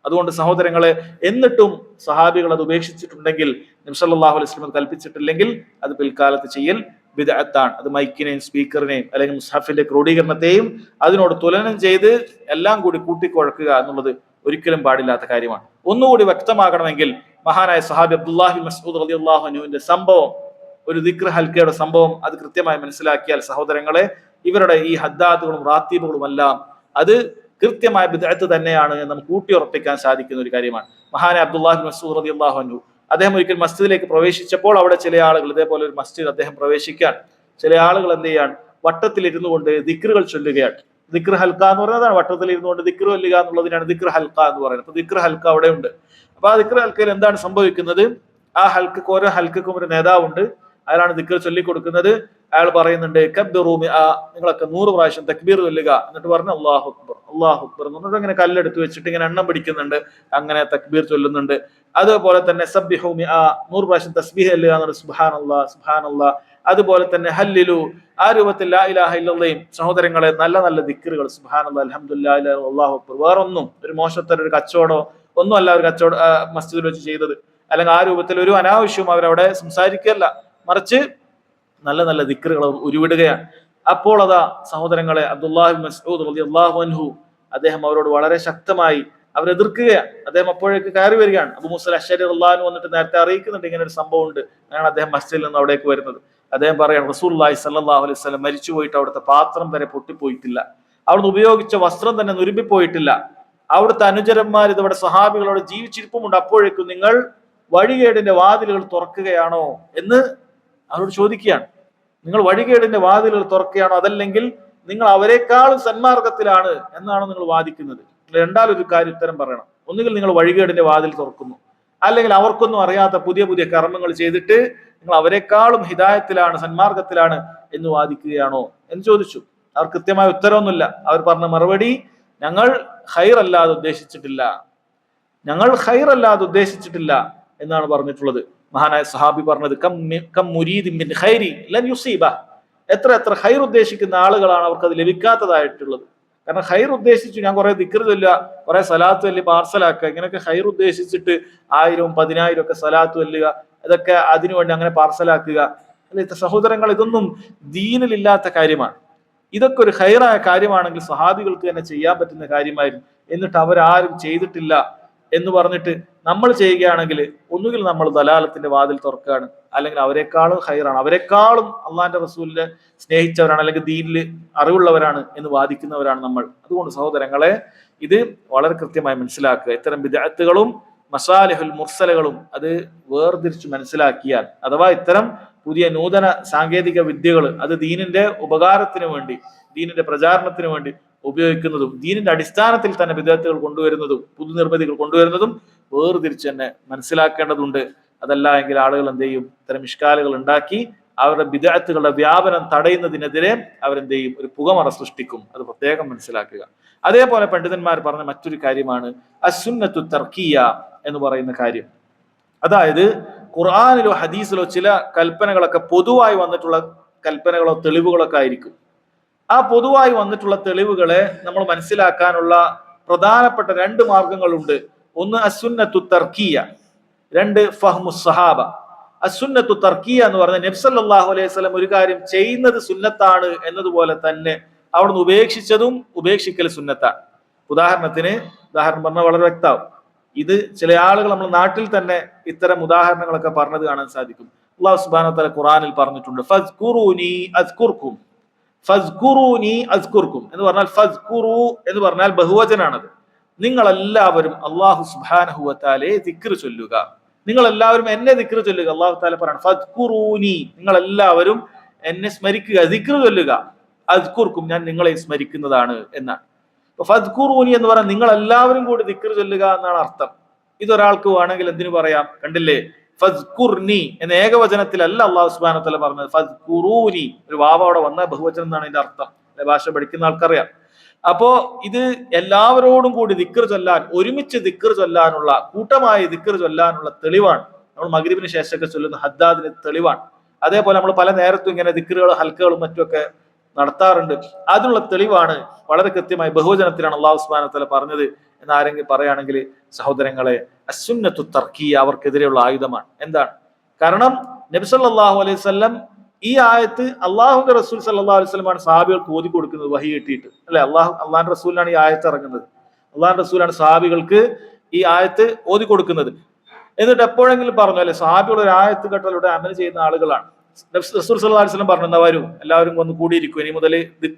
അതുകൊണ്ട് സഹോദരങ്ങളെ, എന്നിട്ടും സഹാബികൾ അത് ഉപേക്ഷിച്ചിട്ടുണ്ടെങ്കിൽ, നബി സല്ലല്ലാഹു അലൈഹി വസല്ലം കൽപ്പിച്ചിട്ടില്ലെങ്കിൽ അത് പിൽക്കാലത്ത് ചെയ്യൽ ബിദ്അത്താണ്. അത് മൈക്കിനെയും സ്പീക്കറിനെയും അല്ലെങ്കിൽ മുസ്ഹഫിന്റെ ക്രോഡീകരണത്തെയും അതിനോട് തുലനം ചെയ്ത് എല്ലാം കൂടി കൂട്ടിക്കുഴക്കുക എന്നുള്ളത് ഒരിക്കലും പാടില്ലാത്ത കാര്യമാണ്. ഒന്നുകൂടി വ്യക്തമാകണമെങ്കിൽ മഹാനായ സഹാബി അബ്ദുല്ലാഹി മസ്ഊദ് റളിയല്ലാഹു അൻഹുവിന്റെ സംഭവം, ഒരു ദിക്ർ ഹൽക്കയുടെ സംഭവം, അത് കൃത്യമായി മനസ്സിലാക്കിയാൽ സഹോദരങ്ങളെ, ഇവരുടെ ഈ ഹദ്ദാത്തുകളും റാത്തീബുകളും എല്ലാം അത് കൃത്യമായ ബിദ്അത്ത് തന്നെയാണ് എന്ന് നമുക്ക് ഊട്ടിയുറപ്പിക്കാൻ സാധിക്കുന്ന ഒരു കാര്യമാണ്. മഹാനായ അബ്ദുല്ലാഹി മസ്ഊദ് റളിയല്ലാഹു അൻഹു അദ്ദേഹം ഒരിക്കൽ മസ്ജിദിലേക്ക് പ്രവേശിച്ചപ്പോൾ അവിടെ ചില ആളുകൾ, ഇതേപോലെ ഒരു മസ്ജിദ് അദ്ദേഹം പ്രവേശിക്കാൻ, ചില ആളുകൾ എന്ത് ചെയ്യാൻ, വട്ടത്തിൽ ഇരുന്നു കൊണ്ട് ദിക്റുകൾ ചൊല്ലുകയാണ്. ദിക്ർ ഹൽക്ക എന്ന് പറയുന്നതാണ്, വട്ടത്തിൽ ഇരുന്നു കൊണ്ട് ദിക്ർ ചൊല്ലുക എന്നുള്ളതിനാണ് ദിക്ർ ഹൽക്ക എന്ന് പറയുന്നത്. അപ്പൊ ദിക്ർ ഹൽക്ക അവിടെ ഉണ്ട്. അപ്പൊ ആ ദിക്ർ ഹൽക്കയിൽ എന്താണ് സംഭവിക്കുന്നത്? ആ ഹൽക്കക്ക്, ഓരോ ഹൽക്കും ഒരു നേതാവുണ്ട്, അയാളാണ് ദിക്ർ ചൊല്ലിക്കൊടുക്കുന്നത്. അയാൾ പറയുന്നുണ്ട്, നിങ്ങളൊക്കെ 100 പ്രാവശ്യം തക്ബീർ ചൊല്ലുക, എന്നിട്ട് പറഞ്ഞ് അല്ലാഹു അക്ബർ അല്ലാഹു അക്ബർ എന്നിട്ട് ഇങ്ങനെ കല്ലെടുത്ത് വെച്ചിട്ട് ഇങ്ങനെ എണ്ണം പിടിക്കുന്നുണ്ട്, അങ്ങനെ തക്ബീർ ചൊല്ലുന്നുണ്ട്. അതുപോലെ തന്നെ സബ്ബിഹു 100 പ്രാവശ്യം തസ്ബീഹ് ചൊല്ലുക എന്നുള്ളത് സുബ്ഹാനല്ലാഹ് സുബ്ഹാനല്ലാഹ്. അതുപോലെ തന്നെ ഹല്ലിലു, ആ രൂപത്തിൽ ലാ ഇലാഹ ഇല്ലല്ലാഹ്. സഹോദരങ്ങളെ, നല്ല നല്ല ദിക്റുകൾ, സുബ്ഹാനല്ലാഹ് അൽഹംദുലില്ലാഹി അല്ലാഹു അക്ബർ. വേറൊന്നും ഒരു മോശത്തര ഒരു കച്ചവടോ ഒന്നും അല്ല ഒരു കച്ചവടം മസ്ജിദിൽ വെച്ച് ചെയ്തത്, അല്ലെങ്കിൽ ആ രൂപത്തിൽ ഒരു അനാവശ്യവും അവരവിടെ സംസാരിക്കുകയല്ല, മറിച്ച് നല്ല നല്ല ദിക്റുകൾ ഉരുവിടുകയാണ്. അപ്പോൾ അതാ സഹോദരങ്ങളെ, അബ്ദുല്ലാഹി മസ്ഊദ് റളിയല്ലാഹു അൻഹു അദ്ദേഹം അവരോട് വളരെ ശക്തമായി അവരെതിർക്കുകയാണ്. അദ്ദേഹം അപ്പോഴേക്ക് കയറി വരികയാണ്. അബൂ മൂസ അശ്അരി റളിയല്ലാഹു അൻഹു വന്നിട്ട് നേരത്തെ അറിയിക്കുന്നുണ്ട്, ഇങ്ങനെ ഒരു സംഭവം ഉണ്ട്. അങ്ങനെയാണ് അദ്ദേഹം മസ്ജിദിൽ നിന്ന് അവിടേക്ക് വരുന്നത്. അദ്ദേഹം പറയാണ്, റസൂലുള്ളാഹി സ്വല്ലല്ലാഹു അലൈഹി വസല്ലം മരിച്ചു പോയിട്ട് അവിടുത്തെ പാത്രം വരെ പൊട്ടിപ്പോയിട്ടില്ല, അവിടുന്ന് ഉപയോഗിച്ച വസ്ത്രം തന്നെ നുരുമ്പിപ്പോയിട്ടില്ല, അവിടുത്തെ അനുചരന്മാർ ഇതവിടെ സഹാബികളോട് ജീവിച്ചിരിപ്പുമുണ്ട്. അപ്പോഴേക്കും നിങ്ങൾ വഴികേടിന്റെ വാതിലുകൾ തുറക്കുകയാണോ എന്ന് അവരോട് ചോദിക്കുകയാണ്. നിങ്ങൾ വഴികേടിന്റെ വാതിലുകൾ തുറക്കുകയാണോ, അതല്ലെങ്കിൽ നിങ്ങൾ അവരെക്കാളും സന്മാർഗത്തിലാണ് എന്നാണോ നിങ്ങൾ വാദിക്കുന്നത്? രണ്ടാലൊരു കാര്യം ഉത്തരം പറയണം. ഒന്നുകിൽ നിങ്ങൾ വഴികേടിന്റെ വാതിൽ തുറക്കുന്നു, അല്ലെങ്കിൽ അവർക്കൊന്നും അറിയാത്ത പുതിയ പുതിയ കർമ്മങ്ങൾ ചെയ്തിട്ട് നിങ്ങൾ അവരെക്കാളും ഹിദായത്തിലാണ്, സന്മാർഗത്തിലാണ് എന്ന് വാദിക്കുകയാണോ എന്ന് ചോദിച്ചു. അവർ കൃത്യമായ ഉത്തരവൊന്നുമില്ല. അവർ പറഞ്ഞ മറുപടി, ഞങ്ങൾ ഖൈറല്ലാതെ ഉദ്ദേശിച്ചിട്ടില്ല, ഞങ്ങൾ ഖൈറല്ലാതെ ഉദ്ദേശിച്ചിട്ടില്ല എന്നാണ് പറഞ്ഞിട്ടുള്ളത്. മഹാനായ സഹാബി പറഞ്ഞത്, എത്ര എത്ര ഖൈർ ഉദ്ദേശിക്കുന്ന ആളുകളാണ് അവർക്ക് അത് ലഭിക്കാത്തതായിട്ടുള്ളത്. കാരണം ഖൈർ ഉദ്ദേശിച്ചു ഞാൻ കുറെ ദിക്ർ ചൊല്ലുക, കുറെ സലാത്ത് ചൊല്ലി പാർസലാക്കുക, ഇങ്ങനെയൊക്കെ ഖൈർ ഉദ്ദേശിച്ചിട്ട് 1000 10,000 ഒക്കെ സലാത്ത് ചൊല്ലുക, ഇതൊക്കെ അതിനുവേണ്ടി അങ്ങനെ പാർസലാക്കുക അല്ലെ സഹോദരങ്ങൾ, ഇതൊന്നും ദീനിലില്ലാത്ത കാര്യമാണ്. ഇതൊക്കെ ഒരു ഖൈറായ കാര്യമാണെങ്കിൽ സഹാബികൾക്ക് തന്നെ ചെയ്യാൻ പറ്റുന്ന കാര്യമായിരുന്നു. എന്നിട്ട് അവരാരും ചെയ്തിട്ടില്ല എന്ന് പറഞ്ഞിട്ട് നമ്മൾ ചെയ്യുകയാണെങ്കിൽ ഒന്നുകിൽ നമ്മൾ ദലാലത്തിന്റെ വാതിൽ തുറക്കുകയാണ്, അല്ലെങ്കിൽ അവരെക്കാളും ഖൈറാണ്, അവരെക്കാളും അള്ളാന്റെ റസൂലിനെ സ്നേഹിച്ചവരാണ്, അല്ലെങ്കിൽ ദീനിൽ അറിവുള്ളവരാണ് എന്ന് വാദിക്കുന്നവരാണ് നമ്മൾ. അതുകൊണ്ട് സഹോദരങ്ങളെ, ഇത് വളരെ കൃത്യമായി മനസ്സിലാക്കുക. ഇത്തരം ബിദ്അത്തുകളും മസാലിഹുൽ മുർസലകളും അത് വേർതിരിച്ച് മനസ്സിലാക്കിയാൽ, അഥവാ ഇത്തരം പുതിയ നൂതന സാങ്കേതിക വിദ്യകൾ അത് ദീനിന്റെ ഉപകാരത്തിന് വേണ്ടി, ദീനിന്റെ പ്രചാരണത്തിന് വേണ്ടി ഉപയോഗിക്കുന്നതും ദീനിന്റെ അടിസ്ഥാനത്തിൽ തന്നെ ബിദ്അത്തുകൾ കൊണ്ടുവരുന്നതും പുതുനിർമ്മിതികൾ കൊണ്ടുവരുന്നതും വേർതിരിച്ച് തന്നെ മനസ്സിലാക്കേണ്ടതുണ്ട്. അതല്ല എങ്കിൽ ആളുകൾ എന്ത് ചെയ്യും? ഇത്തരം ഇഷ്കാലുകൾ ഉണ്ടാക്കി അവരുടെ ബിദ്അത്തുകളുടെ വ്യാപനം തടയുന്നതിനെതിരെ അവരെന്ത് ചെയ്യും? ഒരു പുകമറ സൃഷ്ടിക്കും. അത് പ്രത്യേകം മനസ്സിലാക്കുക. അതേപോലെ പണ്ഡിതന്മാർ പറഞ്ഞ മറ്റൊരു കാര്യമാണ് അസ്സുന്നത്തു തർക്കിയ എന്ന് പറയുന്ന കാര്യം. അതായത് ഖുർആനിലോ ഹദീസിലോ ചില കൽപ്പനകളൊക്കെ പൊതുവായി വന്നിട്ടുള്ള കൽപ്പനകളോ തെളിവുകളൊക്കെ ആയിരിക്കും. ആ പൊതുവായി വന്നിട്ടുള്ള തെളിവുകളെ നമ്മൾ മനസ്സിലാക്കാനുള്ള പ്രധാനപ്പെട്ട 2 മാർഗങ്ങളുണ്ട്. ഒന്ന് അസ്സുന്നത്തു തർക്കിയ, 2 ഫഹ്മു സഹാബ. അസ്സുന്നത്തു തർക്കിയ എന്ന് പറഞ്ഞാൽ നബി സല്ലല്ലാഹു അലൈഹി വസല്ലം ഒരു കാര്യം ചെയ്യുന്നത് സുന്നത്താണ് എന്നതുപോലെ തന്നെ അവിടുന്ന് ഉപേക്ഷിച്ചതും ഉപേക്ഷിക്കൽ സുന്നത്താണ്. ഉദാഹരണം പറഞ്ഞാൽ വളരെ വ്യക്തമാവും. ഇത് ചില ആളുകൾ നമ്മുടെ നാട്ടിൽ തന്നെ ഇത്തരം ഉദാഹരണങ്ങളൊക്കെ പറഞ്ഞത് കാണാൻ സാധിക്കും. അല്ലാഹു സുബ്ഹാനഹു വ തആല ഖുർആനിൽ പറഞ്ഞിട്ടുണ്ട്, ഫസ്കുറൂനി അസ്കുർക്കും, ഫസ്കുറൂനി അസ്കുർക്കും എന്ന് പറഞ്ഞാൽ ഫസ്കുറു എന്ന് പറഞ്ഞാൽ ബഹുവചനാണത്. നിങ്ങൾ എല്ലാവരും അല്ലാഹു സുബ്ഹാനഹു വ തആലയെ ദിക്ർ ചൊല്ലുക, നിങ്ങൾ എല്ലാവരും എന്നെ ദിക്ർ ചൊല്ലുക. അല്ലാഹു തആല പറയാണ് ഫസ്കുറൂനി, നിങ്ങൾ എല്ലാവരും എന്നെ സ്മരിക്കുക, ദിക്ർ ചൊല്ലുക, അസ്കുർക്കും, ഞാൻ നിങ്ങളെ സ്മരിക്കുന്നതാണ് എന്നാണ്. ഫദ്കുറൂനി എന്ന് പറഞ്ഞാൽ നിങ്ങൾ എല്ലാവരും കൂടി ദിക്ർ ചൊല്ലുക എന്നാണ് അർത്ഥം. ഇതൊരാൾക്ക് വേണമെങ്കിൽ എന്തിനു പറയാം? കണ്ടില്ലേ, ഫദ്കുർനി എന്ന ഏകവചനത്തിലല്ല അല്ലാഹു സുബ്ഹാനഹു വ തആല പറഞ്ഞത്, ഫദ്കുറൂനി ഒരു വാവ അവിടെ വന്ന ബഹുവചനം എന്നാണ് ഇതിന്റെ അർത്ഥം. ഭാഷ പഠിക്കുന്ന ആൾക്കറിയാം. അപ്പോ ഇത് എല്ലാവരോടും കൂടി ദിക്ർ ചൊല്ലാൻ, ഒരുമിച്ച് ദിക്ർ ചൊല്ലാനുള്ള, കൂട്ടമായി ദിക്ർ ചൊല്ലാനുള്ള തെളിവാണ്. നമ്മൾ മഗ്രിബിന് ശേഷമൊക്കെ ചൊല്ലുന്ന ഹദ്ദാദിന് തെളിവാണ്. അതേപോലെ നമ്മൾ പല നേരത്തും ഇങ്ങനെ ദിക്റുകൾ ഹൽക്കകളും മറ്റുമൊക്കെ നടത്താറുണ്ട്. അതിനുള്ള തെളിവാണ് വളരെ കൃത്യമായി ബഹുവചനത്തിലാണ് അല്ലാഹു സുബ്ഹാനഹു വ തആല പറഞ്ഞത് എന്ന് ആരെങ്കിലും പറയുകയാണെങ്കിൽ സഹോദരങ്ങളെ, അസ്സുന്നത്തു തർക്കിയ അവർക്കെതിരെയുള്ള ആയുധമാണ്. എന്താണ് കാരണം? നബി സല്ലല്ലാഹു അലൈഹി വസല്ലം ഈ ആയത്ത് അള്ളാഹുന്റെ റസൂൽ സല്ലല്ലാഹു അലൈഹി വസല്ലമാണ് സഹാബികൾക്ക് ഓതി കൊടുക്കുന്നത് വഹി കിട്ടിയിട്ട്, അല്ലെ? അള്ളാഹുന്റെ റസൂലിനാണ് ഈ ആയത്ത് ഇറങ്ങുന്നത്. അള്ളാഹുന്റെ റസൂലാണ് സഹാബികൾക്ക് ഈ ആയത്ത് ഓതി കൊടുക്കുന്നത്. എന്നിട്ട് എപ്പോഴെങ്കിലും പറഞ്ഞു, അല്ലെ, സഹാബികൾ ഒരു ആയത്ത് കേട്ടാലൂടെ അമൽ ചെയ്യുന്ന ആളുകളാണ്. റസൂൽ സല്ലല്ലാഹു അലൈഹി വസല്ലം പറഞ്ഞു, വരും എല്ലാവരും വന്ന് കൂടിയിരിക്കും, ഇനി മുതൽ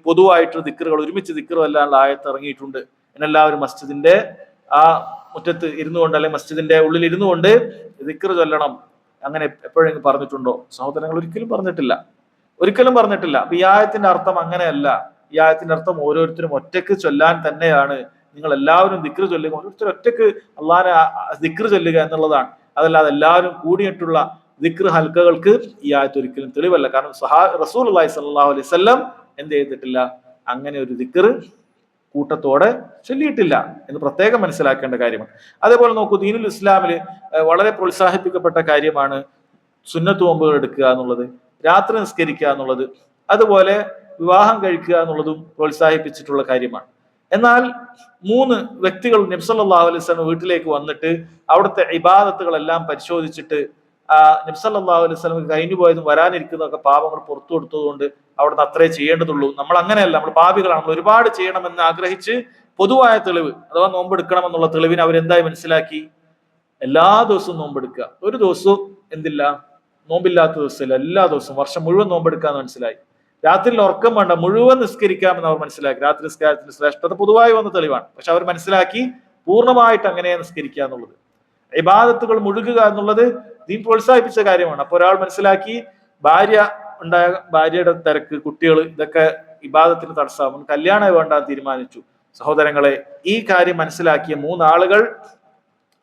പൊതുവായിട്ട് ദിക്റുകൾ, ഒരുമിച്ച് ദിക്റുകൾ എല്ലാം ആയത്ത് ഇറങ്ങിയിട്ടുണ്ട്, എന്നെല്ലാവരും മസ്ജിദിന്റെ ആ മുറ്റത്ത് ഇരുന്നു കൊണ്ട്, അല്ലെങ്കിൽ മസ്ജിദിന്റെ ഉള്ളിൽ ഇരുന്നു കൊണ്ട് ദിക്ർ ചൊല്ലണം. അങ്ങനെ എപ്പോഴെങ്കിലും പറഞ്ഞിട്ടുണ്ടോ? സഹോദരങ്ങൾ, ഒരിക്കലും പറഞ്ഞിട്ടില്ല, ഒരിക്കലും പറഞ്ഞിട്ടില്ല. അപ്പൊ ഈ ആയത്തിന്റെ അർത്ഥം അങ്ങനെയല്ല. ഈ ആയത്തിന്റെ അർത്ഥം ഓരോരുത്തരും ഒറ്റക്ക് ചൊല്ലാൻ തന്നെയാണ്. നിങ്ങൾ എല്ലാവരും ദിക്ർ ചൊല്ലുക, ഓരോരുത്തർ ഒറ്റക്ക് അള്ളാഹനെ ദിക്ർ ചൊല്ലുക എന്നുള്ളതാണ്. അതല്ലാതെ എല്ലാവരും കൂടിയിട്ടുള്ള ദിക്ർ ഹൽക്കകൾക്ക് ഈ ആയത്ത് ഒരിക്കലും തെളിവല്ല. കാരണം റസൂലുള്ളാഹി സ്വല്ലല്ലാഹു അലൈഹി വസല്ലം എന്ത് ചെയ്തിട്ടില്ല? അങ്ങനെ ഒരു ദിക്ർ കൂട്ടത്തോടെ ചൊല്ലിയിട്ടില്ല എന്ന് പ്രത്യേകം മനസ്സിലാക്കേണ്ട കാര്യമാണ്. അതേപോലെ നോക്കൂ, ദീനുൽ ഇസ്ലാമിൽ വളരെ പ്രോത്സാഹിപ്പിക്കപ്പെട്ട കാര്യമാണ് സുന്നത്ത് നോമ്പുകൾ എടുക്കുക എന്നുള്ളത്, രാത്രി നിസ്കരിക്കുക എന്നുള്ളത്, അതുപോലെ വിവാഹം കഴിക്കുക എന്നുള്ളതും പ്രോത്സാഹിപ്പിച്ചിട്ടുള്ള കാര്യമാണ്. എന്നാൽ 3 വ്യക്തികൾ നബി സല്ലല്ലാഹു അലൈഹി വസല്ലം വീട്ടിലേക്ക് വന്നിട്ട് അവിടുത്തെ ഇബാദത്തുകളെല്ലാം പരിശോധിച്ചിട്ട് നബി സല്ലല്ലാഹു അലൈഹി വസല്ലം കഴിഞ്ഞു പോയതും വരാനിരിക്കുന്നതൊക്കെ പാപങ്ങൾ പുറത്തു കൊടുത്തതുകൊണ്ട് അവിടുന്ന് അത്രേ ചെയ്യേണ്ടതുള്ളൂ, നമ്മൾ അങ്ങനെയല്ല, നമ്മൾ പാപികളാണ്, നമ്മൾ ഒരുപാട് ചെയ്യണമെന്ന് ആഗ്രഹിച്ച് പൊതുവായ തെളിവ് അഥവാ നോമ്പെടുക്കണം എന്നുള്ള തെളിവിന് അവരെന്തായി മനസ്സിലാക്കി? എല്ലാ ദിവസവും നോമ്പെടുക്കുക. ഒരു ദിവസവും എന്തില്ല, നോമ്പില്ലാത്ത ദിവസമില്ല, എല്ലാ ദിവസവും വർഷം മുഴുവൻ നോമ്പെടുക്കാന്ന് മനസ്സിലായി. രാത്രിയിൽ ഉറക്കം വേണ്ട, മുഴുവൻ നിസ്കരിക്കാമെന്ന് അവർ മനസ്സിലാക്കി. രാത്രി നിസ്കാരത്തിന്റെ ശ്രേഷ്ഠത പൊതുവായി വന്ന തെളിവാണ്. പക്ഷെ അവർ മനസ്സിലാക്കി പൂർണ്ണമായിട്ട് അങ്ങനെ നിസ്കരിക്കുക എന്നുള്ളത്, ഇബാദത്തുകൾ മുഴുകുക എന്നുള്ളത് ദീൻ പ്രോത്സാഹിപ്പിച്ച കാര്യമാണ്. അപ്പൊ ഒരാൾ മനസ്സിലാക്കി ഭാര്യയുടെ തിരക്ക്, കുട്ടികൾ, ഇതൊക്കെ ഇബാദത്തിന് തടസ്സമാകും, കല്യാണം വേണ്ടാന്ന് തീരുമാനിച്ചു. സഹോദരങ്ങളെ, ഈ കാര്യം മനസ്സിലാക്കിയ 3 ആളുകൾ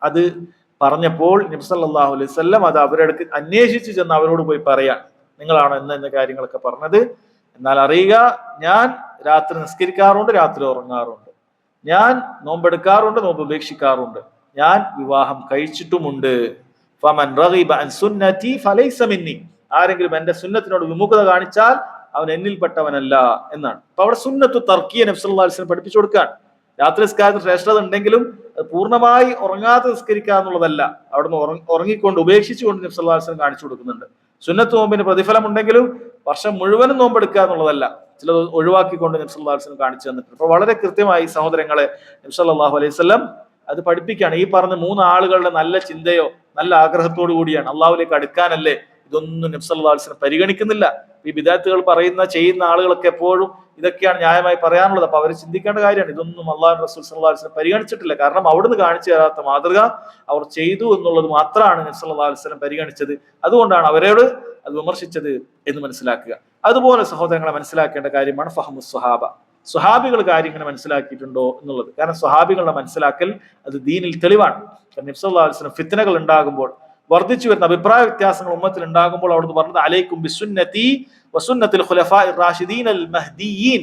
അത് പറഞ്ഞപ്പോൾ നബി സല്ലല്ലാഹു അലൈഹി വസല്ലം അത് അവരുടെ അടുത്ത് അന്വേഷിച്ച് ചെന്ന് അവരോട് പോയി പറയാൻ, നിങ്ങളാണോ എന്ന കാര്യങ്ങളൊക്കെ പറഞ്ഞത്? എന്നാൽ അറിയുക, ഞാൻ രാത്രി നിസ്കരിക്കാറുണ്ട്, രാത്രി ഉറങ്ങാറുണ്ട്, ഞാൻ നോമ്പെടുക്കാറുണ്ട്, നോമ്പ് ഉപേക്ഷിക്കാറുണ്ട്, ഞാൻ വിവാഹം കഴിച്ചിട്ടുമുണ്ട്. ഫമൻ റഗിബ അൻ സുന്നതി ഫലൈസ മിന്നി, ആരെങ്കിലും എന്റെ സുന്നത്തിനോട് വിമുഖത കാണിച്ചാൽ അവൻ എന്നിൽപ്പെട്ടവനല്ല എന്നാണ്. അപ്പൊ അവിടെ സുന്നത്തു തർക്കിയ നബി സല്ലല്ലാഹു അലൈഹി വസല്ലം പഠിപ്പിച്ചു കൊടുക്കാൻ. രാത്രി നിസ്കാരത്തിന് ശ്രേഷ്ഠത ഉണ്ടെങ്കിലും അത് പൂർണ്ണമായി ഉറങ്ങാതെ നിസ്കരിക്കുക എന്നുള്ളതല്ല, അവിടുന്ന് ഉറങ്ങിക്കൊണ്ട് ഉപേക്ഷിച്ചുകൊണ്ട് നബി സല്ലല്ലാഹു അലൈഹി വസല്ലം കാണിച്ചു കൊടുക്കുന്നുണ്ട്. സുന്നത്ത് നോമ്പിന് പ്രതിഫലം ഉണ്ടെങ്കിലും വർഷം മുഴുവനും നോമ്പെടുക്കുക എന്നുള്ളതല്ല, ചിലത് ഒഴിവാക്കിക്കൊണ്ട് നബി സല്ലല്ലാഹു അലൈഹി വസല്ലം കാണിച്ചു തന്നിട്ടുണ്ട്. അപ്പൊ വളരെ കൃത്യമായി സഹോദരങ്ങളെ നബി സല്ലല്ലാഹു അലൈഹി വസല്ലം അത് പഠിപ്പിക്കുകയാണ്. ഈ പറഞ്ഞ 3 ആളുകളുടെ നല്ല ചിന്തയോ നല്ല ആഗ്രഹത്തോടു കൂടിയാണ്, അള്ളാഹുവിലേക്ക് അടുക്കാനല്ലേ, ഇതൊന്നും നബി സല്ലല്ലാഹു അലൈഹി വസല്ലം പരിഗണിക്കുന്നില്ല. ഈ ബിദഅത്തുകൾ ചെയ്യുന്ന ആളുകളൊക്കെ എപ്പോഴും ഇതൊക്കെയാണ് ന്യായമായി പറയാനുള്ളത്. അപ്പൊ അവർ ചിന്തിക്കേണ്ട കാര്യമാണ്, ഇതൊന്നും അള്ളാഹു റസൂൽ സല്ലല്ലാഹു അലൈഹി വസല്ലം പരിഗണിച്ചിട്ടില്ല. കാരണം അവിടുന്ന് കാണിച്ചു തരാത്ത മാതൃക അവർ ചെയ്തു എന്നുള്ളത് മാത്രമാണ് നബി സല്ലല്ലാഹു അലൈഹി വസല്ലം പരിഗണിച്ചത്. അതുകൊണ്ടാണ് അവരോട് അത് വിമർശിച്ചത് എന്ന് മനസ്സിലാക്കുക. അതുപോലെ സഹോദരങ്ങളെ, മനസ്സിലാക്കേണ്ട കാര്യമാണ് ഫഹ്മുസ് സ്വഹാബ, സ്വഹാബികൾ കാര്യങ്ങൾ മനസ്സിലാക്കിയിട്ടുണ്ടോ എന്നുള്ളത്. കാരണം സ്വഹാബികളുടെ മനസ്സിലാക്കൽ അത് ദീനിൽ തെളിവാണ്. നബി സല്ലല്ലാഹു അലൈഹി വസല്ലം ഫിത്നകൾ ഉണ്ടാകുമ്പോൾ, വർദ്ധിച്ചു വരുന്ന അഭിപ്രായ വ്യത്യാസങ്ങൾ ഉമ്മത്തിൽ ഉണ്ടാകുമ്പോൾ അവിടുന്ന് പറഞ്ഞത് അലൈക്കും ബിസുന്നതി വസുന്നത്തിൽ ഖുലഫാഇർ റാഷിദീൻ അൽ മഹ്ദിയീൻ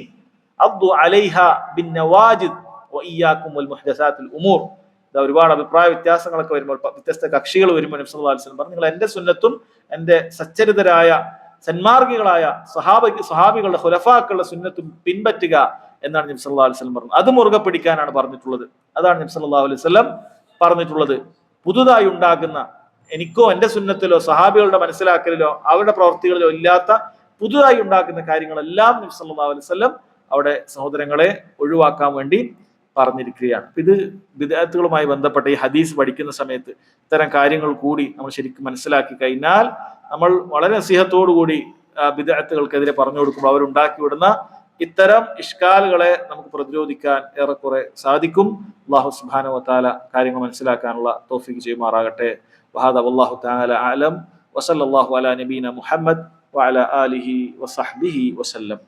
അദ്ദു അലൈഹാ ബിന്നവാജിദ് വഇയ്യാകും വൽ മുഹ്ദസാത്തിൽ ഉമൂർ. ഒരുപാട് അഭിപ്രായ വ്യത്യാസങ്ങളൊക്കെ വരുമ്പോൾ, വ്യത്യസ്ത കക്ഷികൾ വരുമ്പോൾ നബി സല്ലല്ലാഹു അലൈഹി വസല്ലം പറഞ്ഞു, നിങ്ങൾ എന്റെ സുന്നത്തും എന്റെ സച്ചരിതരായ സന്മാർഗികളായ സ്വഹാബികളുടെ ഖുലഫാക്കളുടെ സുന്നത്തും പിൻപറ്റുക എന്നാണ് നബി സല്ലല്ലാഹു അലൈഹി വസല്ലം പറഞ്ഞത്. അത് മുറുകെ പിടിക്കാനാണ് പറഞ്ഞിട്ടുള്ളത്. അതാണ് നബി സല്ലല്ലാഹു അലൈഹി വസല്ലം പറഞ്ഞിട്ടുള്ളത്. പുതുതായി ഉണ്ടാകുന്ന, എനിക്കോ എന്റെ സുന്നത്തിലോ സഹാബികളുടെ മനസ്സിലാക്കലിലോ അവരുടെ പ്രവർത്തികളിലോ ഇല്ലാത്ത പുതുതായി ഉണ്ടാക്കുന്ന കാര്യങ്ങളെല്ലാം നബി സല്ലല്ലാഹു അലൈഹി വസല്ലം അവിടെ സഹോദരങ്ങളെ ഒഴിവാക്കാൻ വേണ്ടി പറഞ്ഞിരിക്കുകയാണ്. ഇത് ബിദ്അത്തുകളുമായി ബന്ധപ്പെട്ട ഈ ഹദീസ് പഠിക്കുന്ന സമയത്ത് ഇത്തരം കാര്യങ്ങൾ കൂടി നമ്മൾ ശരിക്കും മനസ്സിലാക്കി കഴിഞ്ഞാൽ നമ്മൾ വളരെ നസീഹത്തോടുകൂടി ബിദ്അത്തുകൾക്കെതിരെ പറഞ്ഞു കൊടുക്കുമ്പോൾ അവരുണ്ടാക്കി വിടുന്ന ഇത്തരം ഇഷ്കാലുകളെ നമുക്ക് പ്രതിരോധിക്കാൻ ഏറെക്കുറെ സാധിക്കും. അല്ലാഹു സുബ്ഹാനഹു വ തആല കാര്യങ്ങൾ മനസ്സിലാക്കാനുള്ള തൗഫീഖ് ചെയ്യുമാറാകട്ടെ. വഹാദ വല്ലാഹു തആല അഅലം വസല്ലല്ലാഹു അലാ നബീന മുഹമ്മദ് വഅലാ ആലിഹി വസഹ്ബിഹി വസല്ലം.